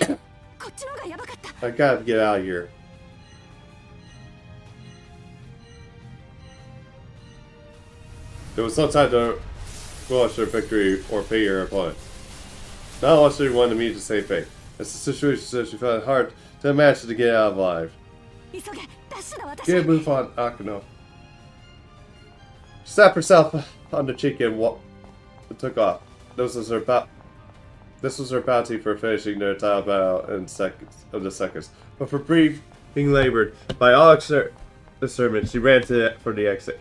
う。こっちの方がやばかった。 I gotta get out of here. There was no time to relish her victory or pay her opponent. Not unless she wanted to meet the same fate. As the situation said, she found it hard to imagine to get out alive. 急げ、ダッシュだ私。 Get a move on, Akino. She slapped herself on the cheek and took off. This was her bounty for finishing their title battle in the seconds. But for being labored by all discernment, she ran for the exit.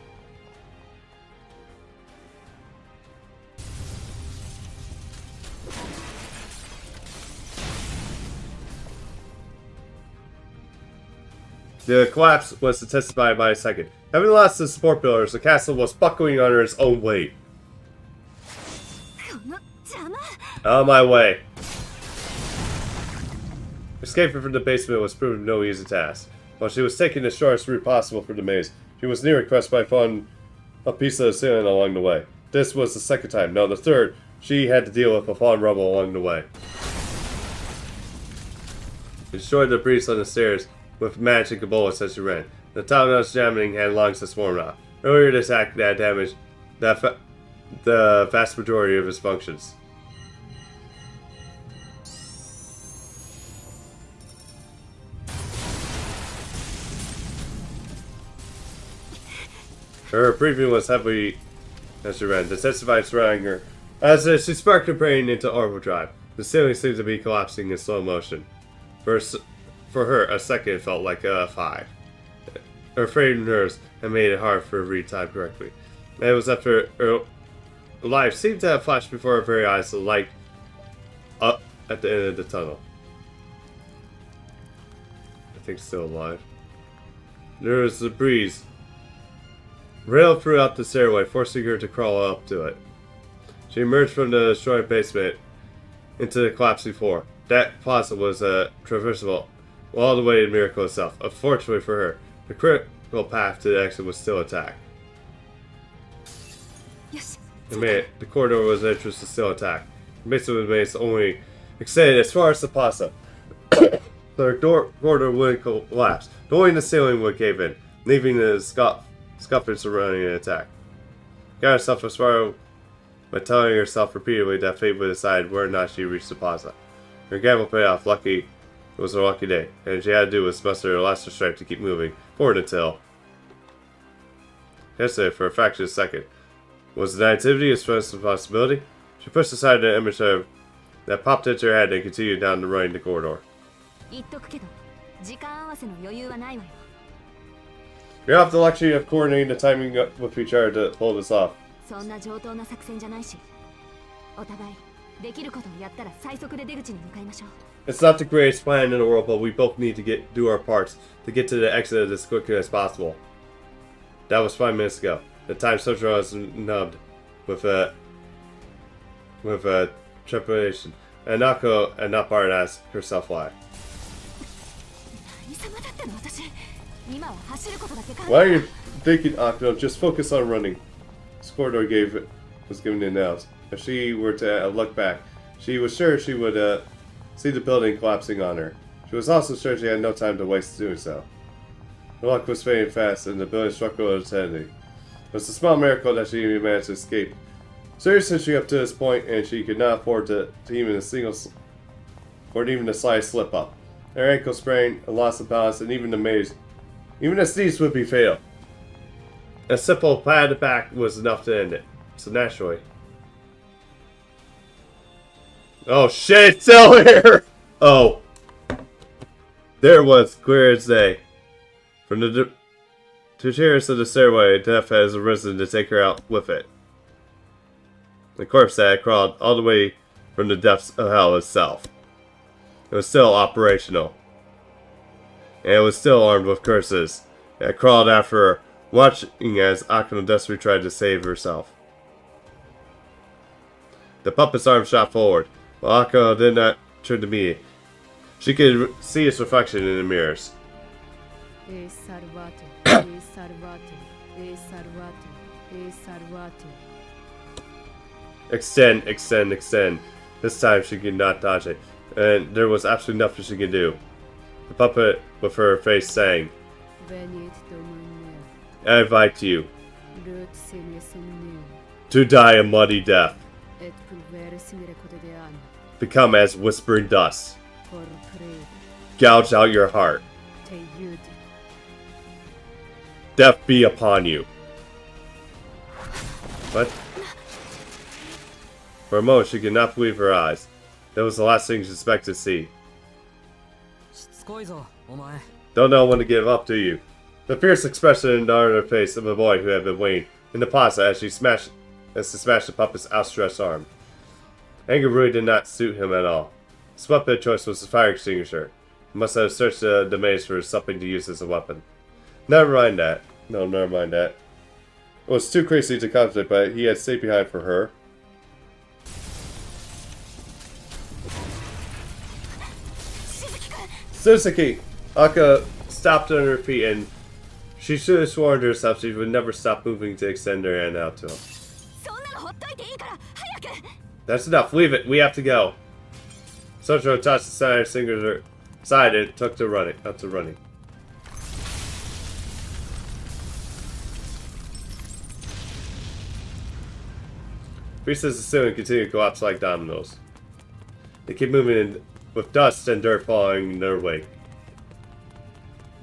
The collapse was intensified by a second. Having lost the support pillars, the castle was buckling under its own weight. この邪魔。 On my way. Escaping from the basement was proving no easy task. While she was taking the shortest route possible through the maze, she was nearly crushed by falling a piece of the ceiling along the way. This was the second time, no, the third, she had to deal with a fallen rubble along the way. Destroyed the breeze on the stairs with magic bullets as she ran. The Talon's jamming had lungs that swarmed off. Earlier this act that damaged the vast majority of his functions. Her breathing was heavy as she ran, intensifying surrounding her. As she sparked her brain into overdrive, the ceiling seemed to be collapsing in slow motion. For her, a second felt like a 5. Her frayed nerves had made it hard for her to read time correctly. And it was after her life seemed to have flashed before her very eyes, the light up at the end of the tunnel. I think still alive. There was the breeze railed throughout the stairway, forcing her to crawl up to it. She emerged from the destroyed basement into the collapsing floor. That plaza was traversable all the way to the miracle itself. Unfortunately for her, the critical path to the exit was still attacked. よし。 The corridor was entrance to still attacked. The basement was made only extended as far as the plaza. The corridor would collapse. Only the ceiling would cave in, leaving the scuffers surrounding an attack. Got herself a spiral by telling herself repeatedly that fate would decide whether or not she reached the plaza. Her gamble paid off. Lucky, it was a lucky day, and she had to do was muster her last strength to keep moving forward until. Yesterday, for a fraction of a second, was the nativity as far as a possibility? She pushed aside the image that popped into her head and continued down the running the corridor. 言っとくけど、時間合わせの余裕はないわよ。 You have the luxury of coordinating the timing with each other to pull this off. そんな上等な作戦じゃないし、お互いできることをやったら最速で出口に向かいましょう。 It's not the greatest plan in the world, but we both need to do our parts to get to the exit as quickly as possible. That was 5 minutes ago. The time Sotra was numbed with trepidation, and Nako and not part asked herself why. 何様だったの私。今は走ることだけ考え。 Why are you thinking, Akino? Just focus on running. This corridor was given an announce. if she were to look back, she was sure she would see the building collapsing on her. She was also sure she had no time to waste doing so. Her luck was fading fast, and the building struck her with eternity. It was a small miracle that she even managed to escape. Seriously, up to this point, and she could not afford to even a slight slip up. Her ankle sprain, a loss of balance, and even a sneeze would be fatal. A simple pat on the back was enough to end it. So naturally. Oh shit, it's still here! Oh. There it was, clear as day. From the terrace of the stairway, death has arisen to take her out with it. The corpse that had crawled all the way from the depths of hell itself. It was still operational. And it was still armed with curses. It had crawled after her, watching as Akano desperately tried to save herself. The puppet's arm shot forward, while Akano did not turn to me. She could see its reflection in the mirrors. E salvato, e salvato, e salvato, e salvato. Extend, extend, extend. This time she could not dodge it, and there was absolutely nothing she could do. The puppet, with her face, sang, Venit Domine, I invite you lut sine somnium, to die a muddy death. et pulvere simile quotidiano, Become as whispering dust. cor prego, Gouge out your heart. te iudi. Death be upon you. What? For a moment, she could not believe her eyes. That was the last thing she expected to see. しつこいぞお前。 Don't know when to give up, do you? The fierce expression in the face of a boy who had been waiting in the plaza as she smashed the puppet's outstretched arm. Anger really did not suit him at all. His weapon of choice was a fire extinguisher. He must have searched the maze for something to use as a weapon. Never mind that. No, never mind that. It was too crazy to contemplate, but he had stayed behind for her. Suzuki! Aka stopped on her feet, and she should have sworn to herself she would never stop moving to extend her hand out to him. That's enough. Leave it. We have to go. Socho tossed the center finger aside and took to running. Up to running. Pieces of ceiling continued to collapse like dominoes. They keep moving in, with dust and dirt falling in their wake.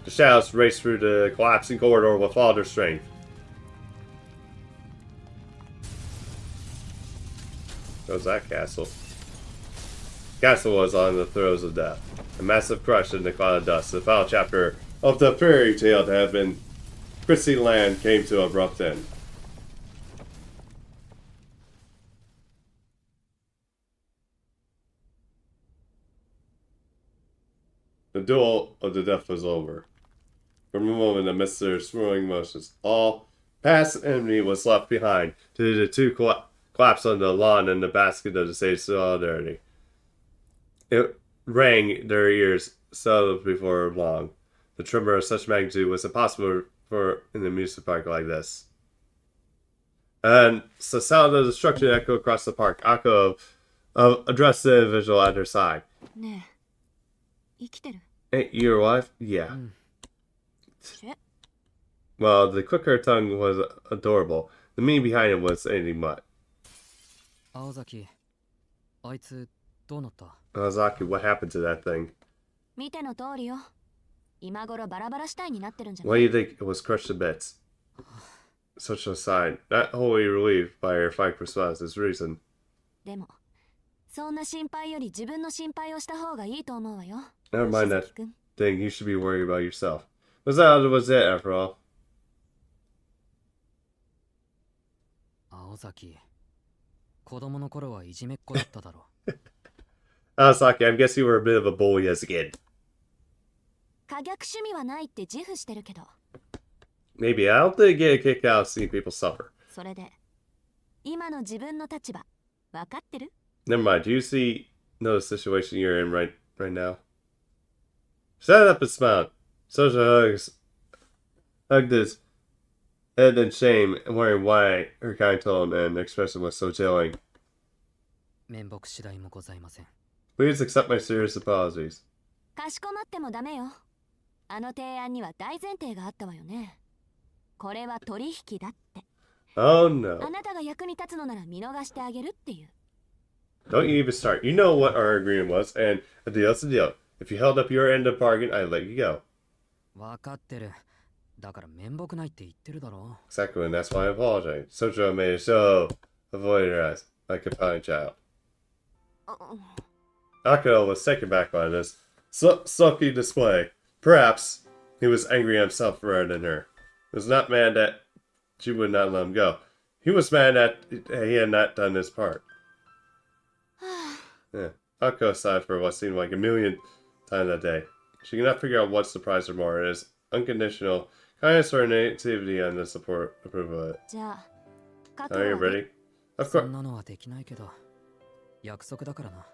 The shadows raced through the collapsing corridor with all their strength. What was that castle? The castle was on the throes of death. A massive crush in the cloud of dust. The final chapter of the fairy tale that had been Christie Land came to an abrupt end. The duel of the death was over. From a moment amidst their swirling motions, all past enemy was left behind to the two collapse on the lawn in the basket of the sage solidarity. It rang their ears settled before long. The tremor of such magnitude was impossible for an amusement park like this. And the sound of destruction echoed across the park. Akko addressed the individual at her side. ねえ、生きてる？ Hey, your wife? Yeah. しぇ Well, the quicker tongue was adorable. The meaning behind it was anything but. 青崎、あいつどうなった？ Ozaki, what happened to that thing? 見ての通りよ。今頃バラバラ死体になってるんじゃ Why ない？ do you think it was crushed to bits? Such a sign. Not wholly relieved by her frank response is reason. でも、そんな心配より自分の心配をした方がいいと思うわよ。 Never mind 鈴 that 木くん。 thing. You should be worried about yourself. Was it after all? 青崎、子供の頃はいじめっ子だっただろ。 Ozaki, I'm guessing you were a bit of a bully as a kid. 可逆趣味はないって自負してるけど、 Maybe. I don't think you get a kick out of seeing people suffer. それで、今の自分の立場、分かってる？ Never mind. Do you know the situation you're in right now? Shut up and smiled. Soja hugged his head in shame, wondering why her kind tone and expression was so chilling. 面目次第もございません。 Please accept my serious apologies. かしこまってもダメよ。あの提案には大前提があったわよね。これは取引だって。 Oh no. あなたが役に立つのなら見逃してあげるっていう。 Don't you even start. You know what our agreement was, and a deal's a deal. If you held up your end of the bargain, I'd let you go. わかってる。だから面目ないって言ってるだろ。 Exactly, and that's why I apologize. Sojo made it so avoided her eyes, like a pouting child. Akio was taken back by this sulky display. Perhaps he was angry at himself rather than her. He was not mad that she would not let him go. He was mad that he had not done his part. Yeah. Akio sighed for what seemed like a million times that day. She could not figure out what surprised her more. It is unconditional kindness or nativity on the support approval of it. じゃあ、 Are you ready? Of そ course, んなのはできないけど、約束だからな。 of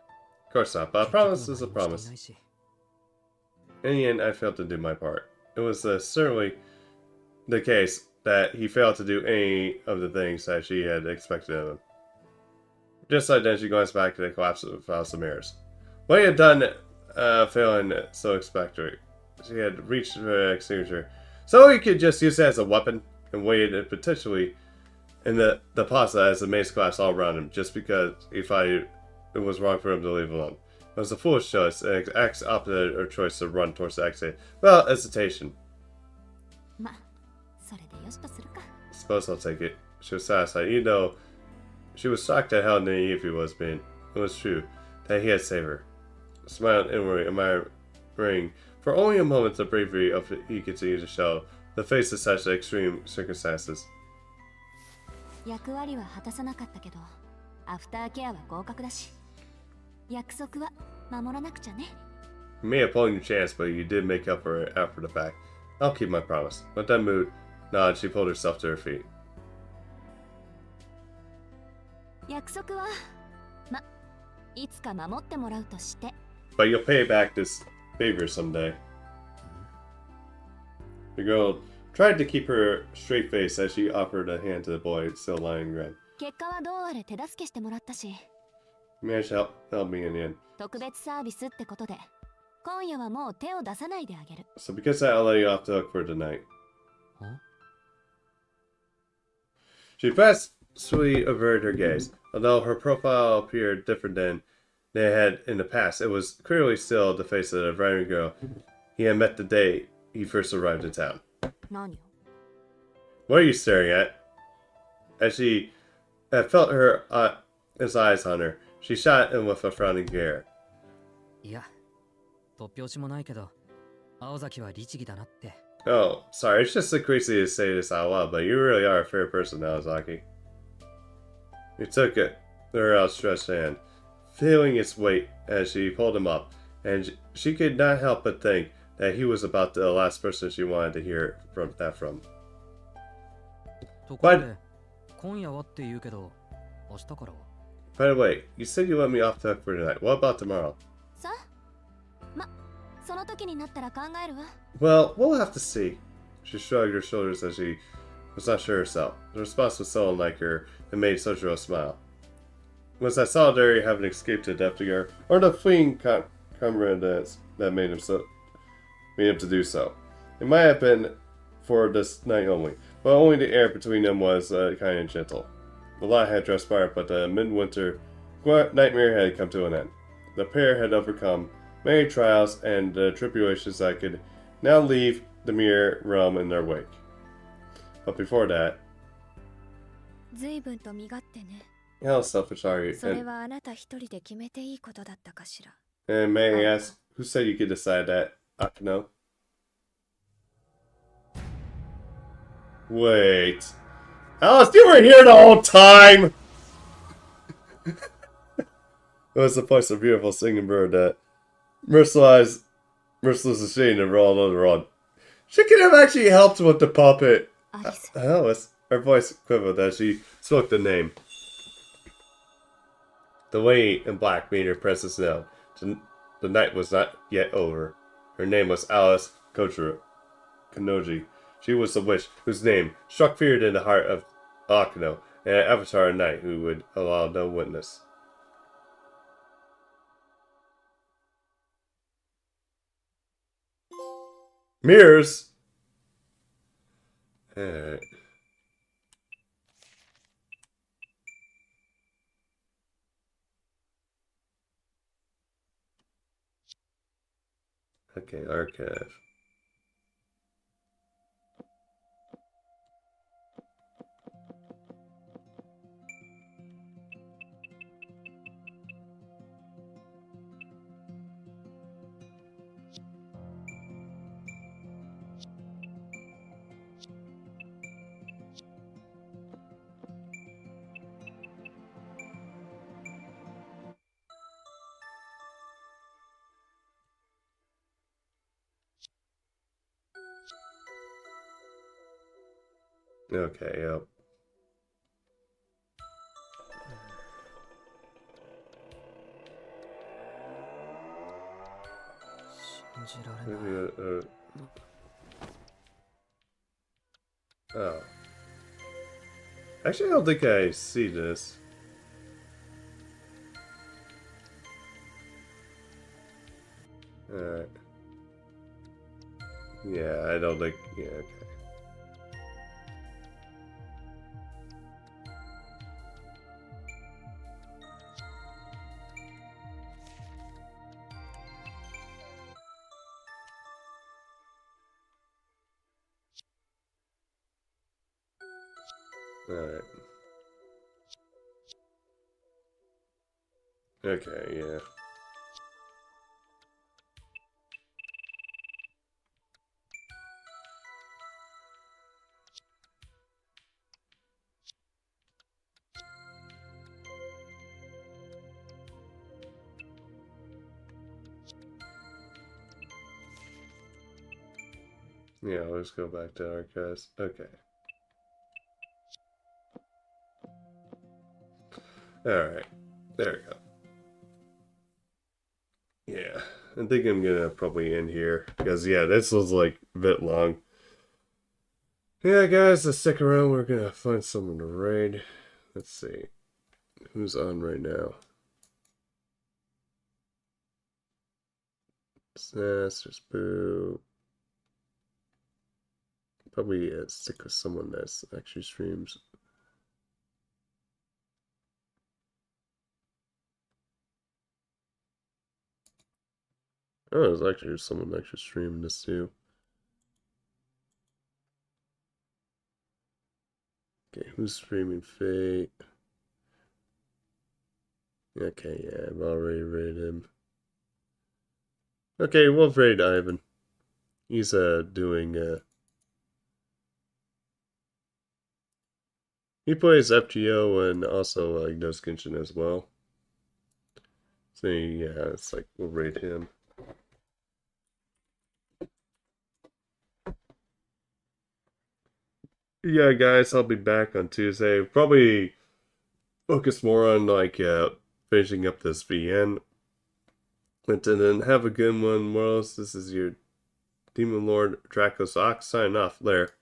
course not. But a promise is a 結局は何もしてい promise. ないし。 In the end, I failed to do my part. It was certainly the case that he failed to do any of the things that she had expected of him. Just like then, she glanced back to the collapse of the House of Mirrors. What he had done, failing so expectorate. She had reached her extinguisher, so he could just use it as a weapon and waited potentially in the plaza as the maze collapsed all around him, just because he thought it was wrong for him to leave alone. It was a foolish choice, and acts opposite her choice to run towards the exit. Well, hesitation. ま、それでよしとするか。 Suppose I'll take it. She was satisfied, even though she was shocked at how naive he was being. It was true that he had saved her. Smiled inwardly, admiring for only a moment the bravery of he continued to show, the face of such extreme circumstances. 役割は果たさなかったけど、アフターケアは合格だし、約束は守らなくちゃね。 You may have blown your chance, but you did make up for it after the fact. I'll keep my promise. With that mood nod, she pulled herself to her feet. 約束は、ま、いつか守ってもらうとして。 But you'll pay back this favor someday. The girl tried to keep her straight face as she offered a hand to the boy still lying on the ground. 結果はどうあれ手助けしてもらったし、 You managed to help me in the end. 特別サービスってことで、今夜はもう手を出さないであげる。 So because of that, I'll let you off the hook for tonight. Huh? She passively averted her gaze. Although her profile appeared different than they had in the past, it was clearly still the face of the rhyming girl he had met the day he first arrived in town. 何よ。 What are you staring at? As she had felt his eyes on her, she shot him with a frowning glare. いや、突拍子もないけど、青崎は律儀だなって。 Oh, sorry, it's just so crazy to say this out loud, but you really are a fair person, Naozaki. He took her outstretched hand, feeling its weight as she pulled him up, and she could not help but think that he was about the last person she wanted to hear that from. ところで、今夜はって言うけど、明日からは。 By the way, you said you let me off the hook for tonight. What about tomorrow? さあ、ま、その時になったら考えるわ。 Well, we'll have to see. She shrugged her shoulders as she was not sure herself. The response was so unlike her, it made Sojiro smile. Was that solidarity having escaped to death together, or the fleeting comrade that made him to do so? It might have been for this night only, but only the air between them was kind and gentle. A lot had transpired, but the midwinter nightmare had come to an end. The pair had overcome many trials and tribulations that could now leave the mere realm in their wake. But before that, 随分と身勝手ね。 how selfish are you? それはあなた一人で決めていいことだったかしら。 And may I ask, who said you could decide that, Akino? Wait. Alice, you were here the whole time! It was the voice of a beautiful singing bird that merciless machine and rolled on the rod. She could have actually helped with the puppet. アリス、 Alice, her voice quivered as she spoke the name. The lady in black made her presence known. The night was not yet over. Her name was Alice Kanoji. She was the witch whose name struck fear in the heart of Akino, and an avatar of night who would allow no witness. Mirrors. Alright. Okay, archive. Okay, yep. 信じられ Maybe ない。 oh. Actually, I don't think I see this. Alright. Yeah, I don't think. Yeah, okay. Alright. Okay, yeah. Yeah, let's go back to archives. Okay. Alright. There we go. Yeah. I think I'm gonna probably end here. Because, yeah, this was like a bit long. Yeah, guys, let's stick around. We're gonna find someone to raid. Let's see. Who's on right now? There's Boo. Probably stick with someone that's actually streams. Oh, there's actually someone actually streaming this too. Okay, who's streaming Fate? Okay, yeah, I've already rated him. Okay, we'll raid Ivan. He's doing he plays FGO and also does Genshin as well. So yeah, it's like we'll raid him. Yeah, guys, I'll be back on Tuesday. Probably focus more on like finishing up this VN. And then have a good one, Morals. This is your Demon Lord Dracos Ox signing off there.